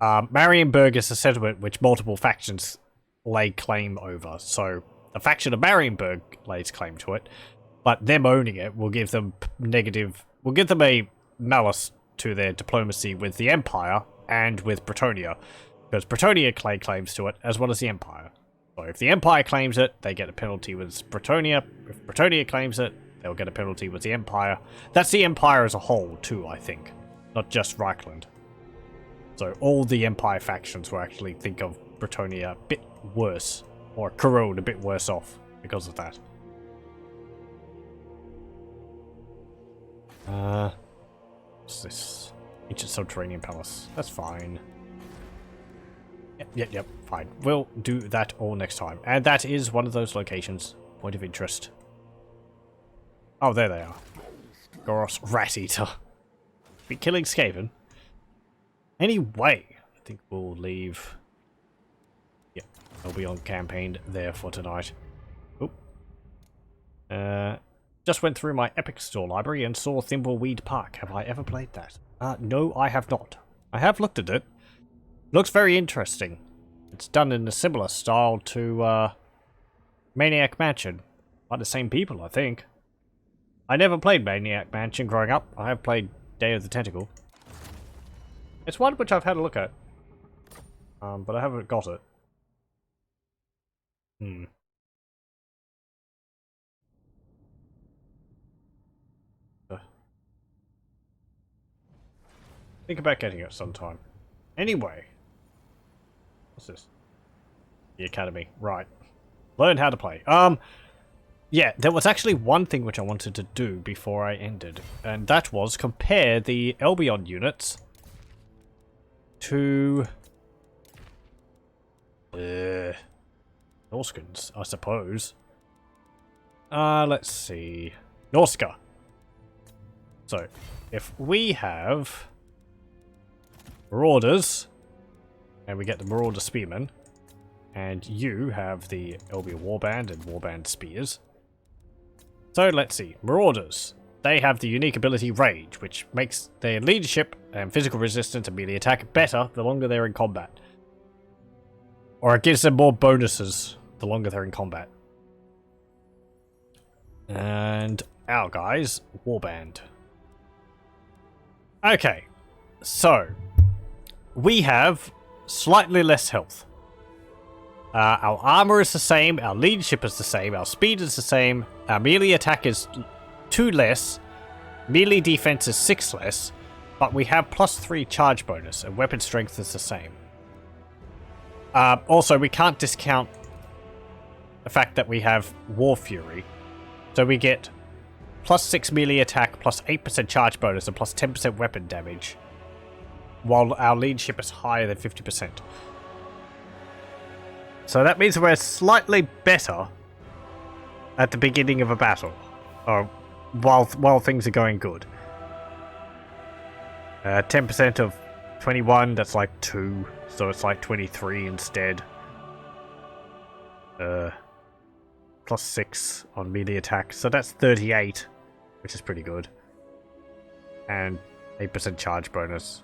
Marienburg is a settlement which multiple factions lay claim over. So the faction of Marienburg lays claim to it, but them owning it will give them will give them a malice to their diplomacy with the Empire and with Bretonnia, because Bretonnia claims to it as well as the Empire. So if the Empire claims it, they get a penalty with Bretonnia. If Bretonnia claims it, they'll get a penalty with the Empire. That's the Empire as a whole too, I think, not just Reichland. So all the Empire factions will actually think of Bretonnia a bit worse, or Corone a bit worse off because of that. What's this? Ancient Subterranean Palace. That's fine. Yep, fine. We'll do that all next time. And that is one of those locations. Point of interest. Oh, there they are. Goros Rat Eater. Be killing Skaven. Anyway, I think we'll leave. Yep, I'll be on campaign there for tonight. Oop. Just went through my Epic Store library and saw Thimbleweed Park. Have I ever played that? No, I have not. I have looked at it. Looks very interesting. It's done in a similar style to Maniac Mansion. By the same people, I think. I never played Maniac Mansion growing up. I have played Day of the Tentacle. It's one which I've had a look at. But I haven't got it. Think about getting it sometime. Anyway. What's this? The Academy. Right. Learn how to play. Yeah, there was actually one thing which I wanted to do before I ended. And that was compare the Albion units to Norscans, I suppose. Let's see. Norsca. So, if we have Marauders, and we get the Marauder Spearmen, and you have the Albion Warband and Warband Spears. So let's see. Marauders. They have the unique ability Rage, which makes their leadership and physical resistance and melee attack better the longer they're in combat. Or it gives them more bonuses the longer they're in combat. And our guys, Warband. Okay, so we have slightly less health. Our armor is the same, our leadership is the same, our speed is the same, our melee attack is 2 less, melee defense is 6 less, but we have +3 charge bonus, and weapon strength is the same. Also, we can't discount the fact that we have War Fury, so we get +6 melee attack, +8% charge bonus, and +10% weapon damage, while our leadership is higher than 50%. So that means we're slightly better at the beginning of a battle, or while things are going good. 10% of 21, that's like 2, so it's like 23 instead. +6 on melee attack, so that's 38, which is pretty good. And 8% charge bonus.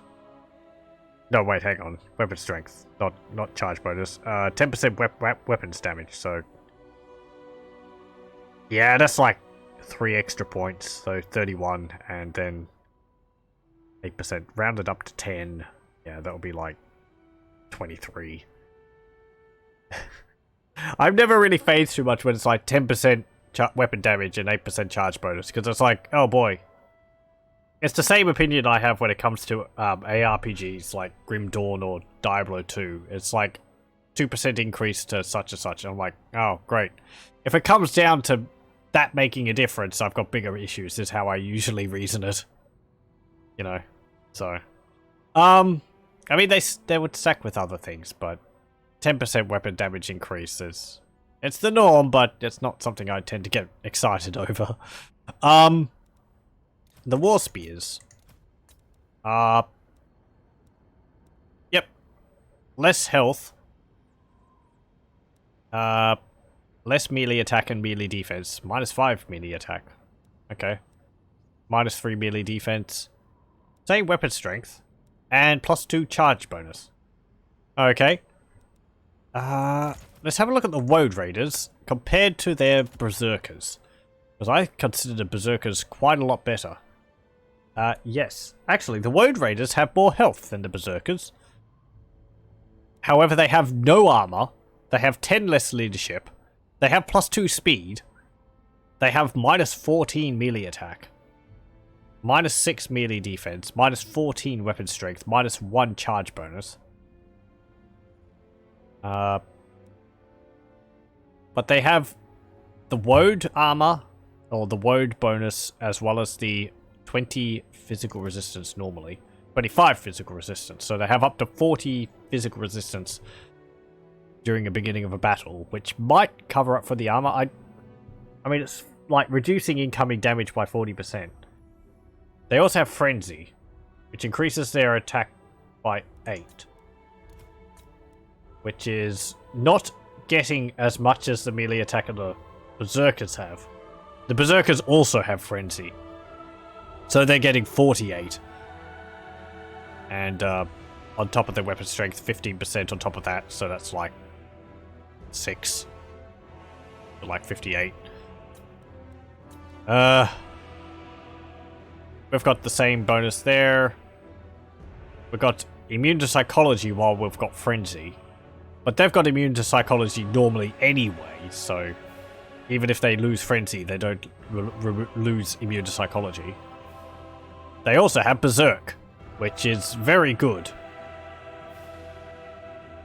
No, wait, hang on. Weapon strength, not charge bonus. 10% weapons damage, so... Yeah, that's like 3 extra points, so 31, and then 8%. Rounded up to 10. Yeah, that'll be like 23. I've never really phased too much when it's like 10% weapon damage and 8% charge bonus, because it's like, oh boy. It's the same opinion I have when it comes to ARPGs like Grim Dawn or Diablo 2. It's like 2% increase to such and such. I'm like, oh, great. If it comes down to that making a difference, I've got bigger issues, is how I usually reason it. You know, so. I mean, they would stack with other things, but 10% weapon damage increase is... It's the norm, but it's not something I tend to get excited over. The War Spears. Yep. Less health. Less melee attack and melee defense. -5 melee attack. Okay. -3 melee defense. Same weapon strength. And +2 charge bonus. Okay. Let's have a look at the Woad Raiders compared to their Berserkers. Because I consider the Berserkers quite a lot better. Yes. Actually, the Woad Raiders have more health than the Berserkers. However, they have no armor. They have 10 less leadership. They have +2 speed. They have -14 melee attack. -6 melee defense. -14 weapon strength. -1 charge bonus. But they have the Woad armor, or the Woad bonus, as well as the 20 physical resistance normally. 25 physical resistance, so they have up to 40 physical resistance during the beginning of a battle, which might cover up for the armor. I mean, it's like reducing incoming damage by 40%. They also have Frenzy, which increases their attack by 8. Which is not getting as much as the melee attack of the Berserkers have. The Berserkers also have Frenzy. So they're getting 48. And on top of their weapon strength, 15% on top of that. So that's like 6. Like 58. We've got the same bonus there. We've got immune to psychology while we've got Frenzy. But they've got immune to psychology normally anyway, so even if they lose Frenzy, they don't lose immune to psychology. They also have Berserk, which is very good.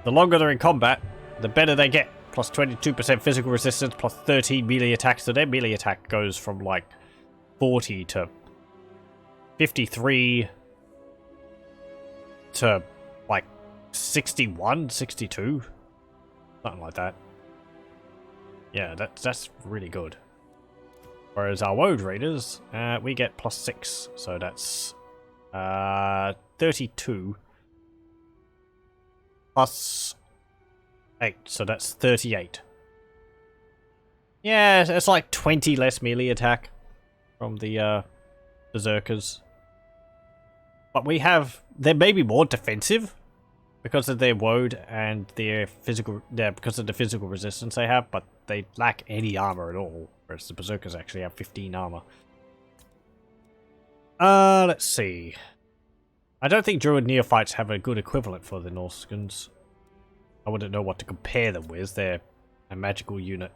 The longer they're in combat, the better they get. Plus 22% physical resistance, plus 13 melee attack, so their melee attack goes from like 40 to 53 to like 61, 62, something like that. Yeah, that's really good. Whereas our Woad Raiders, we get +6, so that's 32 plus 8, so that's 38. Yeah, it's like 20 less melee attack from the Berserkers. But they're maybe more defensive because of their Woad and their physical, because of the physical resistance they have, but they lack any armor at all, whereas the Berserkers actually have 15 armor. Let's see. I don't think Druid Neophytes have a good equivalent for the Norscans. I wouldn't know what to compare them with. They're a magical unit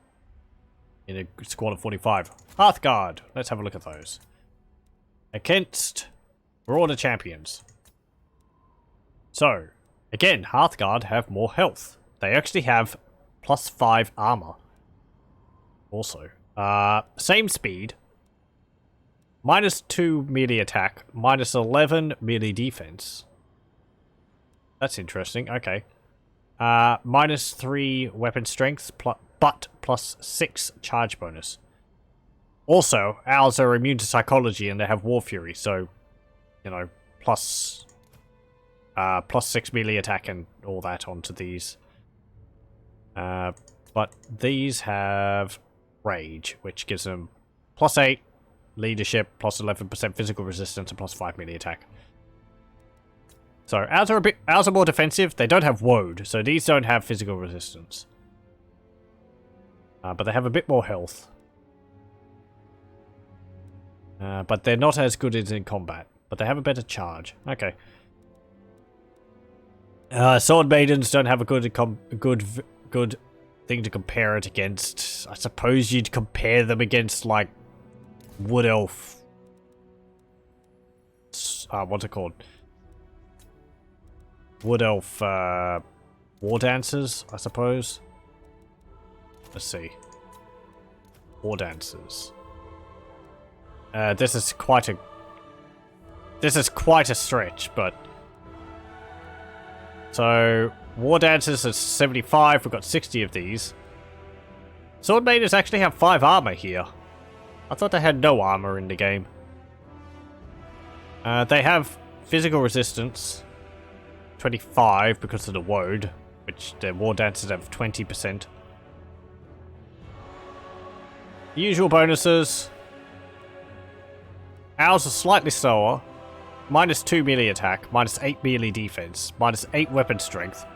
in a squad of 45. Hearthguard. Let's have a look at those. Against Marauder Champions. So, again, Hearthguard have more health. They actually have +5 armor. Also. Same speed. -2 melee attack. -11 melee defense. That's interesting. Okay. -3 weapon strength, but +6 charge bonus. Also, ours are immune to psychology and they have War Fury, so, you know, +6 melee attack and all that onto these. But these have Rage, which gives them +8 leadership, +11% physical resistance, and +5 melee attack. So ours are more defensive. They don't have Woad, so these don't have physical resistance. But they have a bit more health. But they're not as good as in combat. But they have a better charge. Okay. Sword Maidens don't have a good thing to compare it against. I suppose you'd compare them against, like, Wood Elf. What's it called? Wood Elf War Dancers, I suppose. Let's see. War Dancers. This is quite a stretch, but so War Dancers is 75. We've got 60 of these. Sword Maidens actually have 5 armor here. I thought they had no armor in the game. They have physical resistance. 25 because of the Woad, which the War Dancers have 20%. Usual bonuses. Ours are slightly slower. -2 melee attack, -8 melee defense, -8 weapon strength,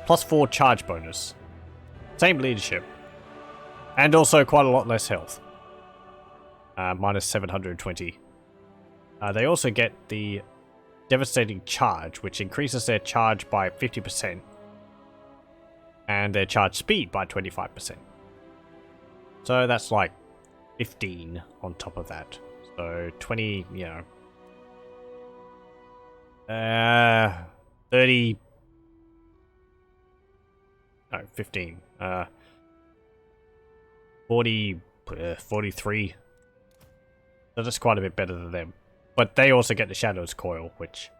+4 charge bonus. Same leadership. And also quite a lot less health. Minus 720. They also get the devastating charge, which increases their charge by 50%. And their charge speed by 25%. So that's like 15 on top of that. So 20, 30... No, 15. 43. So that's quite a bit better than them. But they also get the Shadow's Coil, which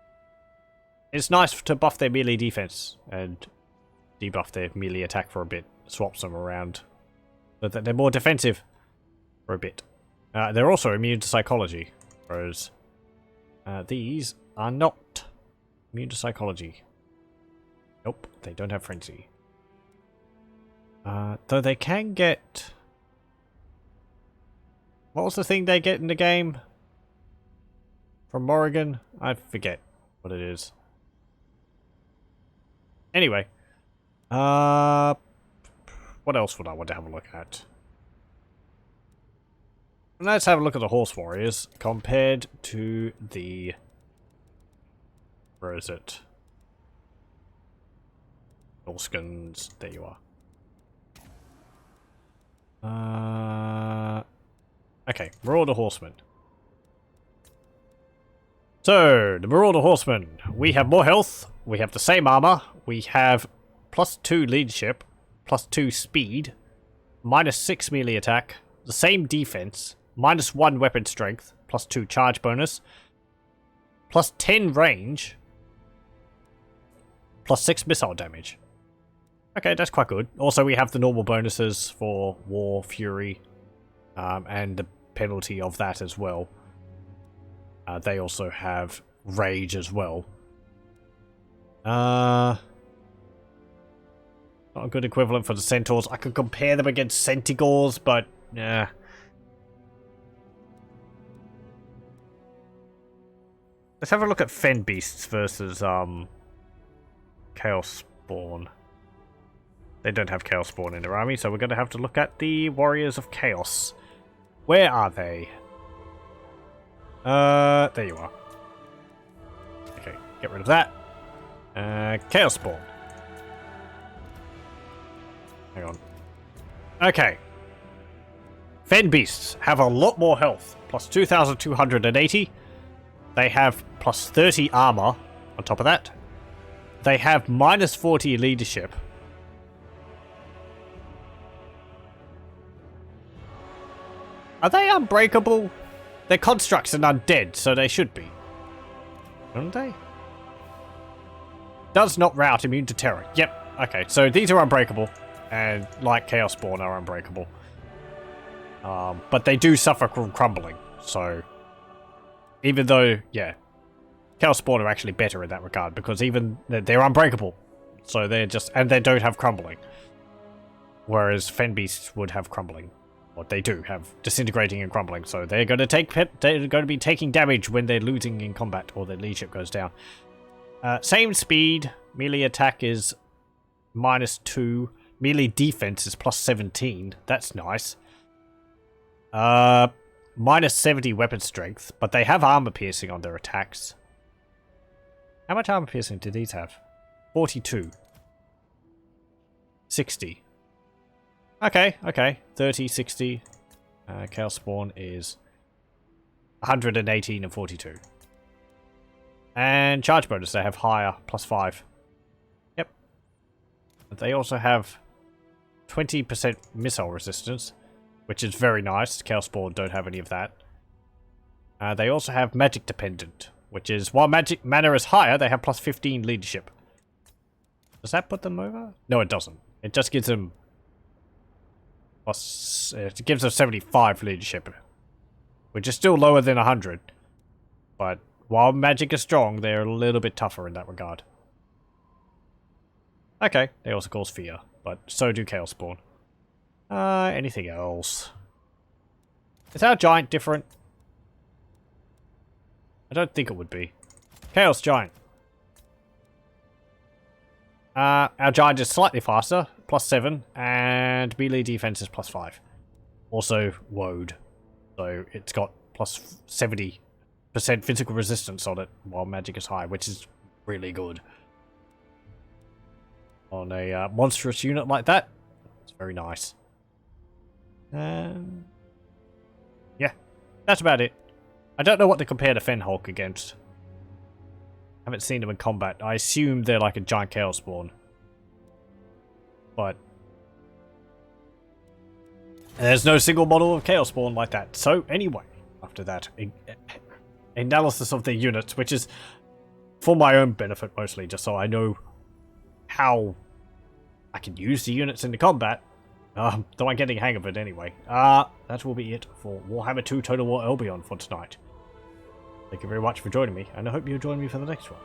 is nice to buff their melee defense and debuff their melee attack for a bit. Swaps them around so that they're more defensive for a bit. They're also immune to psychology, whereas these are not immune to psychology. Nope, they don't have frenzy. Though they can get... What was the thing they get in the game? From Morrigan? I forget what it is. Anyway. What else would I want to have a look at? Let's have a look at the Horse Warriors compared to the... Where is it? Norscans. There you are. Okay, Marauder Horsemen. So, the Marauder Horsemen. We have more health, we have the same armor, we have +2 leadership, +2 speed, -6 melee attack, the same defense, -1 weapon strength, +2 charge bonus, +10 range, +6 missile damage. Okay, that's quite good. Also, we have the normal bonuses for War, Fury, and the penalty of that as well. They also have Rage as well. Not a good equivalent for the Centaurs. I could compare them against Centigors, but yeah. Let's have a look at Fen Beasts versus Chaos Spawn. They don't have Chaos Spawn in their army, so we're going to have to look at the Warriors of Chaos. Where are they? There you are. Okay, get rid of that. Chaos Spawn. Hang on. Okay. Fen Beasts have a lot more health. Plus 2,280. They have plus 30 armor on top of that. They have minus 40 leadership. Are they unbreakable? They're constructs and undead, so they should be. Aren't they? Does not rout, immune to terror. Yep. Okay, so these are unbreakable. And like Chaos Spawn are unbreakable. But they do suffer from crumbling. So even though, yeah, Chaos Spawn are actually better in that regard. Because even they're unbreakable. So they're just, and they don't have crumbling. Whereas Fen Beasts would have crumbling. What they do have disintegrating and crumbling, so they're going to be taking damage when they're losing in combat or their leadership goes down. Same speed, melee attack is -2, melee defense is +17. That's nice. -70 weapon strength, but they have armor piercing on their attacks. How much armor piercing do these have? 42. 60. Okay. 30, 60. Chaos Spawn is 118 and 42. And charge bonus, they have higher, +5. Yep. They also have 20% missile resistance, which is very nice. Chaos Spawn don't have any of that. They also have magic dependent, which is, while magic mana is higher, they have +15 leadership. Does that put them over? No, it doesn't. It just gives them it gives us 75 leadership, which is still lower than 100. But while magic is strong, they're a little bit tougher in that regard. Okay, they also cause fear, but so do Chaos Spawn. Anything else? Is our giant different? I don't think it would be. Chaos Giant. Our giant is slightly faster, +7, and melee defense is +5. Also woad, so it's got +70% physical resistance on it while magic is high, which is really good. On a monstrous unit like that, it's very nice. Yeah, that's about it. I don't know what to compare the Fenhulk against. Haven't seen them in combat. I assume they're like a giant Chaos Spawn. But there's no single model of Chaos Spawn like that. So anyway, after that, analysis of the units, which is for my own benefit mostly, just so I know how I can use the units in the combat. Though I'm getting a hang of it anyway. That will be it for Warhammer 2 Total War Albion for tonight. Thank you very much for joining me, and I hope you'll join me for the next one.